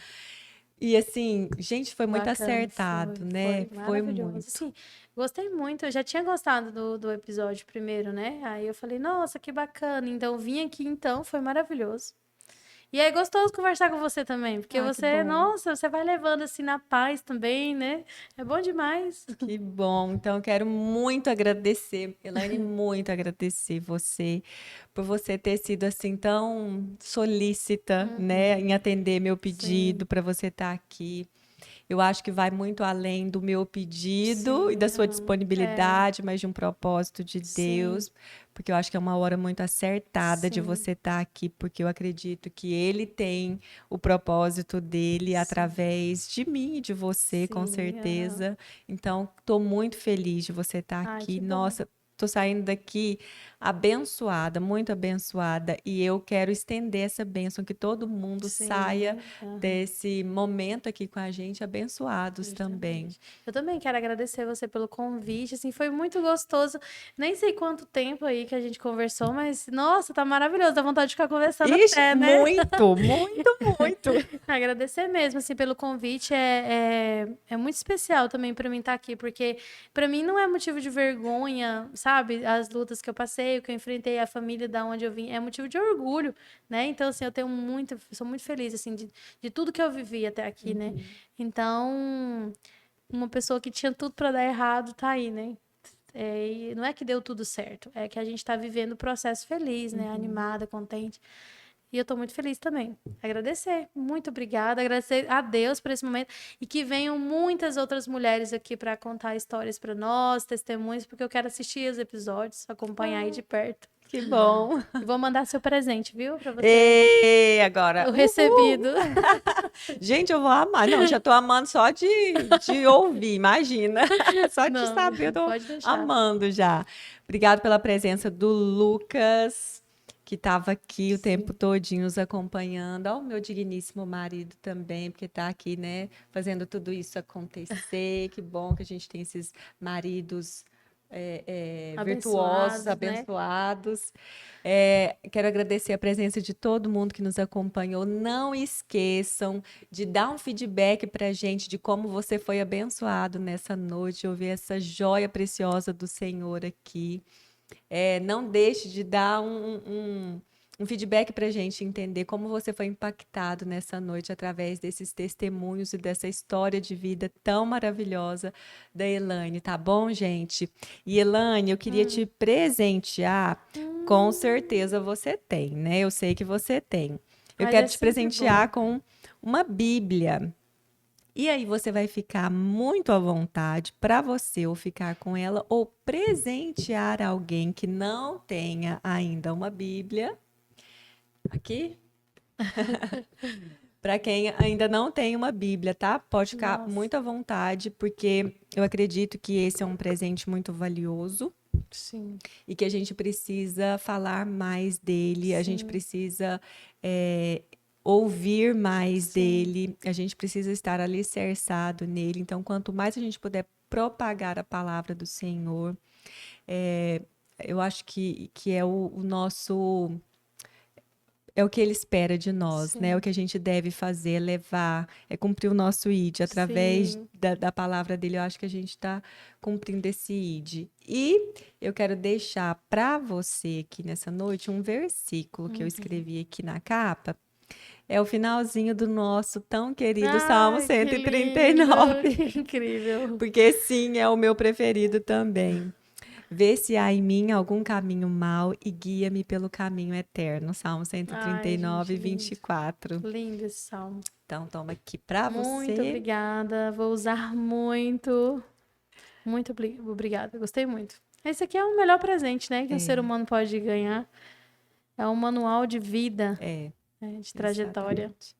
E assim, gente, foi muito Bacana, acertado, foi né? Foi maravilhoso. muito. Assim, gostei muito, eu já tinha gostado do episódio primeiro, né? Aí eu falei, nossa, que bacana. Então, vim aqui, então, foi maravilhoso. E é gostoso conversar com você também, porque Ah, que você, bom. nossa, você vai levando assim na paz também, né? É bom demais. Que bom. Então, eu quero muito agradecer, Elaine, muito agradecer você por você ter sido assim tão solícita, né, em atender meu pedido, Sim, para você estar aqui. Eu acho que vai muito além do meu pedido e da sim, sua é, disponibilidade, mas de um propósito de sim, Deus, porque eu acho que é uma hora muito acertada de sim, você estar aqui, porque eu acredito que Ele tem o propósito dele sim, através de mim e de você, com sim, aham. certeza. Então, estou muito feliz de você estar Ai, aqui. que bom. Nossa, estou saindo daqui abençoada, muito abençoada, e eu quero estender essa bênção, que todo mundo saia Sim, aham. desse momento aqui com a gente, abençoados também. Justamente. Eu também quero agradecer você pelo convite, assim, foi muito gostoso. Nem sei quanto tempo aí que a gente conversou, mas nossa, tá maravilhoso, dá vontade de ficar conversando Ixi, até, né? muito, muito, muito. Agradecer mesmo, assim, pelo convite. É muito especial também para mim estar aqui, porque para mim não é motivo de vergonha, sabe? As lutas que eu passei, o que eu enfrentei, a família da onde eu vim, é motivo de orgulho, né? Então, assim, sou muito feliz, assim, de tudo que eu vivi até aqui, né? Então, uma pessoa que tinha tudo para dar errado tá aí, né? E não é que deu tudo certo, é que a gente tá vivendo o processo feliz, né? Animada, contente. E eu tô muito feliz também. Agradecer, muito obrigada. Agradecer a Deus por esse momento e que venham muitas outras mulheres aqui para contar histórias para nós, testemunhos, porque eu quero assistir os episódios, acompanhar aí de perto. Que bom. E vou mandar seu presente, viu? Para você, E agora, o uhul. recebido. Gente, eu vou amar. Não, já tô amando só de ouvir, imagina. Só de Não, saber, eu tô pode deixar. amando já. Obrigado pela presença do Lucas, que estava aqui o tempo Sim, todinho nos acompanhando. Ao meu digníssimo marido também, porque está aqui, né, fazendo tudo isso acontecer. Que bom que a gente tem esses maridos virtuosos, abençoados, né? abençoados. Quero agradecer a presença de todo mundo que nos acompanhou. Não esqueçam de dar um feedback para a gente de como você foi abençoado nessa noite, ouvir essa joia preciosa do Senhor aqui. Não deixe de dar um feedback para a gente entender como você foi impactado nessa noite através desses testemunhos e dessa história de vida tão maravilhosa da Elaine, tá bom, gente? E Elaine, eu queria te Hum, presentear, com hum. certeza você tem, né? Eu sei que você tem. Eu Mas quero é te sempre bom. presentear com uma Bíblia. E aí você vai ficar muito à vontade para você ou ficar com ela ou presentear alguém que não tenha ainda uma Bíblia. Aqui, para quem ainda não tem uma Bíblia, tá? Pode ficar Nossa, muito à vontade, porque eu acredito que esse é um presente muito valioso sim, e que a gente precisa falar mais dele, a gente sim, precisa é, ouvir mais sim. dele, a gente precisa estar alicerçado nele. Então, quanto mais a gente puder propagar a palavra do Senhor, é, eu acho que é o nosso. É o que ele espera de nós, né? O Sim, que a gente deve fazer, é levar, é cumprir o nosso ID. Através sim. da palavra dele, eu acho que a gente está cumprindo esse ID. E eu quero deixar para você aqui nessa noite um versículo que eu Uhum. escrevi aqui na capa. É o finalzinho do nosso tão querido Salmo Ai, que lindo, 139. que incrível. Porque sim, é o meu preferido também. Vê se há em mim algum caminho mau e guia-me pelo caminho eterno. Salmo Ai, gente, 139, lindo. 24. Lindo esse salmo. Então, toma aqui para Muito você. obrigada. Vou usar muito. Muito obrigada. Gostei muito. Esse aqui é o melhor presente, né, que um ser É, humano pode ganhar. É um manual de vida, é, né, de trajetória. exatamente.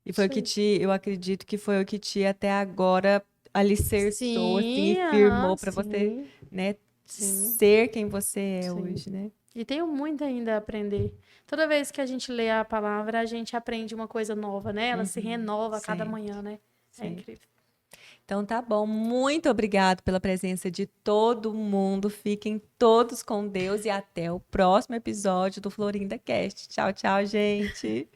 E foi o Isso que aí. eu acredito que foi o que te até agora alicerçou, assim, e Sim, aham, firmou para você, sim, né, sim, ser quem você é sim. hoje, né? E tenho muito ainda a aprender. Toda vez que a gente lê a palavra, a gente aprende uma coisa nova, né? Ela se Uhum, renova a cada sempre, manhã, né? É sempre. incrível. Então tá bom, muito obrigado pela presença de todo mundo. Fiquem todos com Deus e até o próximo episódio do Florinda Cast. Tchau, tchau, gente.